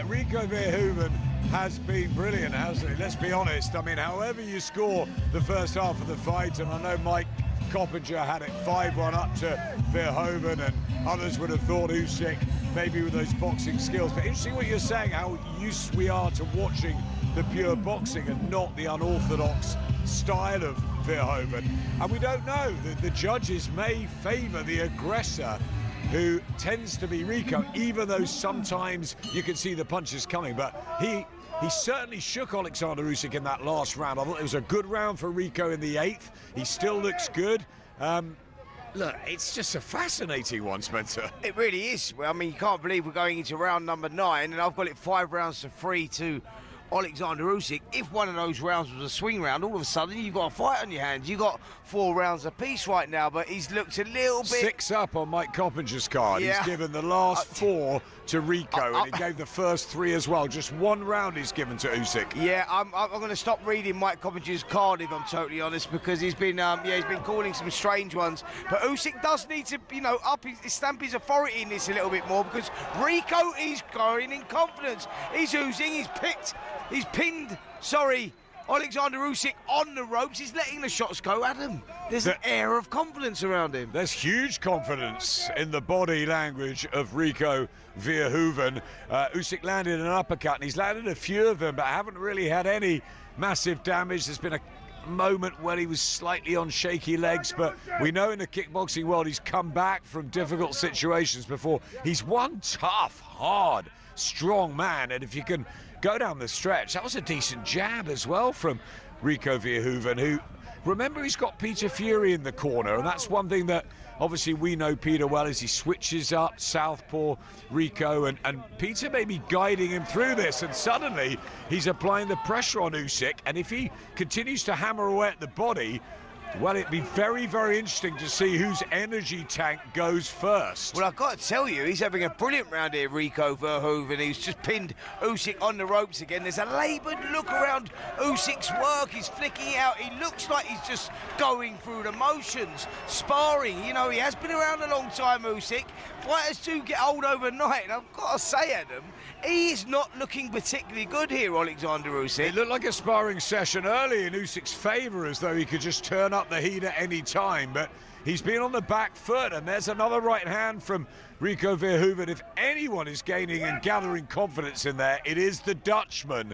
Speaker 21: Rico Verhoeven has been brilliant, hasn't he? Let's be honest. I mean, however you score the first half of the fight, and I know Mike Coppinger had it 5-1 up to Verhoeven, and others would have thought Usyk maybe with those boxing skills. But interesting what you're saying, how used we are to watching the pure boxing and not the unorthodox style of Verhoeven. And we don't know. The judges may favour the aggressor, who tends to be Rico, even though sometimes you can see the punches coming. But he certainly shook Oleksandr Usyk in that last round. I thought it was a good round for Rico in the 8th. He still looks good. Look, it's just a fascinating one, Spencer.
Speaker 4: It really is. I mean, you can't believe we're going into round number 9, and I've got it 5 rounds to 3 to Oleksandr Usyk. If one of those rounds was a swing round, all of a sudden you've got a fight on your hands. You've got 4 rounds apiece right now, but he's looked a little bit...
Speaker 21: 6 up on Mike Coppinger's card.
Speaker 4: Yeah.
Speaker 21: He's given the last 4 to Rico, and he gave the first 3 as well. Just 1 round he's given to Usyk.
Speaker 4: Yeah, I'm going to stop reading Mike Coppinger's card, if I'm totally honest, because he's been calling some strange ones. But Usyk does need to, stamp his authority in this a little bit more, because Rico is growing in confidence. He's oozing, he's pinned Oleksandr Usyk on the ropes. He's letting the shots go at him. There's an air of confidence around him.
Speaker 21: There's huge confidence in the body language of Rico Verhoeven. Usyk landed an uppercut, and he's landed a few of them, but haven't really had any massive damage. There's been a moment where he was slightly on shaky legs, but we know in the kickboxing world he's come back from difficult situations before. He's one tough, hard, strong man, and if you can go down the stretch, that was a decent jab as well from Rico Verhoeven, who, remember, he's got Peter Fury in the corner, and that's one thing that obviously we know Peter well, as he switches up southpaw Rico, and Peter may be guiding him through this, and suddenly he's applying the pressure on Usyk, and if he continues to hammer away at the body, well, it'd be very, very interesting to see whose energy tank goes first.
Speaker 4: Well, I've got to tell you, he's having a brilliant round here, Rico Verhoeven. He's just pinned Usyk on the ropes again. There's a laboured look around Usyk's work. He's flicking out. He looks like he's just going through the motions, sparring. He has been around a long time, Usyk. Fighters do get old overnight, and I've got to say, Adam, he is not looking particularly good here, Oleksandr Usyk.
Speaker 21: It looked like a sparring session early in Usyk's favour, as though he could just turn up the heat at any time, but he's been on the back foot, and there's another right hand from Rico Verhoeven. If anyone is gaining and gathering confidence in there, it is the Dutchman.